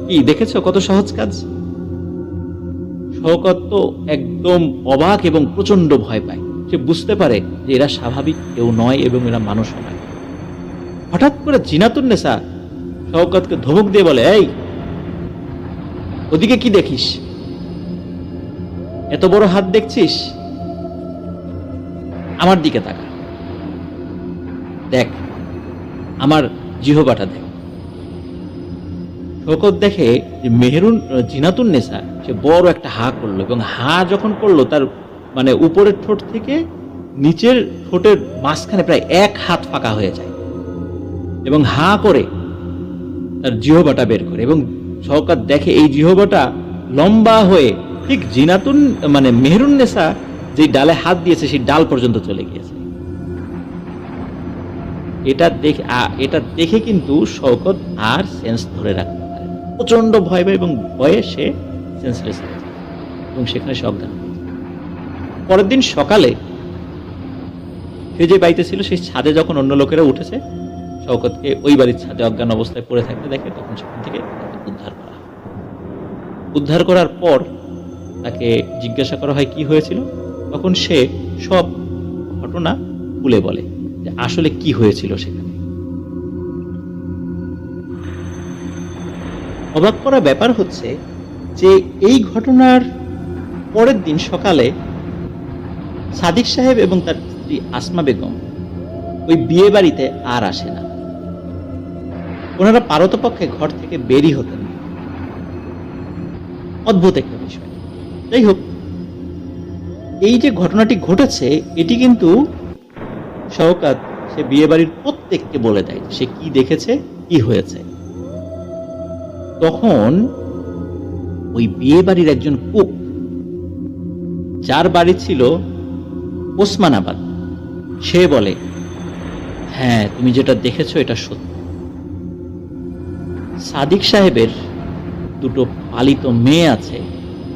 কি দেখেছো কত সহজ কাজ? শওকত তো একদম অবাক এবং প্রচন্ড ভয় পায়। সে বুঝতে পারে যে এরা স্বাভাবিক কেউ নয় এবং এরা মানুষ নয়। হঠাৎ করে জিনাতুন্নেসা শওকতকে ধমক দিয়ে বলে, এই ওদিকে কি দেখিস? এত বড় হাত দেখছিস? আমার দিকে তাকা, দেখ আমার জিহ্বাটা দেখ। শওকত দেখে যে জিনাতুন্নেসা সে বড় একটা হা করলো, এবং হা যখন করলো তার মানে উপরের ঠোঁট থেকে নিচের ঠোঁটের মাঝখানে প্রায় 1 হাত ফাঁকা হয়ে যায়, এবং হা করে তার জিহ্বাটা বের করে। এবং শওকত দেখে এই জিহ্বাটা লম্বা হয়ে ঠিক মানে মেহেরুন্নেসা যে ডালে হাত দিয়েছে সেই ডাল পর্যন্ত চলে গিয়েছে। এটা দেখে কিন্তু শওকত আর সেন্স ধরে রাখতে পারে, প্রচন্ড ভয় পায় এবং ভয়ে সে সেন্সলেস হয়ে যায় এবং সেখানে সে অজ্ঞান হয়ে যায়। পরের দিন সকালে সে যে বাড়িতে ছিল সেই ছাদে যখন অন্য লোকেরা উঠেছে, শওকতকে ওই বাড়ির ছাদে অজ্ঞান অবস্থায় পড়ে থাকতে দেখে, তখন সেখান থেকে উদ্ধার করা হয়। উদ্ধার করার পর তাকে জিজ্ঞাসা করা হয় কি হয়েছিল। তখন সে সব ঘটনা খুলে বলে যে আসলে কি হয়েছিল সেখানে। অবাক করা ব্যাপার হচ্ছে যে এই ঘটনার পরের দিন সকালে সাদিক সাহেব এবং তার স্ত্রী আসমা বেগম ওই বিয়ে বাড়িতে আর আসে না। ওনারা পারতপক্ষে ঘর থেকে বেরই হতেন না। অদ্ভুত একটা বিষয়। যাই হোক, এই যে ঘটনাটি ঘটেছে এটি কিন্তু শওকত সে বিয়ে বাড়ির প্রত্যেককে বলে দেয় সে কি দেখেছে, কি হয়েছে। তখন ওই বিয়ে বাড়ির একজন কুক, যার বাড়ি ছিল ওসমানাবাদ, সে বলে, হ্যাঁ তুমি যেটা দেখেছো এটা সত্যি। সাদিক সাহেবের দুটো পালিত মেয়ে আছে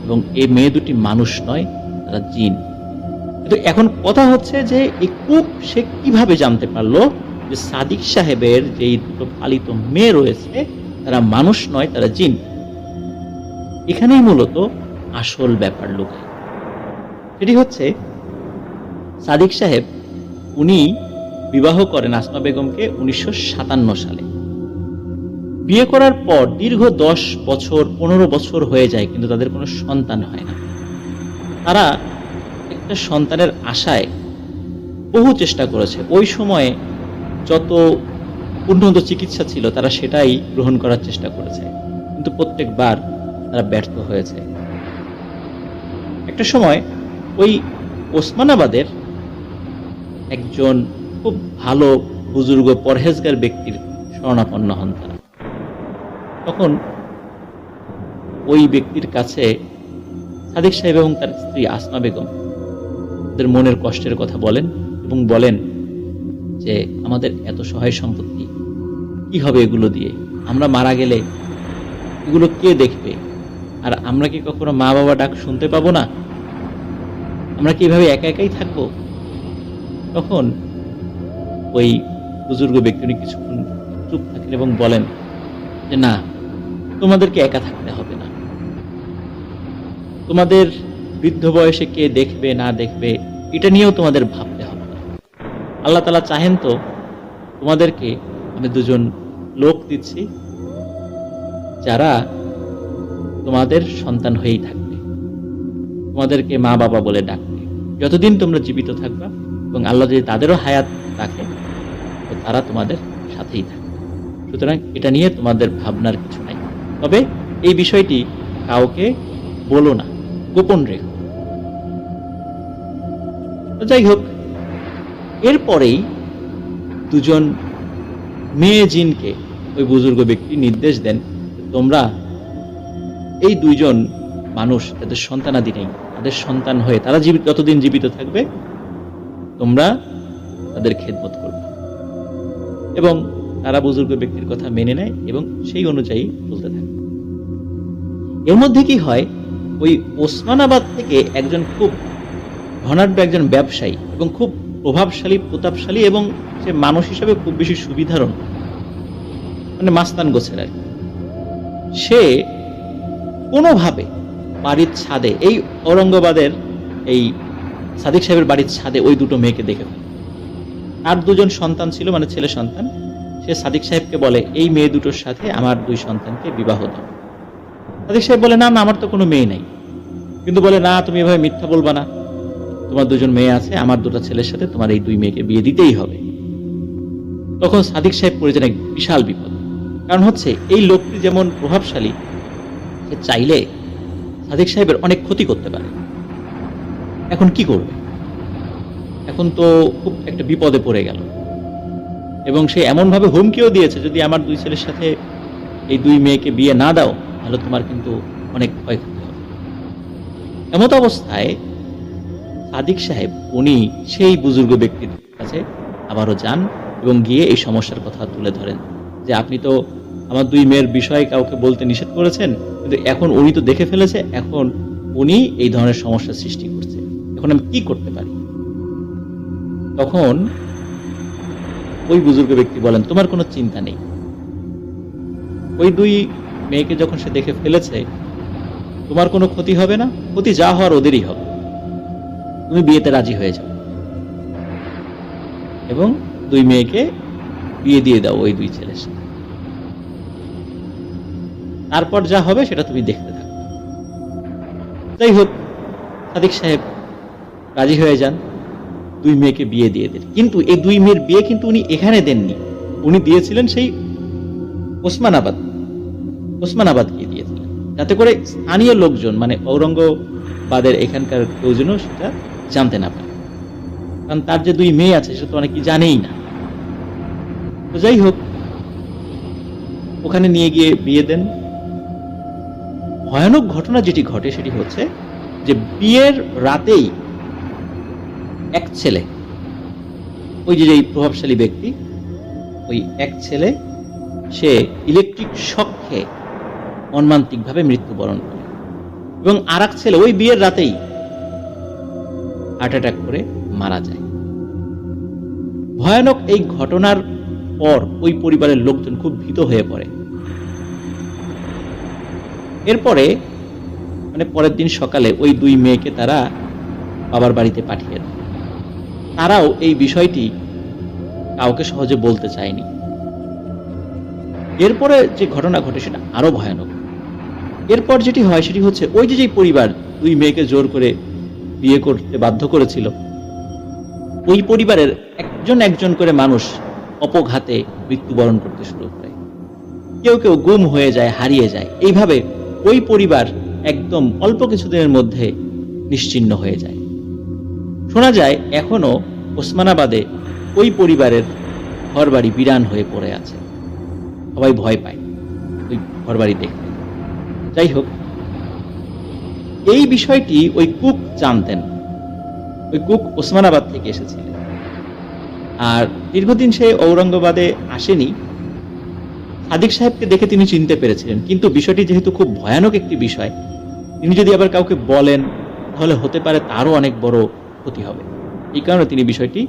এবং এই মেয়ে দুটি মানুষ নয়, তারা জিন। কিন্তু এখন কথা হচ্ছে যে এই কুক সে কিভাবে জানতে পারলো যে সাদিক সাহেবের যেই দুটো পালিত মেয়ে রয়েছে তারা মানুষ নয়, তারা জিন। এখানেই মূলত আসল ব্যাপার লুকায়। সেটি হচ্ছে সাদিক সাহেব উনি বিবাহ করেন আসমা বেগমকে 1957 সালে। বিয়ে করার পর দীর্ঘ 10 বছর 15 বছর হয়ে যায়, কিন্তু তাদের কোনো সন্তান হয় না। তারা একটা সন্তানের আশায় বহু চেষ্টা করেছে। ওই সময়ে যত উন্নত চিকিৎসা ছিল তারা সেটাই গ্রহণ করার চেষ্টা করেছে, কিন্তু প্রত্যেকবার তারা ব্যর্থ হয়েছে। একটা সময় ওই ওসমানাবাদের একজন খুব ভালো বুজুর্গ পরহেজগার ব্যক্তির শরণাপন্ন হন তারা। তখন ওই ব্যক্তির কাছে সাদিক সাহেব এবং তার স্ত্রী আসমা বেগম তাদের মনের কষ্টের কথা বলেন এবং বলেন যে আমাদের এত সহায় সম্পত্তি, কি হবে এগুলো দিয়ে? আমরা মারা গেলে এগুলো কে দেখবে? আর আমরা কি কখনো মা বাবা ডাক শুনতে পাবো না? আমরা কি এভাবে একা একাই থাকবো? তখন ওই বুজুর্গ ব্যক্তি উনি কিছুক্ষণ চুপ থাকেন এবং বলেন যে না, তোমাদেরকে একা থাকতে হবে না। তোমাদের বৃদ্ধ বয়সে কে দেখবে না দেখবে এটা নিয়েও তোমাদের ভাবতে হবে না। আল্লাহ তাআলা চাহেন তো তোমাদেরকে আমি দুজন লোক দিচ্ছি যারা তোমাদের সন্তান হয়েই থাকবে, তোমাদেরকে মা বাবা বলে ডাকবে যতদিন তোমরা জীবিত থাকবা, এবং আল্লাহ যদি তাদেরও হায়াত রাখে তো তারা তোমাদের সাথেই থাকবে। সুতরাং এটা নিয়ে তোমাদের ভাবনার কিছু নাই, তবে এই বিষয়টি কাউকে বলো না, গোপন রেখো। তো যাই হোক, এরপরেই দুজন মেয়ে জিনকে ওই বুজুর্গ ব্যক্তি নির্দেশ দেন, তোমরা এই দুইজন মানুষ যাদের সন্তানাদি নেই, তাদের সন্তান হয়ে তারা যতদিন জীবিত থাকবে তোমরা তাদের খেদমত করবে। এবং তারা বুজুর্গ ব্যক্তির কথা মেনে নেয় এবং সেই অনুযায়ী চলতে থাকে। এর মধ্যে কি হয়, ওই ওসমানাবাদ থেকে একজন খুব ধনাঢ্য একজন ব্যবসায়ী এবং খুব প্রভাবশালী প্রতাপশালী এবং সে মানুষ হিসাবে খুব বেশি সুবিধারও না, মানে মাস্তান গোছের আর কি, সে কোনোভাবে বাড়ির ছাদে এই ঔরঙ্গাবাদের এই সাদিক সাহেবের বাড়ির ছাদে ওই দুটো মেয়েকে দেখে ফেলে। আর দুজন সন্তান ছিল, মানে ছেলে সন্তান। সে সাদিক সাহেবকে বলে এই মেয়ে দুটোর সাথে আমার দুই সন্তানকে বিবাহ দাও। সাদিক সাহেব বলে না না, আমার তো কোনো মেয়ে নেই। কিন্তু বলে না, তুমি এভাবে মিথ্যা বলবা না, তোমার দুজন মেয়ে আছে, আমার দুটো ছেলের সাথে তোমার এই দুই মেয়েকে বিয়ে দিতেই হবে। তখন সাদিক সাহেব পড়ে যান এক বিশাল বিপদ। কারণ হচ্ছে এই লোকটি যেমন প্রভাবশালী, সে চাইলে সাদিক সাহেবের অনেক ক্ষতি করতে পারে। এখন কি করবে? এখন তো খুব একটা বিপদে পড়ে গেল, এবং সে এমনভাবে হুমকিও দিয়েছে যদি আমার দুই ছেলের সাথে এই দুই মেয়েকে বিয়ে না দাও তাহলে তোমার কিন্তু অনেক ক্ষয়ক্ষতি হবে। এমত অবস্থায় সাদিক সাহেব উনি সেই বুজুর্গ ব্যক্তির কাছে আবারও যান এবং গিয়ে এই সমস্যার কথা তুলে ধরেন যে আপনি তো আমার দুই মেয়ের বিষয়ে কাউকে বলতে নিষেধ করেছেন, কিন্তু এখন উনি তো দেখে ফেলেছে, এখন উনি এই ধরনের সমস্যার সৃষ্টি করছে, এখন আমি কি করতে পারি? তখন ওই বুজুর্গ ব্যক্তি বলেন তোমার কোনো চিন্তা নেই, ওই দুই মেয়েকে যখন সে দেখে ফেলেছে তোমার কোনো ক্ষতি হবে না, ক্ষতি যা হওয়ার ওদেরই হবে, তুমি বিয়েতে রাজি হয়ে যাও এবং দুই মেয়েকে বিয়ে দিয়ে দাও ওই দুই ছেলের সাথে, তারপর যা হবে সেটা তুমি দেখতে থাকো। যাই হোক, সাদিক সাহেব রাজি হয়ে যান, 2 মেয়েকে বিয়ে দিয়ে দেন। কিন্তু এই 2 মেয়ের বিয়ে কিন্তু উনি এখানে দেননি, উনি দিয়েছিলেন সেই ওসমানাবাদকে দিয়েছিলেন, যাতে করে স্থানীয় লোকজন মানে ঔরঙ্গাবাদের এখানকার কেউ যেন সেটা জানতে না পারে, কারণ তার যে 2 মেয়ে আছে সেটা তো অনেকেই জানেই না। তো যাই হোক, ওখানে নিয়ে গিয়ে বিয়ে দেন। ভয়ানক ঘটনা যেটি ঘটে সেটি হচ্ছে যে বিয়ের রাতেই এক ছেলে, ওই যে প্রভাবশালী ব্যক্তি, ওই এক ছেলে সে ইলেকট্রিক শক খেয়ে মর্মান্তিকভাবে মৃত্যুবরণ করে, এবং আর এক ছেলে ওই বিয়ের রাতেই হার্ট অ্যাটাক করে মারা যায়। ভয়ানক এই ঘটনার পর ওই পরিবারের লোকজন খুব ভীত হয়ে পড়ে। এরপরে মানে পরের দিন সকালে ওই 2 মেয়েকে তারা বাবার বাড়িতে পাঠিয়ে দেয়। তারাও এই বিষয়টি কাউকে সহজে বলতে চায়নি। এরপরে যে ঘটনা ঘটে সেটা আরো ভয়ানক। এরপর যেটি হয় সেটি হচ্ছে ওই যে পরিবার 2 মেয়েকে জোর করে বিয়ে করতে বাধ্য করেছিল, ওই পরিবারের একজন করে মানুষ অপঘাতে মৃত্যুবরণ করতে শুরু করে। কেউ কেউ গুম হয়ে যায়, হারিয়ে যায়। এইভাবে ওই পরিবার একদম অল্প কিছুদিনের মধ্যে নিশ্চিহ্ন হয়ে যায়। শোনা যায় এখনো ওসমানাবাদে ওই পরিবারের ঘরবাড়ি বিরান হয়ে পড়ে আছে, সবাই ভয় পায় ওই ঘরবাড়ি দেখতে। যাই হোক, এই বিষয়টি ওই কুক জানতেন। ওই কুক ওসমানাবাদ থেকে এসেছিলেন, আর দীর্ঘদিন সে ঔরঙ্গাবাদে আসেনি। সাদিক সাহেবকে দেখে তিনি চিনতে পেরেছিলেন, কিন্তু বিষয়টি যেহেতু খুব ভয়ানক একটি বিষয়, তিনি যদি আবার কাউকে বলেন তাহলে হতে পারে তারও অনেক বড় ক্ষতি হবে। এই কারণে তিনি বিষয়টি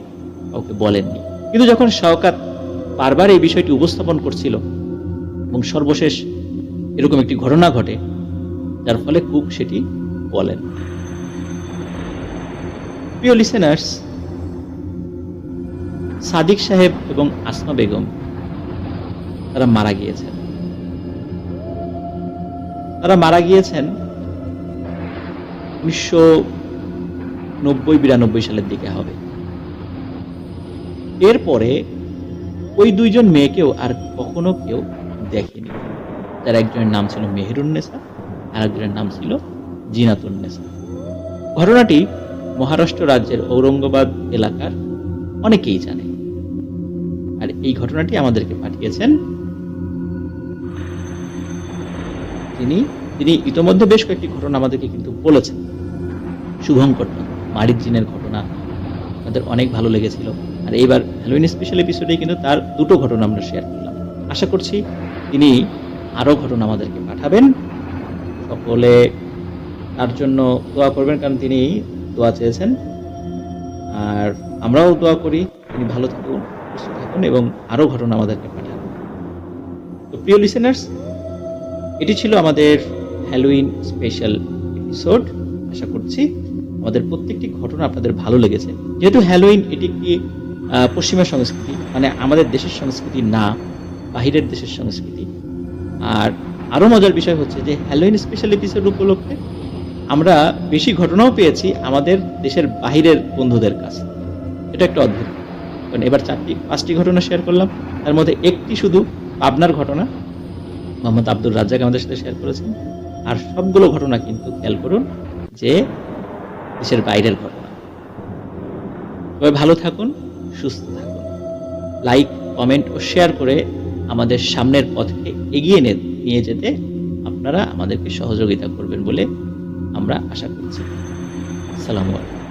কাউকে বলেননি। কিন্তু যখন শওকত বারবার এই বিষয়টি উপস্থাপন করছিল এবং সর্বশেষ এরকম একটি ঘটনা ঘটে, যার ফলে কুক সেটি বলেন। প্রিয় লিসেনার্স, সাদিক সাহেব এবং আসমা বেগম তারা মারা গিয়েছেন। তারা মারা গিয়েছেন 1990-92 সালের দিকে হবে। এরপরে ওই 2 জন মেয়েকেও আর কখনো কেউ দেখেনি। তার একজনের নাম ছিল মেহেরুন্নেসা, আর একজনের নাম ছিল জিনাতুন্নেসা। ঘটনাটি মহারাষ্ট্র রাজ্যের ঔরঙ্গাবাদ এলাকার অনেকেই জানে। আর এই ঘটনাটি আমাদেরকে পাঠিয়েছেন তিনি ইতোমধ্যে বেশ কয়েকটি ঘটনা আমাদেরকে কিন্তু বলেছেন। শুভঙ্কর মারিদ জিনের ঘটনা আমাদের অনেক ভালো লেগেছিল, আর এইবার হ্যালোইন স্পেশাল এপিসোডে কিন্তু তার 2টো ঘটনা আমরা শেয়ার করলাম। আশা করছি তিনি আরো ঘটনা আমাদেরকে পাঠাবেন। সকলে তার জন্য দোয়া করবেন, কারণ তিনি দোয়া চেয়েছেন, আর আমরাও দোয়া করি তিনি ভালো থাকুন, সুস্থ থাকুন এবং আরো ঘটনা আমাদেরকে পাঠান। তো প্রিয় লিসেনার্স, এটি ছিল আমাদের হ্যালোইন স্পেশাল এপিসোড। আশা করছি আমাদের প্রত্যেকটি ঘটনা আপনাদের ভালো লেগেছে। যেহেতু হ্যালোইন এটি একটি পশ্চিমা সংস্কৃতি, মানে আমাদের দেশের সংস্কৃতি না, বাহিরের দেশের সংস্কৃতি। আর আরো মজার বিষয় হচ্ছে যে হ্যালোইন স্পেশাল এপিসোড উপলক্ষে আমরা বেশি ঘটনাও পেয়েছি আমাদের দেশের বাহিরের বন্ধুদের কাছে। এটা একটা অদ্ভুত, কারণ এবার 5টি ঘটনা শেয়ার করলাম, তার মধ্যে একটি শুধু পাবনার ঘটনা, মোহাম্মদ আব্দুর রাজ্জাক আমাদের সাথে শেয়ার করেছেন। আর সবগুলো ঘটনা কিন্তু খেয়াল করুন যে দেশের বাইরের ঘটনা। সবাই ভালো থাকুন, সুস্থ থাকুন। লাইক, কমেন্ট ও শেয়ার করে আমাদের সামনের পথে এগিয়ে নিয়ে যেতে আপনারা আমাদেরকে সহযোগিতা করবেন বলে আমরা আশা করছি। আসসালামু আলাইকুম।